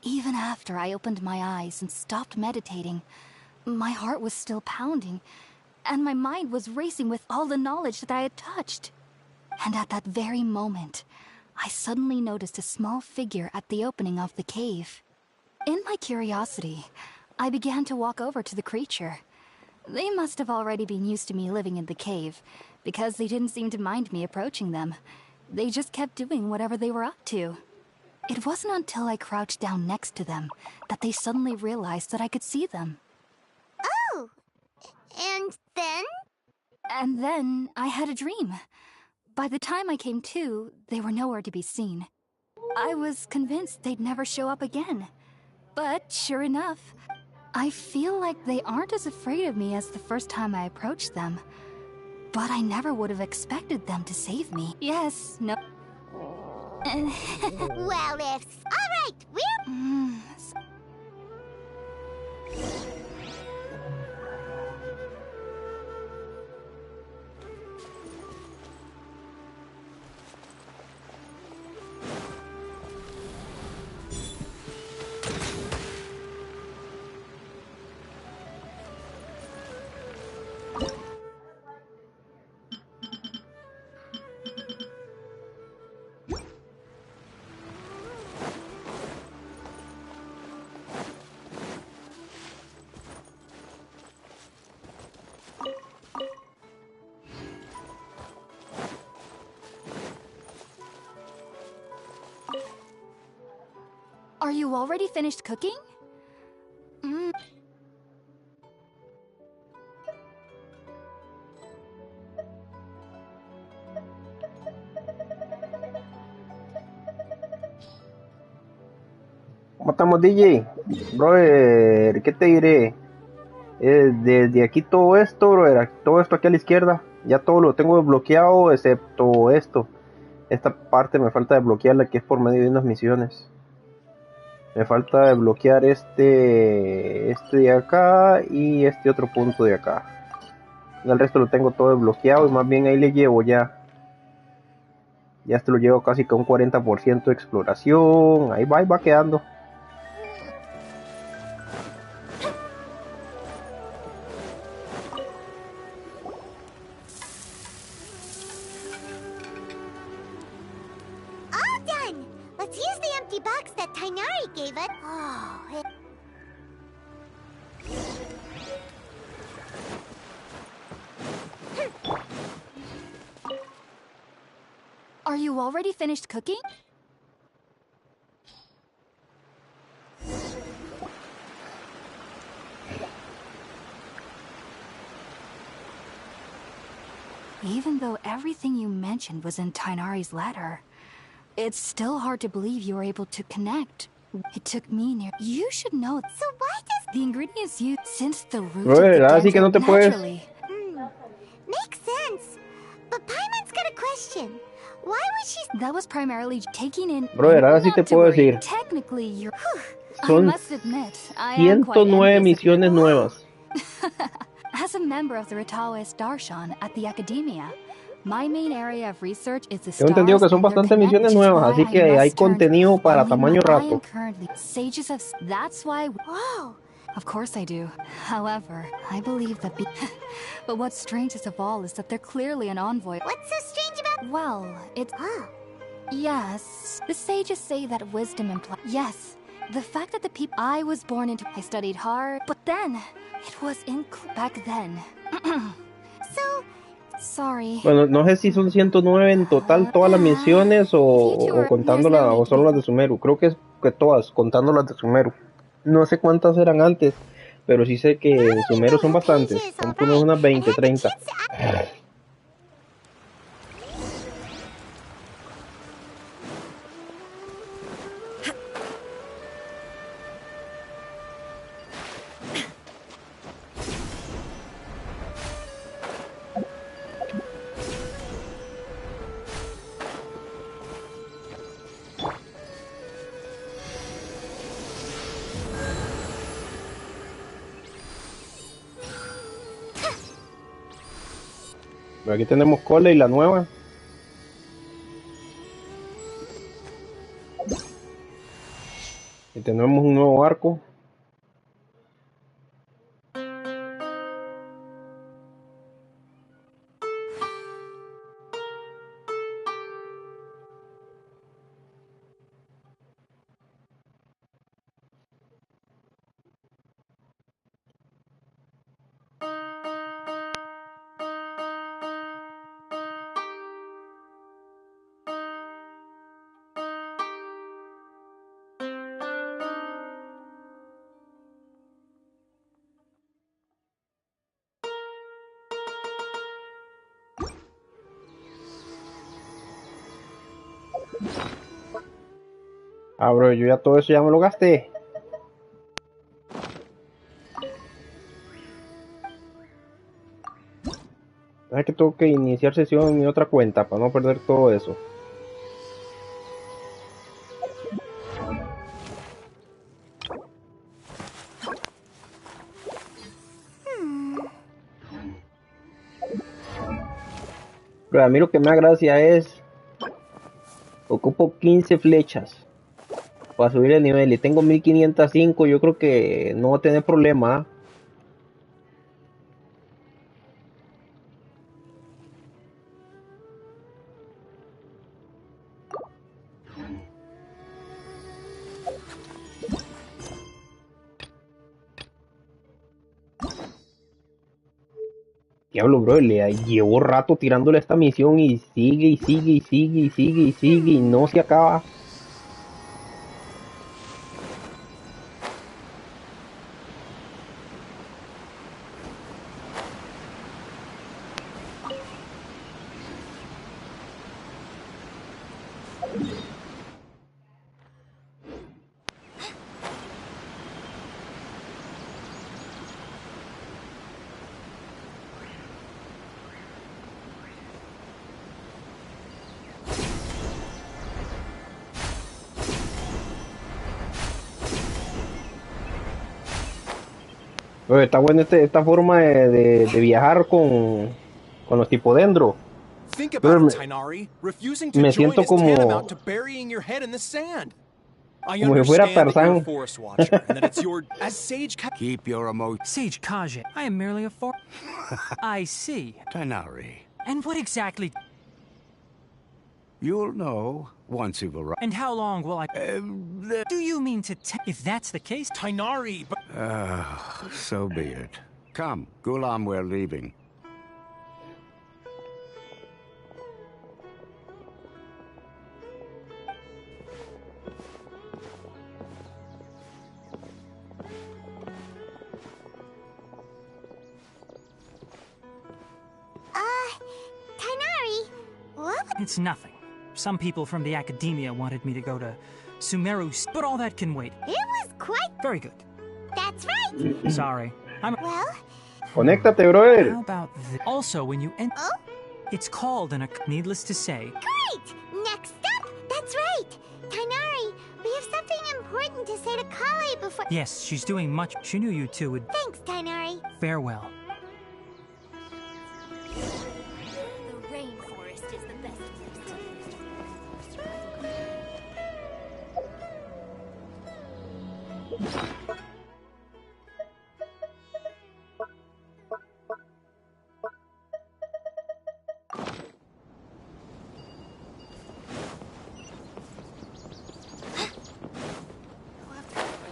Even after I opened my eyes and stopped meditating, my heart was still pounding, and my mind was racing with all the knowledge that I had touched. And at that very moment, I suddenly noticed a small figure at the opening of the cave. In my curiosity, I began to walk over to the creature. They must have already been used to me living in the cave, because they didn't seem to mind me approaching them. They just kept doing whatever they were up to. It wasn't until I crouched down next to them that they suddenly realized that I could see them. Oh! And then? And then I had a dream. By the time I came to, they were nowhere to be seen. I was convinced they'd never show up again. But sure enough, I feel like they aren't as afraid of me as the first time I approached them. But I never would have expected them to save me. Yes, no... Well, if... Alright, we're... you already finished cooking? ¿Cómo estamos, DJ? Brother, ¿qué te diré? Desde aquí todo esto, brother, todo esto aquí a la izquierda, ya todo lo tengo desbloqueado, excepto esto. Esta parte me falta desbloquearla, que es por medio de unas misiones. Me falta desbloquear este de acá y este otro punto de acá. El resto lo tengo todo desbloqueado y más bien ahí le llevo ya. Ya este lo llevo casi con un 40% de exploración. Ahí va quedando. Let's use the empty box that Tainari gave us. Are you already finished cooking? Even though everything you mentioned was in Tainari's letter, it's still hard to believe you were able to connect. It took me near. You should know. So why does the ingredients used since the root Bro, of the así que no te puedes. naturally? Makes sense. But Paimon's got a question. Why was she? That was primarily taking in. Brother, ahora sí te puedo decir. Technically, you're. Son I must admit, I am quite 109 misiones nuevas. As a member of the Ritaoist Darshan at the Academia, my main area of research is the Tengo entendido que son bastantes misiones nuevas, así que hay contenido para tamaño rato. Sages of. That's why. Whoa. Of course I do. However, I believe that. But what's strangest of all is that they're clearly an envoy. What's so strange about? Well, it's. Yes, the sages say that wisdom implies. Yes, the fact that the people I was born into. I studied hard, but then it was back then. So. Sorry. Bueno, no sé si son 109 en total todas las misiones o contando o solo las de Sumeru. Creo que es que todas, contando las de Sumeru. No sé cuántas eran antes, pero sí sé que en Sumeru son bastantes. Son como unas 20, 30. Aquí tenemos cola y la nueva. Y tenemos un nuevo arco. Ah, bro, yo ya todo eso ya me lo gasté. Es que tengo que iniciar sesión en mi otra cuenta para no perder todo eso. Pero a mí lo que me da gracia es... Ocupo 15 flechas para subir el nivel y tengo 1505. Yo creo que no va a tener problema. Diablo, bro, llevo rato tirándole esta misión y sigue y sigue y sigue y sigue y sigue y no se acaba. Oye, está buena esta forma de viajar con los tipodendro. Think Pero about it, Tainari. Refusing to me join siento is como, tantamount to burying your head in the sand. I como si fuera understand that you're a Tarzán. forest watcher and that it's your as Sage Keep your emotions. Sage Kaje, I am merely a I see. Tainari. And what exactly? You'll know once you've arrived. And how long will I? Do you mean to if that's the case? Tainari, but... So be it. Come, Gulam, we're leaving. Tainari, what? It's nothing. Some people from the academia wanted me to go to Sumeru, but all that can wait. It was quite... Very good. That's right. Sorry. I'm... Well? Conéctate, brother. How about also, when you enter... Oh? It's called needless to say. Great! Next up! That's right! Tainari, we have something important to say to Kale before... Yes, she's doing much. She knew you two would... Thanks, Tainari. Farewell. The rainforest is the best place to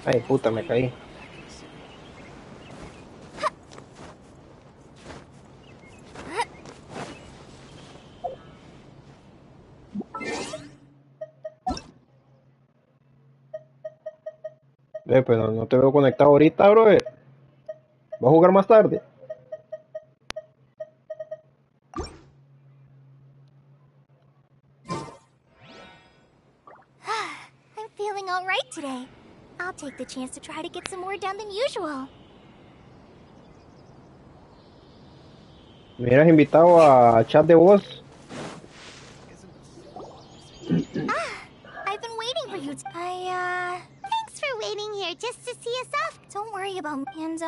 Ay, puta, me caí. Pues no te veo conectado ahorita, bro. ¿Vas a jugar más tarde? I'm feeling all right today. I'll take the chance to try to get some more done than usual. Me hubieras invitado a chat de voz. I've been waiting for you. Thanks for waiting here just to see us off. Don't worry about me. And,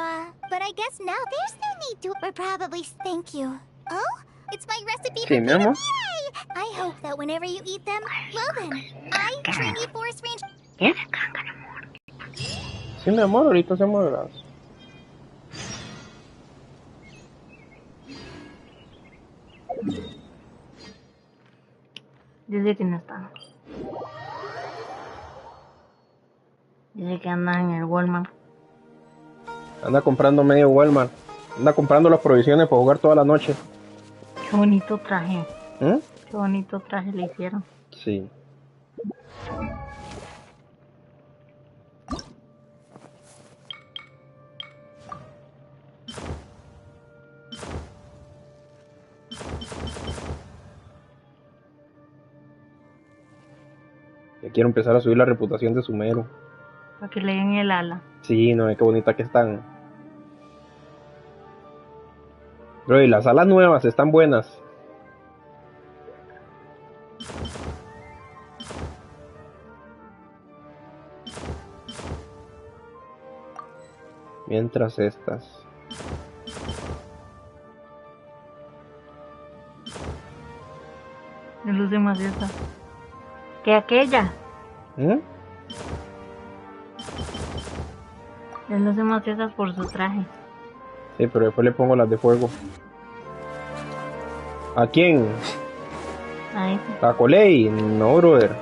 but I guess now There's no need to... We're probably... Thank you. Oh? It's my recipe Sí, for mi amor. Yay! I hope that whenever you eat them, well then, I, trainee forest ranger... Sí, mi amor, ahorita hacemos las... Dice que no está. Dice que anda en el Walmart. Anda comprando medio Walmart. Anda comprando las provisiones para jugar toda la noche. Qué bonito traje. ¿Mm? Qué bonito traje le hicieron. Sí. Ya quiero empezar a subir la reputación de Sumeru. Para que le den el ala. Sí, no, qué bonita que están. Bro, y las alas nuevas están buenas. Mientras estas. Me luce más esta que aquella. ¿Mm? Me luce más esas por su traje. Sí, pero después le pongo las de fuego. ¿A quién? A ese. ¿A Coley? No, brother.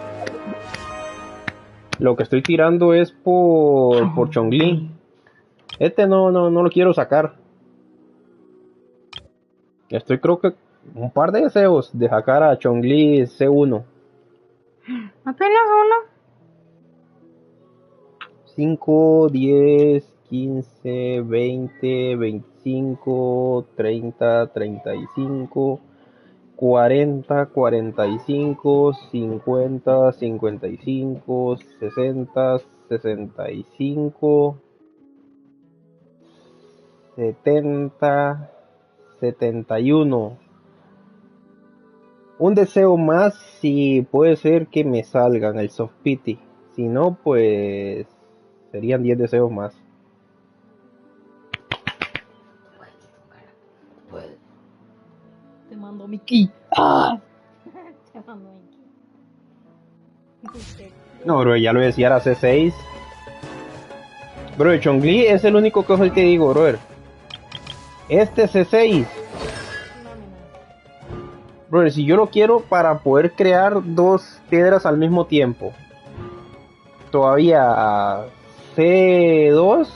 Lo que estoy tirando es por Chongli. Este no lo quiero sacar. Estoy creo que un par de deseos de sacar a Chongli C1. Apenas uno. 5, 10, 15, 20, 25, 30, 35, 40, 45, 50, 55, 60, 65, 70, 71. Un deseo más si puede ser que me salgan el soft pity. Si no, pues serían 10 deseos más. Inky. ¡Ah! Te mando Inky. No, bro, ya lo decía, era C6. Bro, Chongli es el único que te digo, brother. Este C6. Bro, si yo lo quiero para poder crear dos piedras al mismo tiempo. Todavía C2.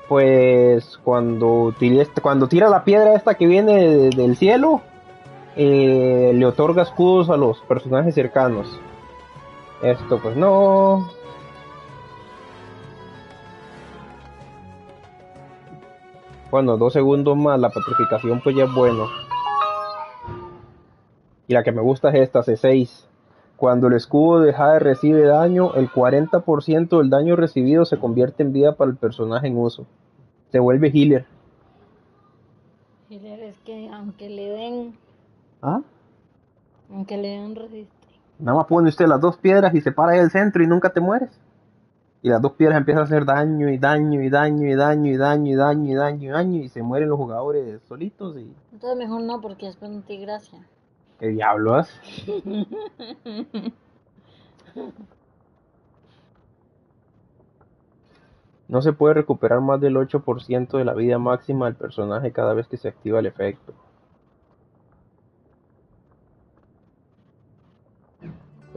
Pues cuando tira la piedra esta que viene del cielo, le otorga escudos a los personajes cercanos. Esto pues no. Bueno, 2 segundos más, la petrificación pues ya es bueno. Y la que me gusta es esta, C6. Cuando el escudo de Jade recibe daño, el 40% del daño recibido se convierte en vida para el personaje en uso. Se vuelve healer. Healer es que aunque le den... ¿Ah? Aunque le den resiste. Nada más pone usted las dos piedras y se para ahí el centro y nunca te mueres. Y las dos piedras empiezan a hacer daño y daño y daño y daño y daño y daño y daño y daño y se mueren los jugadores solitos y... Entonces mejor no, porque después no te gracia. ¿Qué diablos? No se puede recuperar más del 8% de la vida máxima del personaje cada vez que se activa el efecto.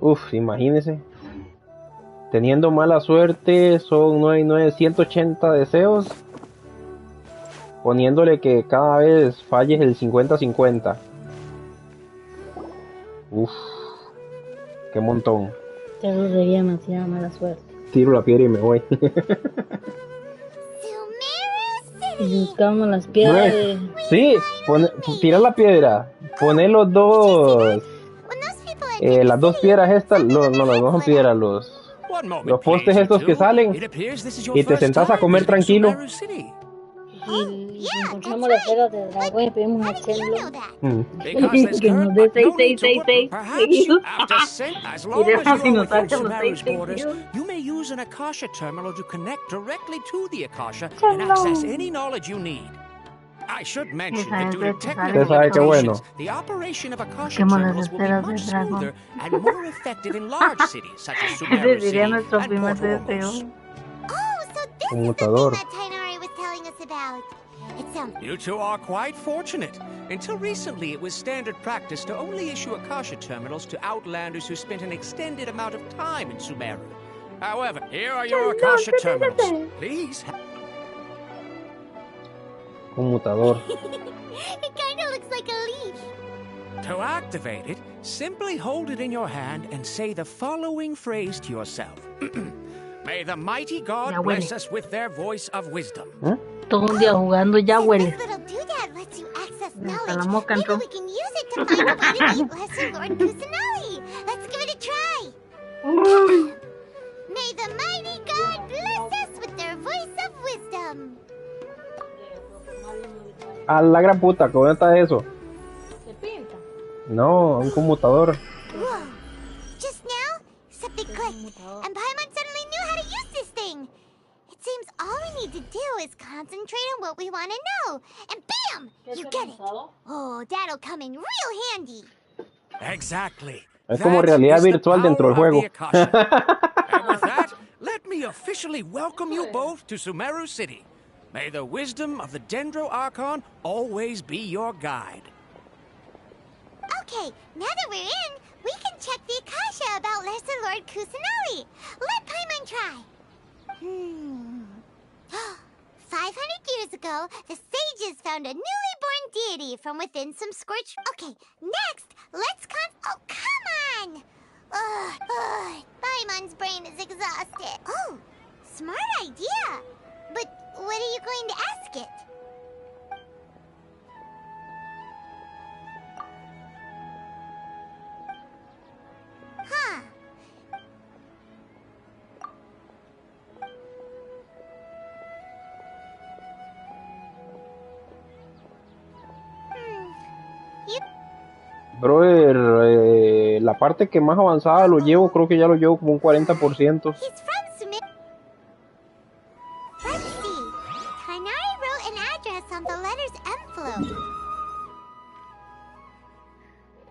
Uf, imagínese. Teniendo mala suerte, son 180 deseos. Poniéndole que cada vez falles el 50-50. Uf, qué montón. Eso sería demasiada mala suerte. Tiro la piedra y me voy. Y buscamos las piedras de... Sí, tira la piedra. Poner los dos. Las dos piedras estas. No, las dos son piedras. Los postes estos que salen. Y te sentás a comer tranquilo. Y si encontramos las piedras de dragón y pedimos a Chenlo que nos dé 6 seguidos. Y de así nos salgan los 6 seguidos. You may use an Akasha terminal to connect directly to the Akasha and access any knowledge you need. I should mention that due to technical limitations, the operation of Akasha terminals will be much smoother and more effective in large cities such as Sumeru City and Port Ormuz. Conmutador. You two are quite fortunate. Until recently, it was standard practice to only issue Akasha terminals to outlanders who spent an extended amount of time in Sumeru. However, here are your Akasha terminals. Please. Conmutador. It kinda looks like a leaf. To activate it, simply hold it in your hand and say the following phrase to yourself. May the mighty God bless us with their voice of wisdom. Todo un día jugando ya huele. This little doodad lets you access Hasta la knowledge. mosca Maybe entró. we can use it to find a way to beat Lesser Lord Kusanali. Let's give it a try. May the mighty God bless us with their voice of wisdom. A la gran puta, ¿cómo está eso? ¿Se pinta? No, un conmutador. Whoa. Just now, something clicked, and Paimon suddenly knew how to use this thing. It seems all we need to do is concentrate on what we want to know, and bam! You get it. Oh, that'll come in real handy. Exactly. Es como realidad virtual dentro del juego. And with that, let me officially welcome you both to Sumeru City. May the wisdom of the Dendro Archon always be your guide. Okay, now that we're in, we can check the Akasha about Lesser Lord Kusanali. Let Paimon try. 500 years ago, the sages found a newly born deity from within some scorched... Okay, next, let's Oh, come on! Paimon's brain is exhausted. Oh, smart idea. But what are you going to ask it? Huh. Brother, la parte que más avanzada lo llevo, creo que ya lo llevo como un 40%. Let's see. Kainari wrote an address on the letter's envelope.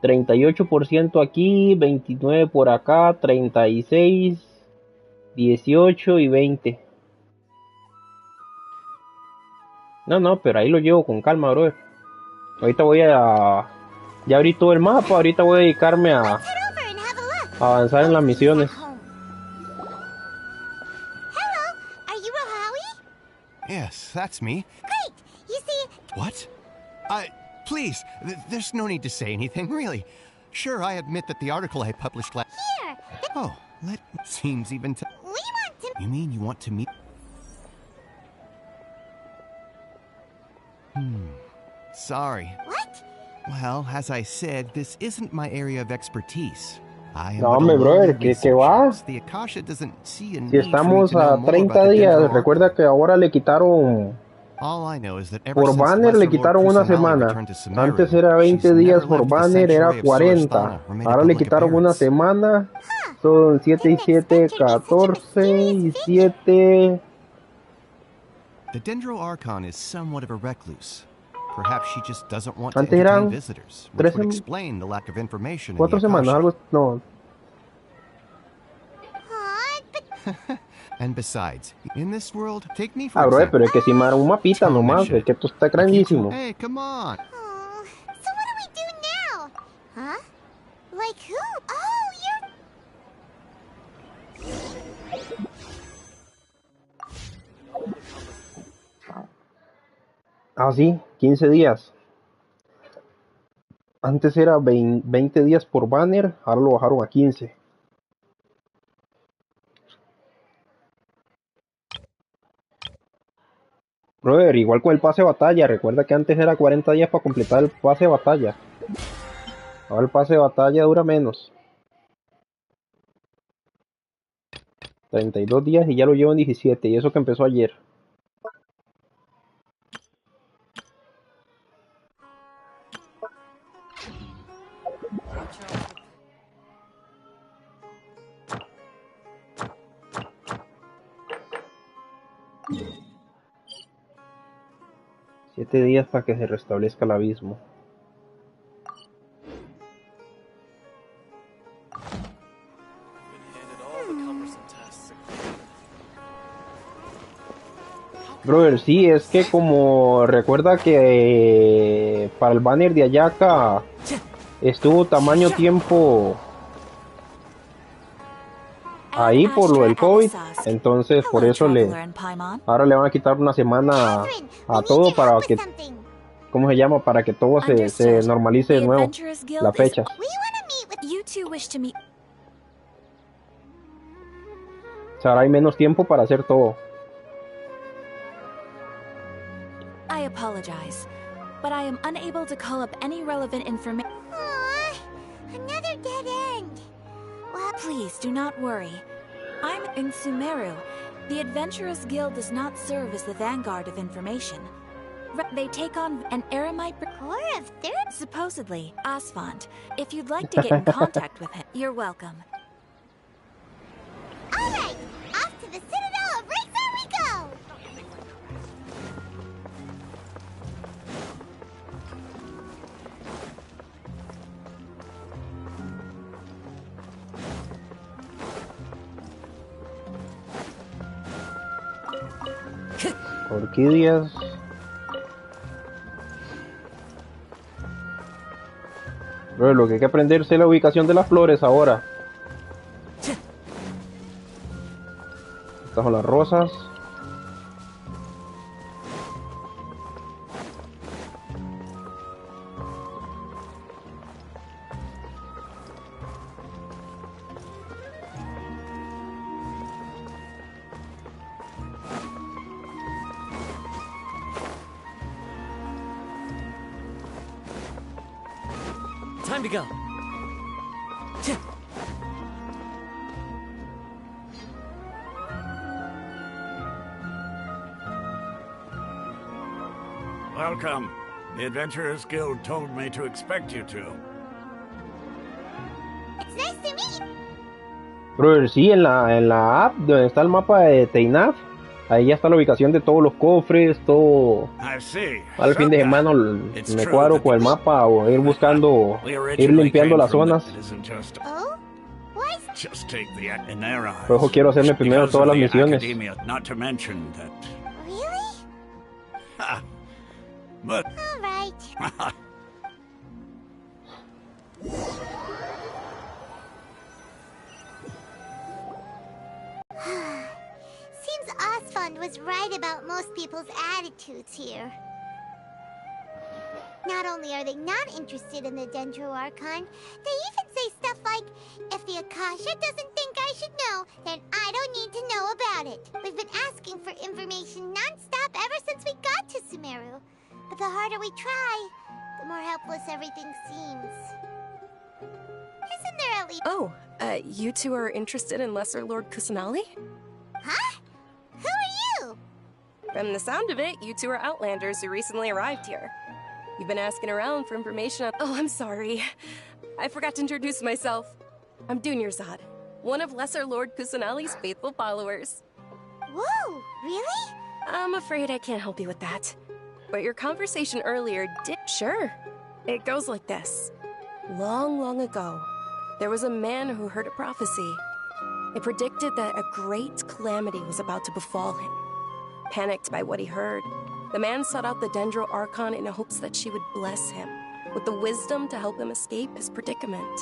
38% aquí, 29 por acá, 36, 18 y 20. No, pero ahí lo llevo con calma, brother. Ahorita voy a... Ya abrí todo el mapa, ahorita voy a dedicarme a avanzar en las misiones. Yes, that's me. Great! You see... What? Please, there's no need to say anything, really. Sure, I admit that the article I published last... Here! Oh, seems even to... We want to... You mean you want to meet... Sorry. What? Well, as I said, this isn't my area of expertise. No, hombre, brother, ¿qué va? Si estamos a 30 días, recuerda que ahora le quitaron... Por banner le quitaron una semana. Antes era 20 días por banner, era 40. Ahora le quitaron una semana. Son 7 y 7, 14 y 7... The Dendro Archon is somewhat of a recluse. Perhaps she just doesn't want to Antes entertain eran visitors, which would explain the lack of information in the 4 semanas, Akasha. algo... No. And besides, in this world, take me for Ah, bro, example. pero es que si me hará un mapita nomás, es que esto está grandísimo. Hey, come on. Oh, so what do we do now? Huh? Like who? Oh, Ah, sí, 15 días. Antes era 20 días por banner, ahora lo bajaron a 15. Brother, igual con el pase de batalla, recuerda que antes era 40 días para completar el pase de batalla. Ahora el pase de batalla dura menos. 32 días y ya lo llevo en 17, y eso que empezó ayer. Siete días para que se restablezca el abismo. Brother, sí, es que como recuerda que para el banner de Ayaka estuvo tamaño tiempo ahí por lo del COVID, entonces por eso ahora le van a quitar una semana a todo para que, ¿cómo se llama? Para que todo se normalice de nuevo, la fecha. O sea, ahora hay menos tiempo para hacer todo. I apologize, but I am unable to call up any relevant information. another dead end. Well, please do not worry. I'm in Sumeru. The Adventurers Guild does not serve as the vanguard of information. They take on an Eremite core of third. Supposedly, Asphalt. If you'd like to get in contact with him, you're welcome. All right, off to the Citadel of Razor we go. Orquídeas. Bro, lo que hay que aprenderse es la ubicación de las flores ahora. Estas son las rosas. Time to go. Welcome. The Adventurers Guild told me to expect you two. It's nice to meet. Brother, sí, en la app donde está el mapa de Teinaf, Ahí ya está la ubicación de todos los cofres, todo. I see. Al fin de semana me cuadro con el mapa o ir buscando, ir limpiando las zonas. Just take the in their eyes. Por eso quiero hacerme primero todas las misiones. Not to mention that. Really? But. All right. Seems Osfond was right about most people's attitudes here. Not only are they not interested in the Dendro Archon, they even say stuff like, if the Akasha doesn't think I should know, then I don't need to know about it. We've been asking for information non-stop ever since we got to Sumeru. But the harder we try, the more helpless everything seems. Isn't there at least— Oh, you two are interested in Lesser Lord Kusanali? Huh? Who are you? From the sound of it, you two are Outlanders who recently arrived here. You've been asking around for information on— Oh, I'm sorry. I forgot to introduce myself. I'm Dunyarzad, one of Lesser Lord Kusanali's faithful followers. Whoa, really? I'm afraid I can't help you with that. But your conversation earlier did— Sure. It goes like this. Long, long ago, there was a man who heard a prophecy. It predicted that a great calamity was about to befall him. Panicked by what he heard, the man sought out the Dendro Archon in hopes that she would bless him with the wisdom to help him escape his predicament.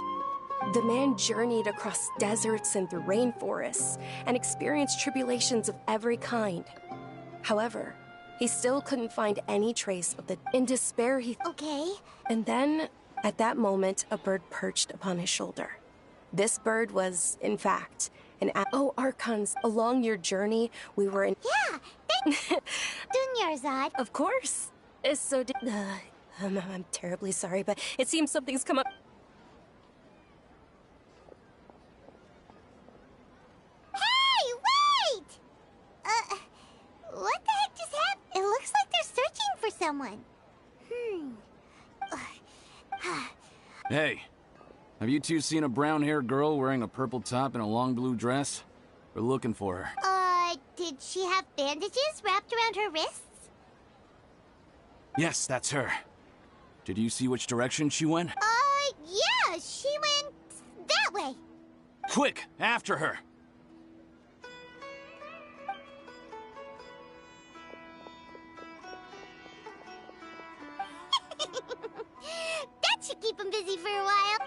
The man journeyed across deserts and through rainforests and experienced tribulations of every kind. However, he still couldn't find any trace of the— In despair, he— Okay. And then, at that moment, a bird perched upon his shoulder. This bird was, in fact, an— Oh, Archons, along your journey, we were in— Yeah, Dunyarzad. Of course. So I'm terribly sorry, but it seems something's come up. Hey, wait! What the heck just happened? It looks like they're searching for someone. Hey, have you two seen a brown-haired girl wearing a purple top and a long blue dress? We're looking for her. Did she have bandages wrapped around her wrists? Yes, that's her. Did you see which direction she went? Yeah, she went that way. Quick, after her! That should keep him busy for a while.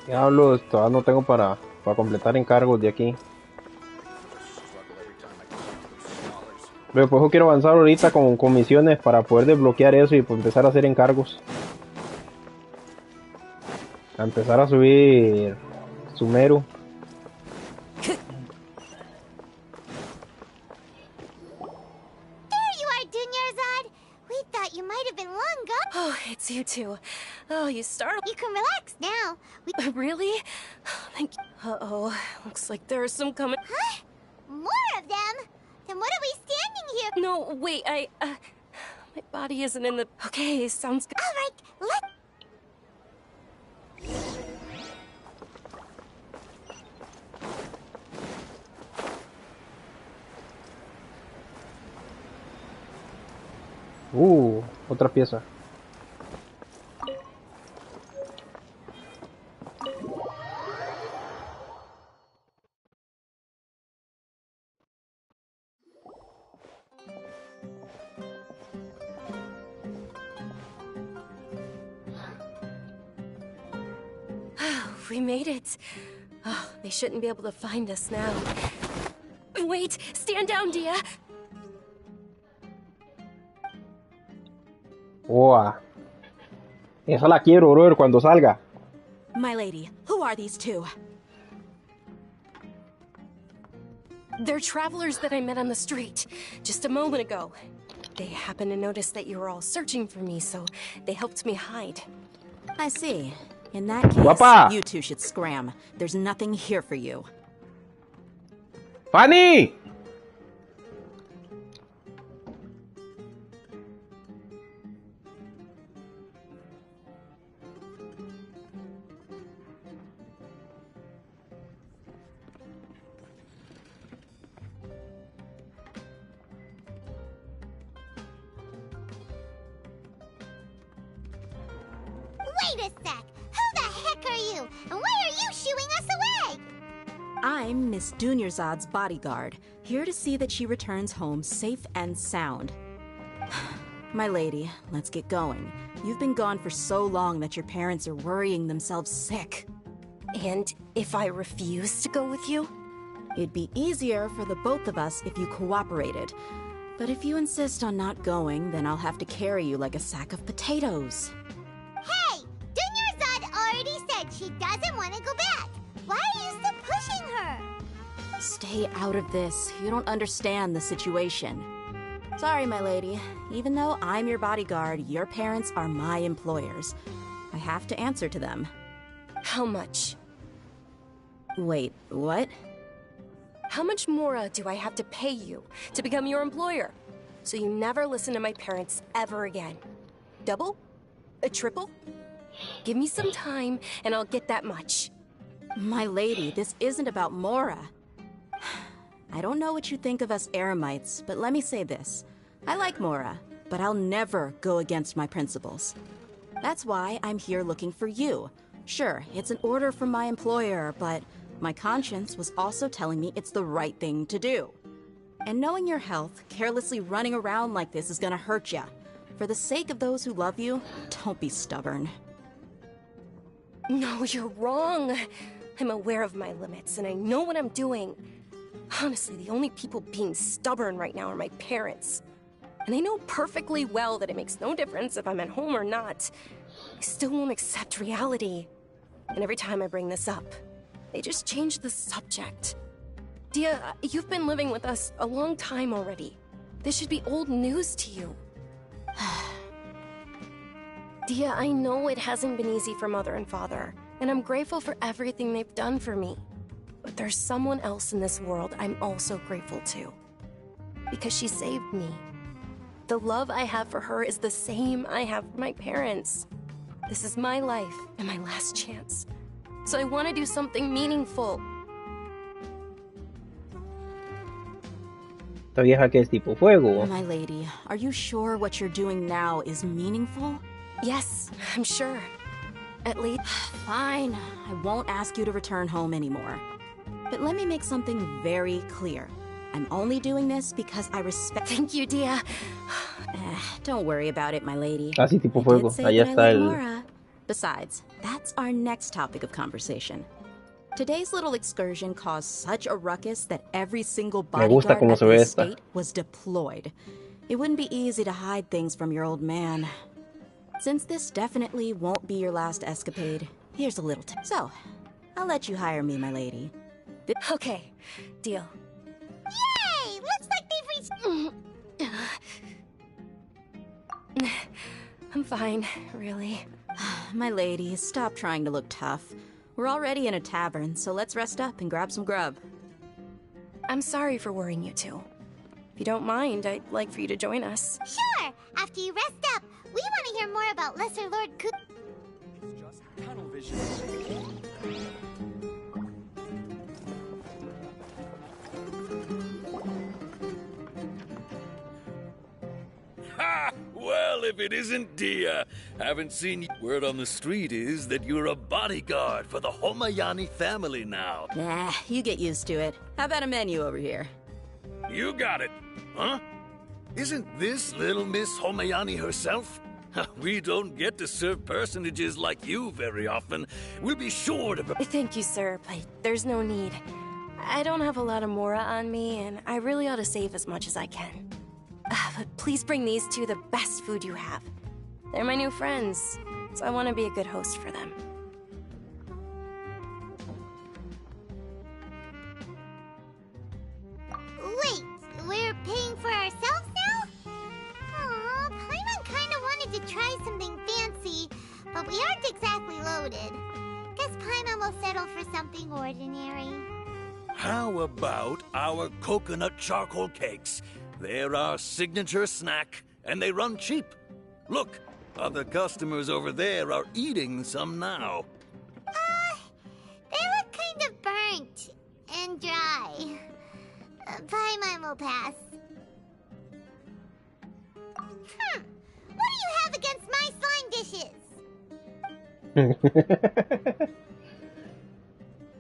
Diablos, todavía no tengo para completar encargos de aquí. Pero por eso quiero avanzar ahorita con misiones para poder desbloquear eso y pues empezar a hacer encargos. A empezar a subir Sumeru. There you are, Dunyarzad. We thought you might have been long gone. Oh, it's you two. Oh, you startled— You can relax now. Really? Thank you. Uh-oh. Looks like there's some coming— Huh? More of them? Then what are we standing here? No, wait, my body isn't in the— Okay, sounds good. All right, let's— Otra pieza. We made it. Oh, they shouldn't be able to find us now. Wait, stand down, Dia. Wow. Esa la quiero, brother, cuando salga. My lady, who are these two? They're travelers that I met on the street just a moment ago. They happened to notice that you were all searching for me, so they helped me hide. I see. In that case, Guapa. you two should scram. There's nothing here for you. ¡Fanny! Wait a sec! Who the heck are you? And why are you shooing us away? I'm Miss Dunyarzad's bodyguard, here to see that she returns home safe and sound. My lady, let's get going. You've been gone for so long that your parents are worrying themselves sick. And if I refuse to go with you? It'd be easier for the both of us if you cooperated. But if you insist on not going, then I'll have to carry you like a sack of potatoes. Hey! Dunyarzad already said she doesn't want to go back. Why are you still pushing her? Stay out of this. You don't understand the situation. Sorry, my lady. Even though I'm your bodyguard, your parents are my employers. I have to answer to them. How much? Wait, what? How much more do I have to pay you to become your employer? So you never listen to my parents ever again. Double? A triple? Give me some time and I'll get that much. My lady, this isn't about Mora. I don't know what you think of us Eremites, but let me say this. I like Mora, but I'll never go against my principles. That's why I'm here looking for you. Sure, it's an order from my employer, but my conscience was also telling me it's the right thing to do. And knowing your health, carelessly running around like this is gonna hurt ya. For the sake of those who love you, don't be stubborn. No, you're wrong. I'm aware of my limits, and I know what I'm doing. Honestly, the only people being stubborn right now are my parents. And I know perfectly well that it makes no difference if I'm at home or not. I still won't accept reality. And every time I bring this up, they just change the subject. Dia, you've been living with us a long time already. This should be old news to you. Dia, I know it hasn't been easy for Mother and Father, and I'm grateful for everything they've done for me. But there's someone else in this world I'm also grateful to. Because she saved me. The love I have for her is the same I have for my parents. This is my life and my last chance. So I want to do something meaningful. Esta vieja que es tipo fuego. My lady, are you sure what you're doing now is meaningful? Yes, I'm sure. At least... Fine. I won't ask you to return home anymore. But let me make something very clear. I'm only doing this because I respect... Thank you, Dia. Don't worry about it, my lady. Así tipo fuego. Allá está el... Mora. Besides, that's our next topic of conversation. Today's little excursion caused such a ruckus that every single bodyguard at the estate was deployed. It wouldn't be easy to hide things from your old man. Since this definitely won't be your last escapade, here's a little tip. So, I'll let you hire me, my lady. Okay, deal. Yay! Looks like they've reached... I'm fine, really. My lady, stop trying to look tough. We're already in a tavern, so let's rest up and grab some grub. I'm sorry for worrying you two. If you don't mind, I'd like for you to join us. Sure! After you rest up, we want to hear more about Lesser Lord Ku... It's just tunnel vision. Ha! Well, if it isn't Dia. Haven't seen you. Word on the street is that you're a bodyguard for the Homayani family now. Nah, you get used to it. How about a menu over here? You got it. Huh? Isn't this little Miss Homayani herself? We don't get to serve personages like you very often. We'll be sure to... Thank you, sir, but there's no need. I don't have a lot of Mora on me, and I really ought to save as much as I can. But please bring these two the best food you have. They're my new friends, so I want to be a good host for them. but we aren't exactly loaded. Guess Paimon will settle for something ordinary. How about our coconut charcoal cakes? They're our signature snack, and they run cheap. Look, other customers over there are eating some now. They look kind of burnt and dry. Paimon will pass. What do you have against my slime dishes?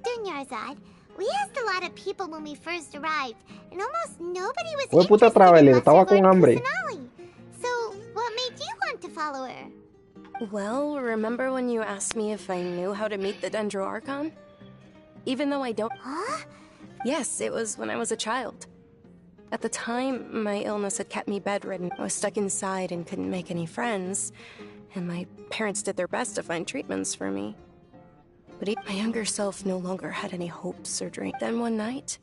Dunyarzad, we asked a lot of people when we first arrived, and almost nobody was Fue puta interested in Traveler, Lesser estaba con Lord hambre. Kusanali. So, what made you want to follow her? Well, remember when you asked me if I knew how to meet the Dendro Archon? Even though I don't... Huh? Yes, it was when I was a child. At the time, my illness had kept me bedridden. I was stuck inside and couldn't make any friends, and my parents did their best to find treatments for me. But my younger self no longer had any hopes or dreams. Then one night,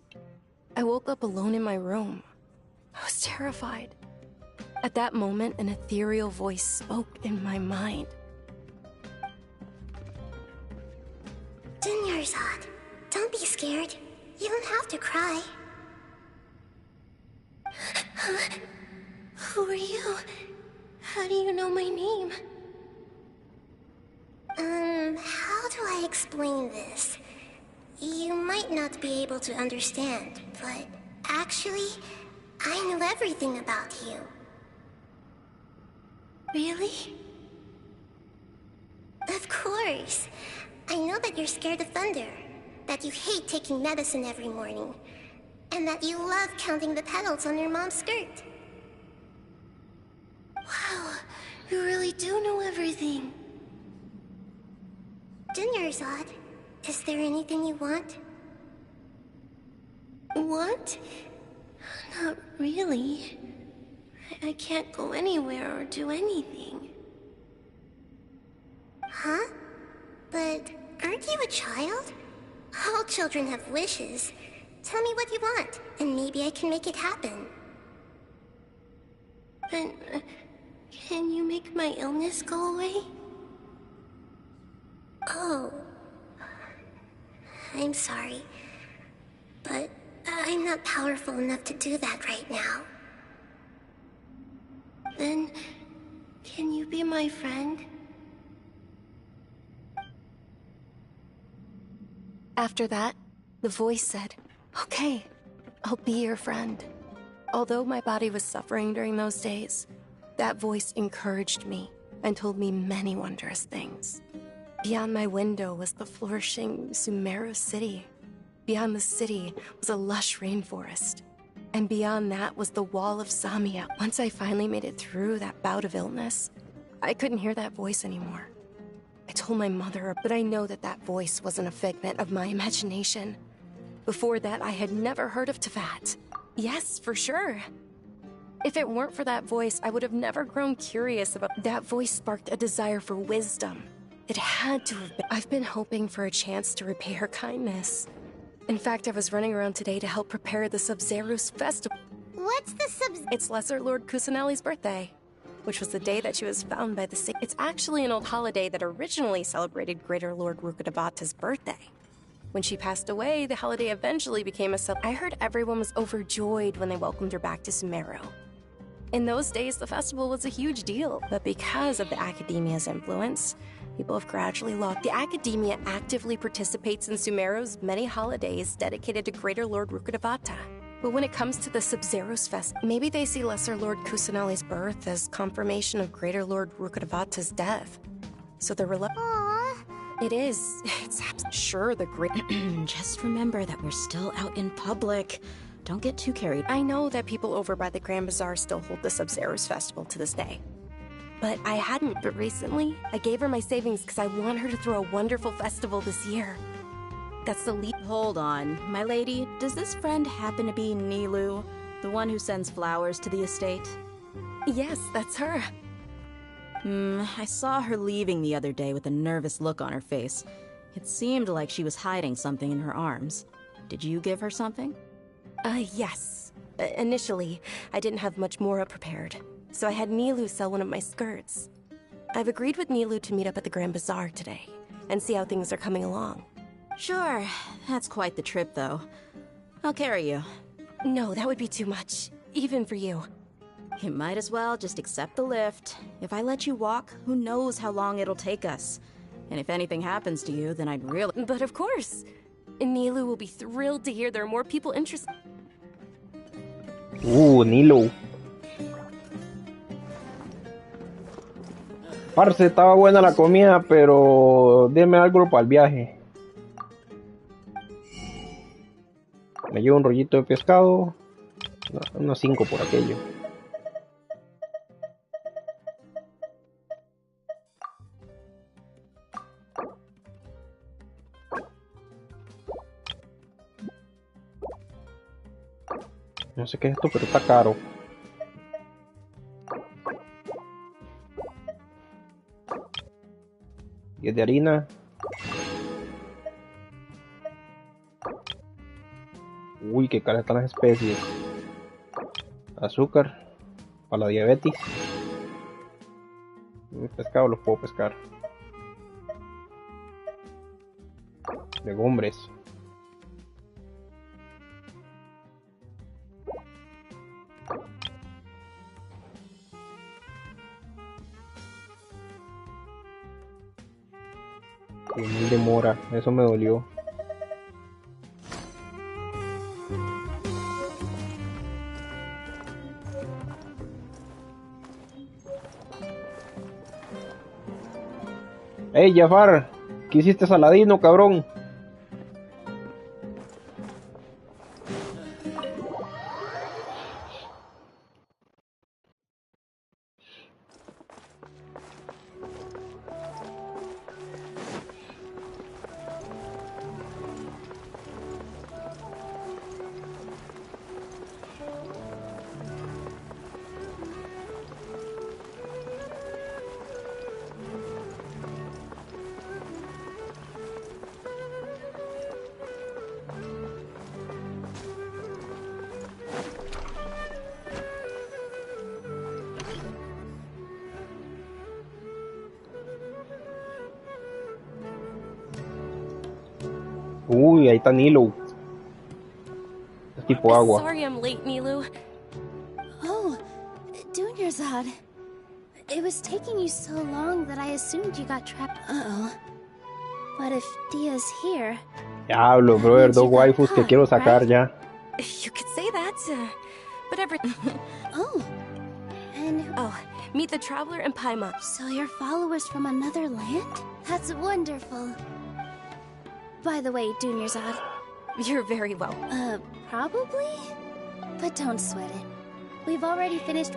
I woke up alone in my room. I was terrified. At that moment, an ethereal voice spoke in my mind. Dunyarzad, don't be scared. You don't have to cry. Who are you? How do you know my name? How do I explain this? You might not be able to understand, but actually, I know everything about you. Really? Of course. I know that you're scared of thunder, that you hate taking medicine every morning, and that you love counting the petals on your mom's skirt. Wow, you really do know everything. Dunyarzad, is there anything you want? Want? Not really. I can't go anywhere or do anything. Huh? But aren't you a child? All children have wishes. Tell me what you want, and maybe I can make it happen. But can you make my illness go away? Oh. I'm sorry. But I'm not powerful enough to do that right now. Then, can you be my friend? After that, the voice said, "Okay, I'll be your friend." Although my body was suffering during those days, that voice encouraged me and told me many wondrous things. Beyond my window was the flourishing Sumeru city. Beyond the city was a lush rainforest. And beyond that was the wall of Samia. Once I finally made it through that bout of illness, I couldn't hear that voice anymore. I told my mother, but I know that that voice wasn't a figment of my imagination. Before that, I had never heard of Teyvat. Yes, for sure. If it weren't for that voice, I would have never grown curious about... That voice sparked a desire for wisdom. It had to have been... I've been hoping for a chance to repay her kindness. In fact, I was running around today to help prepare the Sub-Zerus festival. What's the It's Lesser Lord Kusanali's birthday, which was the day that she was found by the sea. It's actually an old holiday that originally celebrated Greater Lord Rukkhadevata's birthday. When she passed away, the holiday eventually became a I heard everyone was overjoyed when they welcomed her back to Sumeru. In those days, the festival was a huge deal, but because of the Academia's influence, people have gradually lost. The Academia actively participates in Sumeru's many holidays dedicated to Greater Lord Rukkhadevata. But when it comes to the Sub-Zerus Fest, maybe they see Lesser Lord Kusanali's birth as confirmation of Greater Lord Rukkhadevata's death. So they're It is. It's sure the great... Just remember that we're still out in public. Don't get too carried. I know that people over by the Grand Bazaar still hold the Sub-Zerus Festival to this day. But I hadn't. But recently, I gave her my savings because I want her to throw a wonderful festival this year. That's the lead. Hold on, my lady. Does this friend happen to be Nilu? The one who sends flowers to the estate? Yes, that's her. I saw her leaving the other day with a nervous look on her face. It seemed like she was hiding something in her arms. Did you give her something? Yes. Initially, I didn't have much Mora prepared, so I had Nilu sell one of my skirts. I've agreed with Nilu to meet up at the Grand Bazaar today and see how things are coming along. Sure, that's quite the trip, though. I'll carry you. No, that would be too much, even for you. You might as well just accept the lift. If I let you walk, who knows how long it'll take us. And if anything happens to you, then I'd really... But of course! Nilu will be thrilled to hear there are more people interested. Nilo. Parce, estaba buena la comida, pero deme algo para el viaje. Me llevo un rollito de pescado, unos 5 por aquello. No sé qué es esto, pero está caro. Y es de harina. Uy, qué caras están las especies. Azúcar. Para la diabetes. Pescado los puedo pescar. Legumbres. Mil de mora, eso me dolió. Hey Jafar, ¿qué hiciste Saladino, cabrón? Uy, ahí está Nilo. Es tipo agua. Sorry I'm late, Nilu. Oh, Dunyarzad. It was taking you so long that I assumed you got trapped. Uh-oh. But if Dia's here... Diablo, brother, dos waifus que quiero sacar ya. You could say that, but every... Oh. And... Oh, meet the Traveler and Paimon. So you're followers from another land? That's wonderful. By the way, Dunyarzad. You're very well. Probably? But don't sweat it. We've already finished...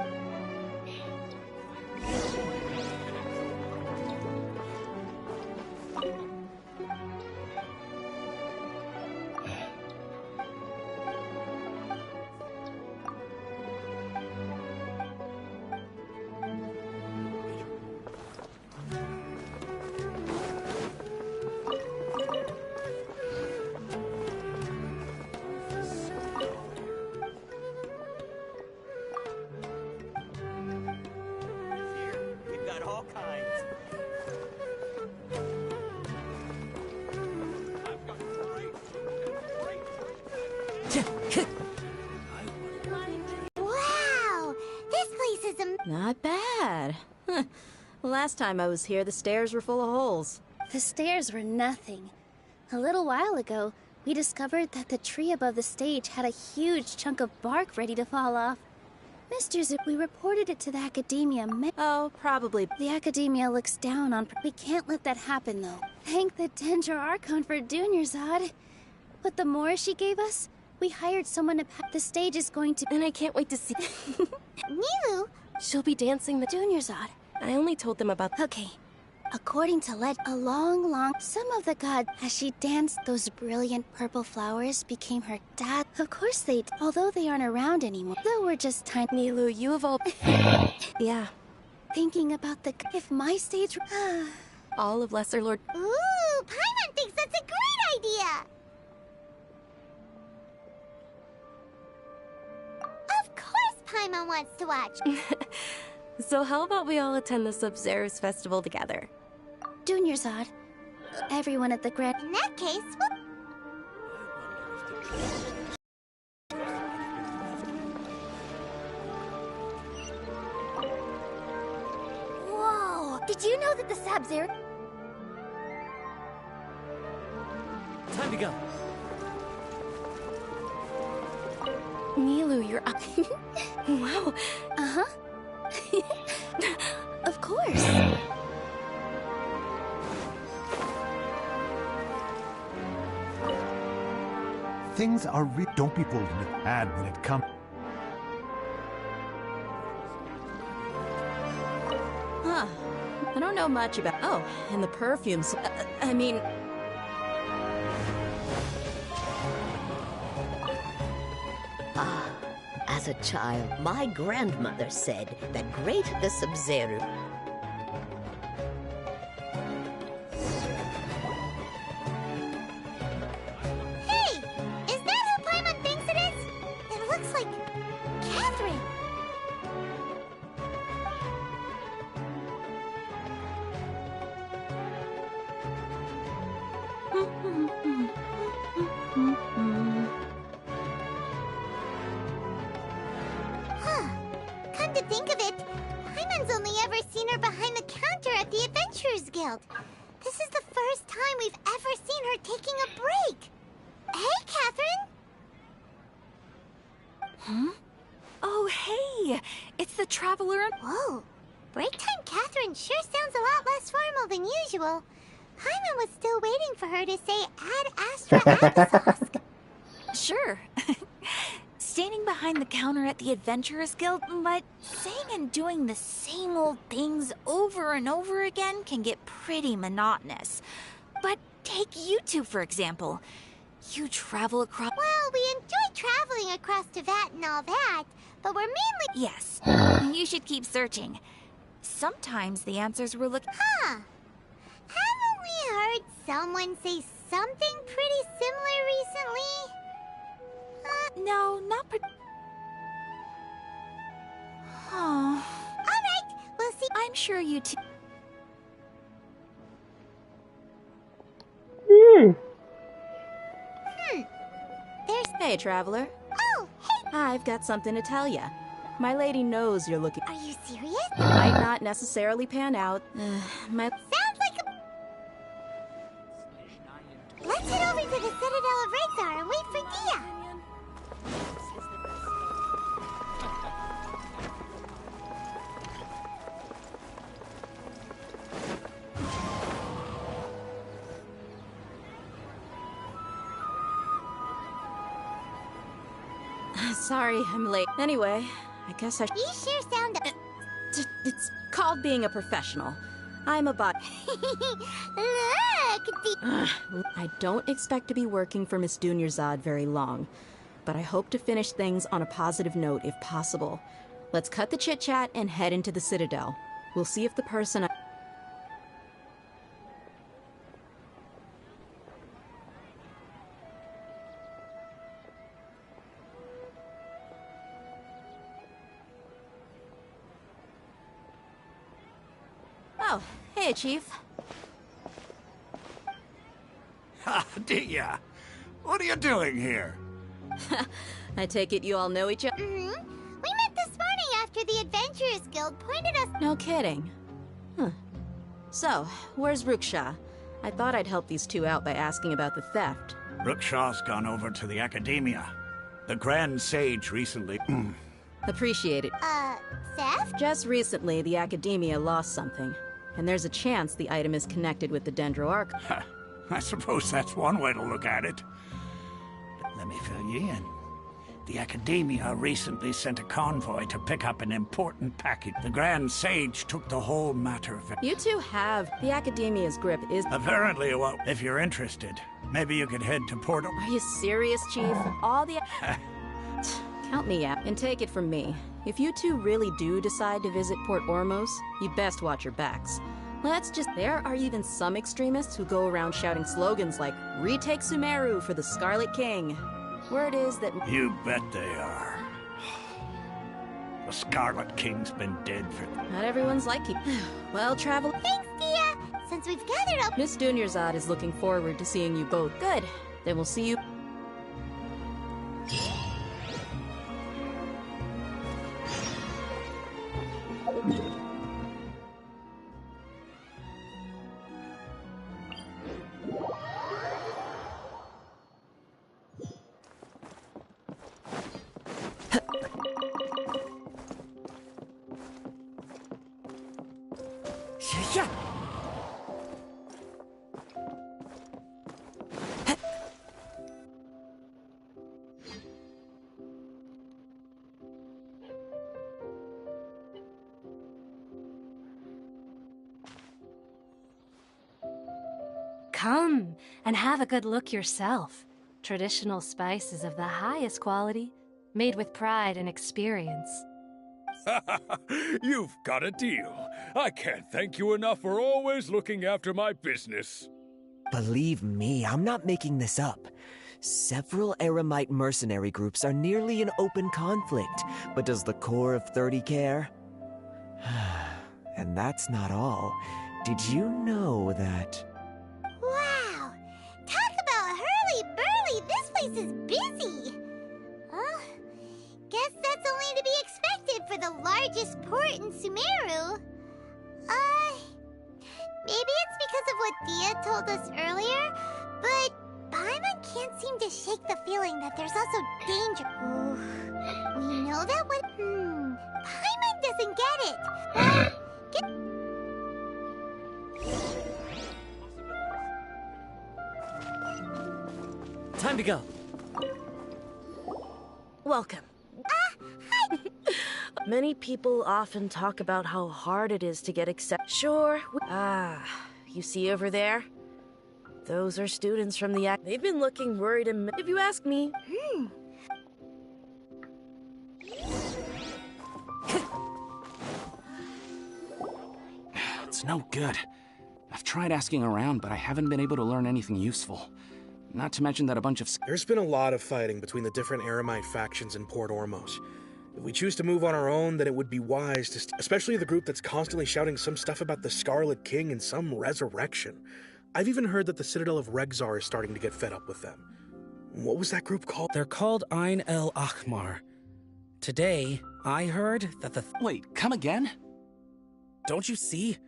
Wow! This place is Not bad. Last time I was here, the stairs were full of holes. The stairs were nothing. A little while ago, we discovered that the tree above the stage had a huge chunk of bark ready to fall off. Mr. Zip, we reported it to the Academia. Oh, probably. The Academia looks down on... We can't let that happen, though. Thank the Dendra Archon for Dunyarzad. But the more she gave us, we hired someone to pack. The stage is going to... And I can't wait to see... Nilu? She'll be dancing the... Dunyarzad. I only told them about... Okay. According to some of the gods, as she danced, those brilliant purple flowers became her dad. Of course although they aren't around anymore. Though we're just tiny. Nilu, you have all... Yeah. Thinking about if my stage... all of Lesser Lord... Ooh, Paimon thinks that's a great idea! Of course Paimon wants to watch. So how about we all attend the Sub-Zero's festival together? Junior Zod. Everyone at the Grand. In that case, Whoa! Did you know that the Sub-Zero... Time to go. Milu, you're up. Wow. Uh-huh. Of course. Things are don't be fooled into bad when it comes. Huh. I don't know much about... Oh, and the perfumes. I mean... As a child, my grandmother said that great the Sub-Zero. Hey! Is that who Paimon thinks it is? It looks like... Catherine! Huh. Come to think of it, Paimon's only ever seen her behind the counter at the Adventurers Guild. This is the first time we've ever seen her taking a break. Hey, Catherine! Huh? Oh, hey! It's the Traveler. Whoa! Break time Catherine sure sounds a lot less formal than usual. Paimon was still waiting for her to say Ad Astra Applesauce. Sure. Standing behind the counter at the Adventurers Guild, but saying and doing the same old things over and over again can get pretty monotonous. But take you two, for example. You travel across... Well, we enjoy traveling across Teyvat and all that, but we're mainly... Yes, you should keep searching. Sometimes the answers we're looking... Huh. Haven't we heard someone say something pretty similar recently? No, not Oh. Alright, we'll see. I'm sure you two... There's... Hey, Traveler. Oh, hey! I've got something to tell ya. My lady knows you're looking... Are you serious? It might not necessarily pan out. My... Sounds like a... Let's head over to the Citadel of Rexar and wait for Dia. Sorry, I'm late. Anyway, I guess I... You sure sound... It's called being a professional. I'm a bot... Look! I don't expect to be working for Miss Dunyarzad very long, but I hope to finish things on a positive note if possible. Let's cut the chit-chat and head into the Citadel. We'll see if the person I... Oh, hey, Chief. Ha, Dia. What are you doing here? I take it you all know each other? We met this morning after the Adventurers Guild pointed us... No kidding. Huh. So, where's Ruksha? I thought I'd help these two out by asking about the theft. Ruksha's gone over to the Academia. The Grand Sage recently... Appreciate it. Theft? Just recently, the Academia lost something. And there's a chance the item is connected with the Dendro Arc. I suppose that's one way to look at it. Let me fill you in. The Academia recently sent a convoy to pick up an important package. The Grand Sage took the whole matter. You two have. The Academia's grip is... Apparently, well, if you're interested, maybe you could head to Porto... Are you serious, Chief? All the... Count me out, and take it from me. If you two really do decide to visit Port Ormos, you best watch your backs. Let's just... There are even some extremists who go around shouting slogans like, "Retake Sumeru for the Scarlet King." Word is that... You bet they are. The Scarlet King's been dead for... Not everyone's like you. Well, travel... Thanks, Dia! Since we've gathered up... Miss Dunyarzad is looking forward to seeing you both. Good. Then we'll see you... Come and have a good look yourself. Traditional spices of the highest quality, made with pride and experience. You've got a deal. I can't thank you enough for always looking after my business. Believe me, I'm not making this up. Several Eremite mercenary groups are nearly in open conflict, but does the core of 30 care? And that's not all. Did you know that... Wow! Talk about hurly-burly! This place is busy! Guess that's only to be expected for the largest port in Sumeru. Maybe it's because of what Dia told us earlier, but Paimon can't seem to shake the feeling that there's also danger. Ooh. We know that when... Paimon doesn't get it. Time to go. Welcome. Hi! Many people often talk about how hard it is to get accepted. Sure. You see over there? Those are students from the act. They've been looking worried and if you ask me. It's no good. I've tried asking around, but I haven't been able to learn anything useful. Not to mention that a bunch of... There's been a lot of fighting between the different Eremite factions in Port Ormos. If we choose to move on our own, then it would be wise to... Especially the group that's constantly shouting some stuff about the Scarlet King and some resurrection. I've even heard that the Citadel of Regzar is starting to get fed up with them. What was that group called? They're called Ain el Ahmar. Today, I heard that the... Wait, come again? Don't you see?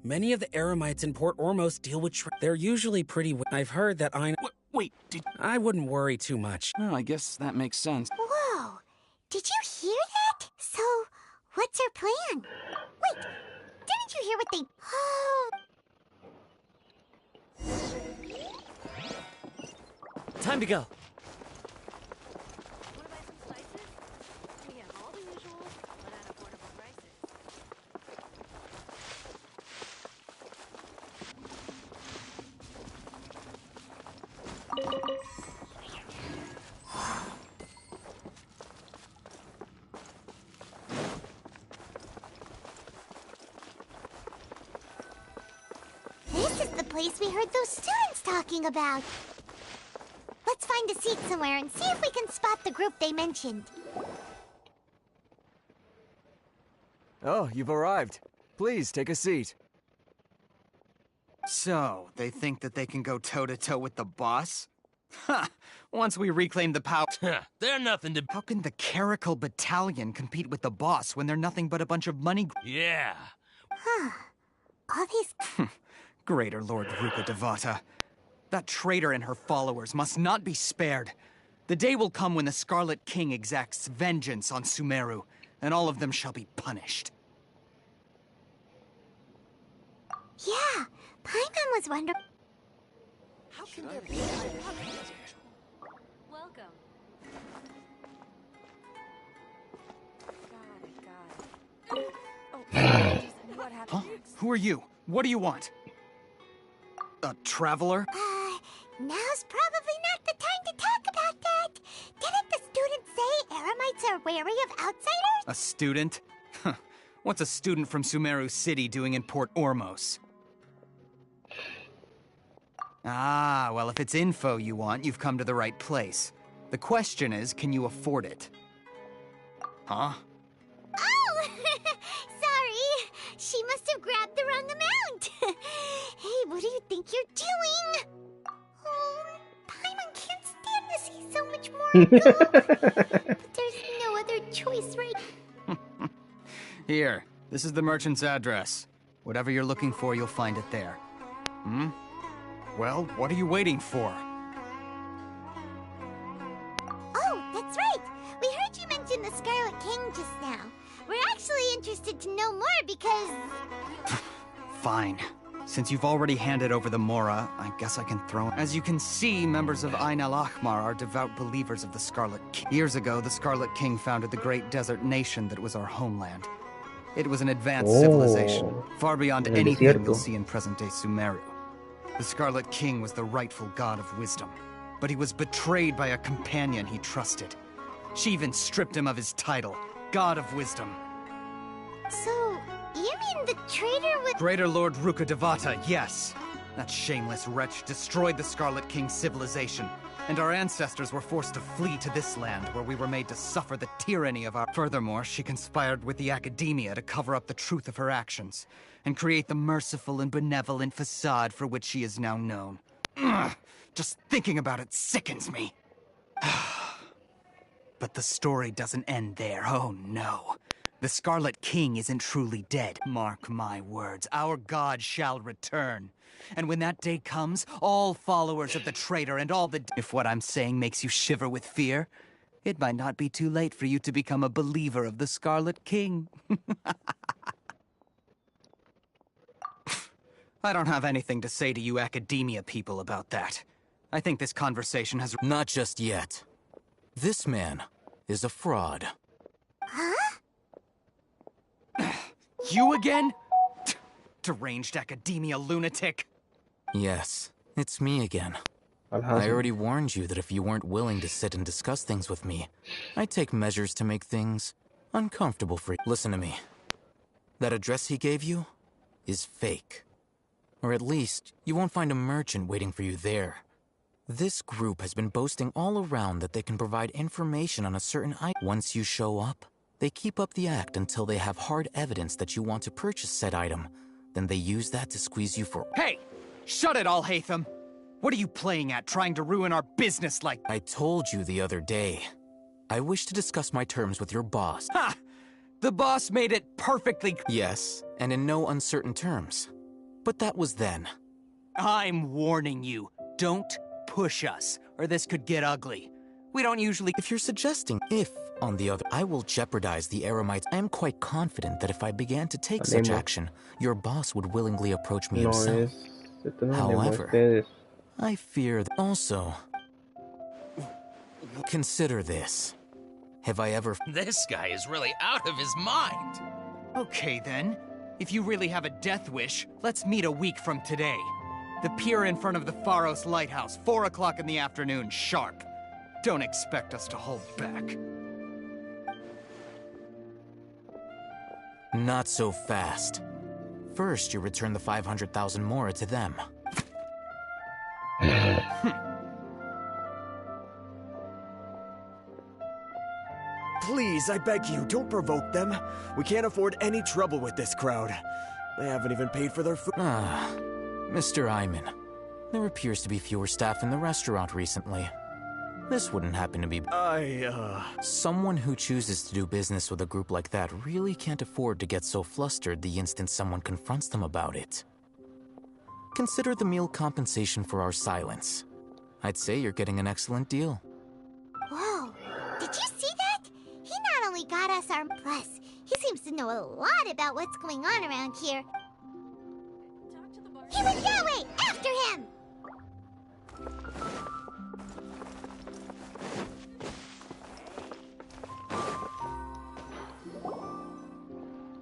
Many of the Eremites in Port Ormos deal with... They're usually pretty... I've heard that Ain... Wait, did... I wouldn't worry too much. Oh, I guess that makes sense. Whoa! Did you hear that? So, what's our plan? Wait, didn't you hear what they... Oh... Time to go. This is the place we heard those students talking about. Let's find a seat somewhere and see if we can spot the group they mentioned. Oh, you've arrived. Please, take a seat. So, they think that they can go toe-to-toe with the boss? Ha! Once we reclaim the power... They're nothing to... How can the Caracal Battalion compete with the boss when they're nothing but a bunch of money... Yeah. Huh. All these... Greater Lord Ruka Devata. That traitor and her followers must not be spared. The day will come when the Scarlet King exacts vengeance on Sumeru, and all of them shall be punished. Yeah, Paimon was wondering... How can there be... Welcome. Got it. Oh, what happened? Huh? Who are you? What do you want? A traveler? Now's probably not the time to talk about that. Didn't the student say Eremites are wary of outsiders? A student? What's a student from Sumeru City doing in Port Ormos? Ah, well, if it's info you want, you've come to the right place. The question is, can you afford it? Huh? Oh! She must have grabbed the wrong amount. Hey, what do you think you're doing? Oh, Paimon can't stand to see so much more milk. But there's no other choice, right? Here, this is the merchant's address. Whatever you're looking for, you'll find it there. Hmm? Well, what are you waiting for? Oh, that's right. We heard you mention the Scarlet King just now. We're actually interested to know more because... Fine. Since you've already handed over the Mora, I guess I can throw it. As you can see, members of Ain al-Ahmar are devout believers of the Scarlet King. Years ago, the Scarlet King founded the great desert nation that was our homeland. It was an advanced civilization, far beyond en el anything desierto. you'll see in present-day Sumeru. The Scarlet King was the rightful god of wisdom, but he was betrayed by a companion he trusted. She even stripped him of his title, God of Wisdom. So, you mean the traitor with... Greater Lord Ruka Devata, yes. That shameless wretch destroyed the Scarlet King's civilization, and our ancestors were forced to flee to this land where we were made to suffer the tyranny of our... Furthermore, she conspired with the Academia to cover up the truth of her actions, and create the merciful and benevolent facade for which she is now known. Ugh, just thinking about it sickens me. But the story doesn't end there, oh no. The Scarlet King isn't truly dead. Mark my words, our god shall return. And when that day comes, all followers of the traitor and all the... If what I'm saying makes you shiver with fear, it might not be too late for you to become a believer of the Scarlet King. I don't have anything to say to you Academia people about that. I think this conversation has... Not just yet. This man is a fraud. Huh? You again? Deranged Academia lunatic. Yes, it's me again. I already warned you that if you weren't willing to sit and discuss things with me, I'd take measures to make things uncomfortable for you. Listen to me. That address he gave you is fake. Or at least, you won't find a merchant waiting for you there. This group has been boasting all around that they can provide information on a certain item. Once you show up, they keep up the act until they have hard evidence that you want to purchase said item. Then they use that to squeeze you for... Hey! Shut it, Al-Haytham! What are you playing at, trying to ruin our business like... I told you the other day. I wish to discuss my terms with your boss. Ha! The boss made it perfectly... Yes, and in no uncertain terms. But that was then. I'm warning you. Don't push us, or this could get ugly. We don't usually... If you're suggesting if, on the other, I will jeopardize the Eremites, I am quite confident that if I began to take such action, your boss would willingly approach me himself. However, I fear that... Also, consider this. Have I ever... This guy is really out of his mind. Okay, then. If you really have a death wish, let's meet a week from today. The pier in front of the Pharos Lighthouse, 4 o'clock in the afternoon, sharp. Don't expect us to hold back. Not so fast. First, you return the 500,000 Mora to them. Please, I beg you, don't provoke them. We can't afford any trouble with this crowd. They haven't even paid for their food. Ah, Mr. Iman. There appears to be fewer staff in the restaurant recently. This wouldn't happen to be... Someone who chooses to do business with a group like that really can't afford to get so flustered the instant someone confronts them about it. Consider the meal compensation for our silence. I'd say you're getting an excellent deal. Whoa, did you see that? He not only got us our... Plus, he seems to know a lot about what's going on around here. He went that way! After him!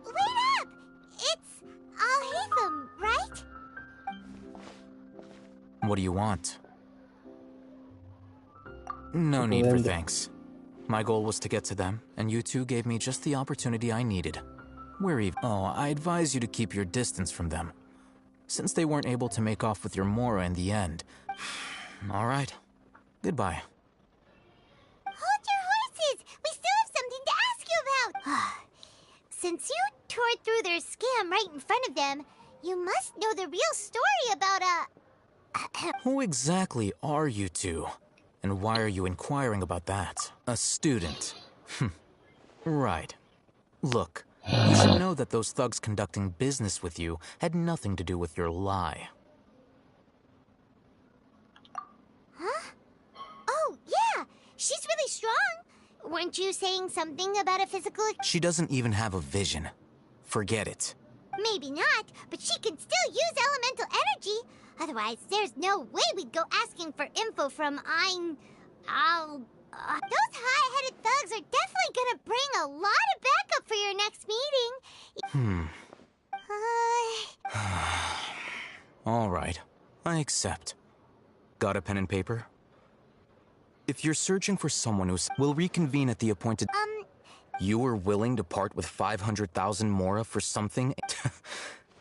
Wait up! It's Al-Haytham, right? What do you want? No need for thanks. My goal was to get to them, and you two gave me just the opportunity I needed. We're even... Oh, I advise you to keep your distance from them. Since they weren't able to make off with your Mora in the end. All right. Goodbye. Hold your horses! We still have something to ask you about! Since you tore through their scam right in front of them. You must know the real story about Who exactly are you two? And why are you inquiring about that? A student. Right. Look, you should know that those thugs conducting business with you had nothing to do with your lie. Huh? Oh, yeah! She's really strong! Weren't you saying something about a physical... She doesn't even have a vision. Forget it. Maybe not, but she can still use elemental energy. Otherwise, there's no way we'd go asking for info from those high-headed thugs are definitely gonna bring a lot of backup for your next meeting. All right, I accept. Got a pen and paper? If you're searching for someone we'll reconvene at the appointed... You were willing to part with 500,000 mora for something?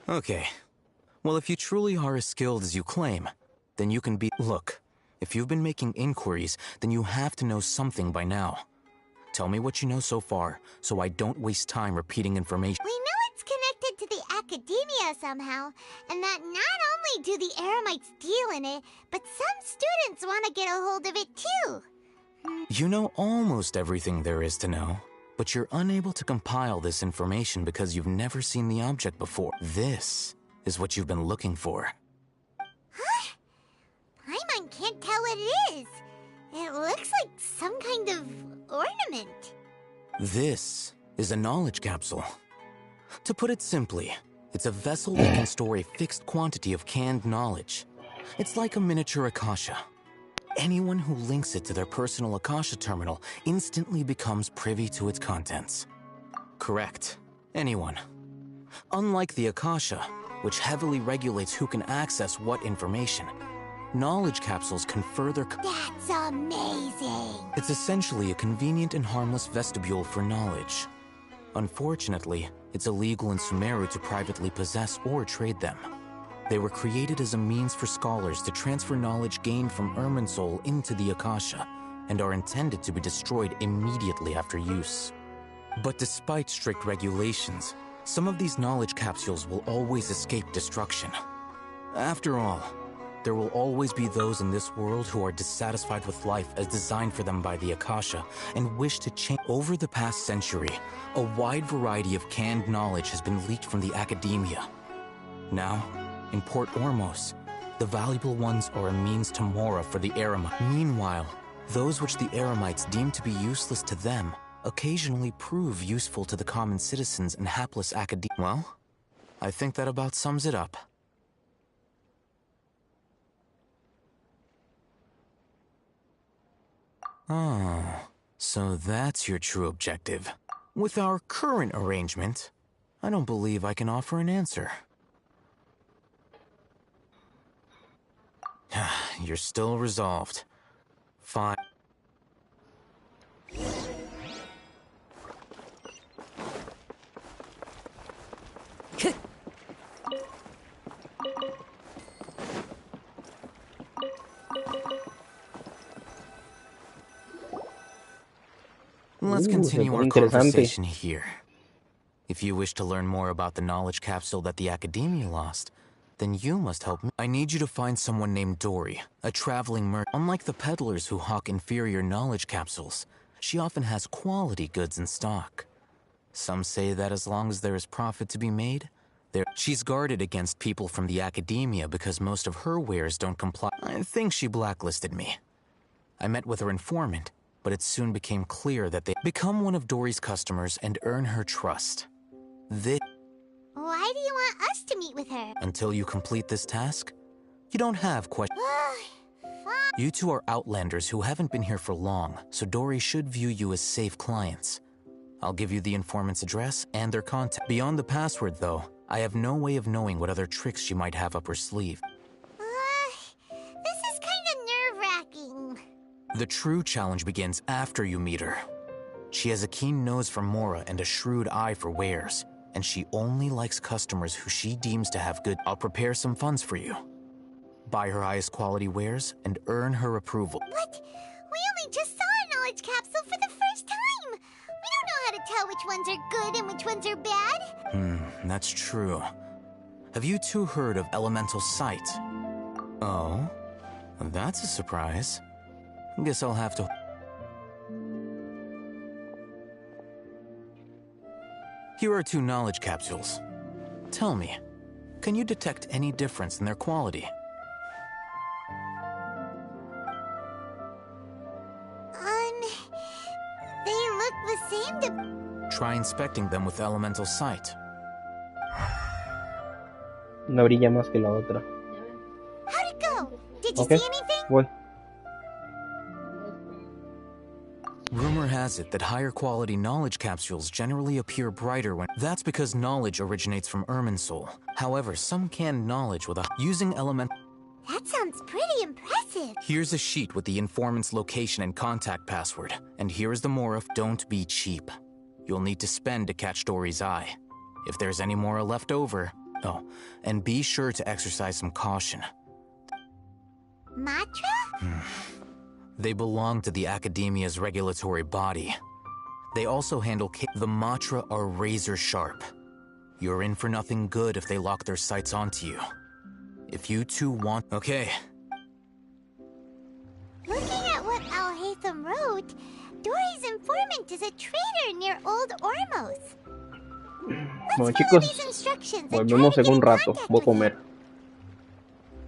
Okay. Well, if you truly are as skilled as you claim, then you can be... Look, if you've been making inquiries, then you have to know something by now. Tell me what you know so far, so I don't waste time repeating information. We know it's connected to the academia somehow, and that not only do the Eremites deal in it, but some students want to get a hold of it too. You know almost everything there is to know, but you're unable to compile this information because you've never seen the object before. This is what you've been looking for. Huh? Paimon can't tell what it is. It looks like some kind of ornament. This is a knowledge capsule. To put it simply, it's a vessel that can store a fixed quantity of canned knowledge. It's like a miniature Akasha. Anyone who links it to their personal Akasha terminal instantly becomes privy to its contents. Correct. Anyone. Unlike the Akasha, which heavily regulates who can access what information, knowledge capsules can further... That's amazing! It's essentially a convenient and harmless vestibule for knowledge. Unfortunately, it's illegal in Sumeru to privately possess or trade them. They were created as a means for scholars to transfer knowledge gained from Irminsul into the Akasha, and are intended to be destroyed immediately after use. But despite strict regulations, some of these knowledge capsules will always escape destruction. After all, there will always be those in this world who are dissatisfied with life as designed for them by the Akasha and wish to change. Over the past century, a wide variety of canned knowledge has been leaked from the academia. Now, in Port Ormos, the valuable ones are a means to Mora for the Eremites. Meanwhile, those which the Eremites deem to be useless to them occasionally prove useful to the common citizens and hapless academia. Well, I think that about sums it up. Oh, so that's your true objective. With our current arrangement, I don't believe I can offer an answer. You're still resolved. Fine. Let's continue our conversation here. If you wish to learn more about the knowledge capsule that the Academia lost, then you must help me. I need you to find someone named Dory, a traveling merchant. Unlike the peddlers who hawk inferior knowledge capsules, she often has quality goods in stock. Some say that as long as there is profit to be made, she's guarded against people from the Academia because most of her wares don't comply. I think she blacklisted me. I met with her informant, but it soon became clear that they become one of Dory's customers and earn her trust. Why do you want us to meet with her? Until you complete this task, you don't have questions. You two are outlanders who haven't been here for long, so Dory should view you as safe clients. I'll give you the informant's address and their contact. Beyond the password, though, I have no way of knowing what other tricks she might have up her sleeve. This is kind of nerve-wracking. The true challenge begins after you meet her. She has a keen nose for Mora and a shrewd eye for wares, and she only likes customers who she deems to have good. I'll prepare some funds for you. Buy her highest quality wares and earn her approval. What? We only just saw a knowledge capsule for the first time! We don't know how to tell which ones are good and which ones are bad. That's true. Have you two heard of elemental sight? Oh? That's a surprise. Guess I'll have to... Here are 2 knowledge capsules. Tell me, can you detect any difference in their quality? They look the same to... Try inspecting them with elemental sight. Una brilla más que la otra. How'd it go? Did you Okay, see anything? voy. Rumor has it that higher quality knowledge capsules generally appear brighter when... That's because knowledge originates from Irminsul. However, some canned knowledge with a... Using element... That sounds pretty impressive. Here's a sheet with the informant's location and contact password. And here's the Mora. Don't be cheap. You'll need to spend to catch Dory's eye. If there's any Mora left over... Oh, and be sure to exercise some caution. Matra? They belong to the Academia's regulatory body. They also handle... The Matra are razor sharp. You're in for nothing good if they lock their sights onto you. If you two want... Okay. Looking at what Al-Haytham wrote, Dory's informant is a traitor near Old Ormos. Bueno, chicos, volvemos en un rato. Voy a comer.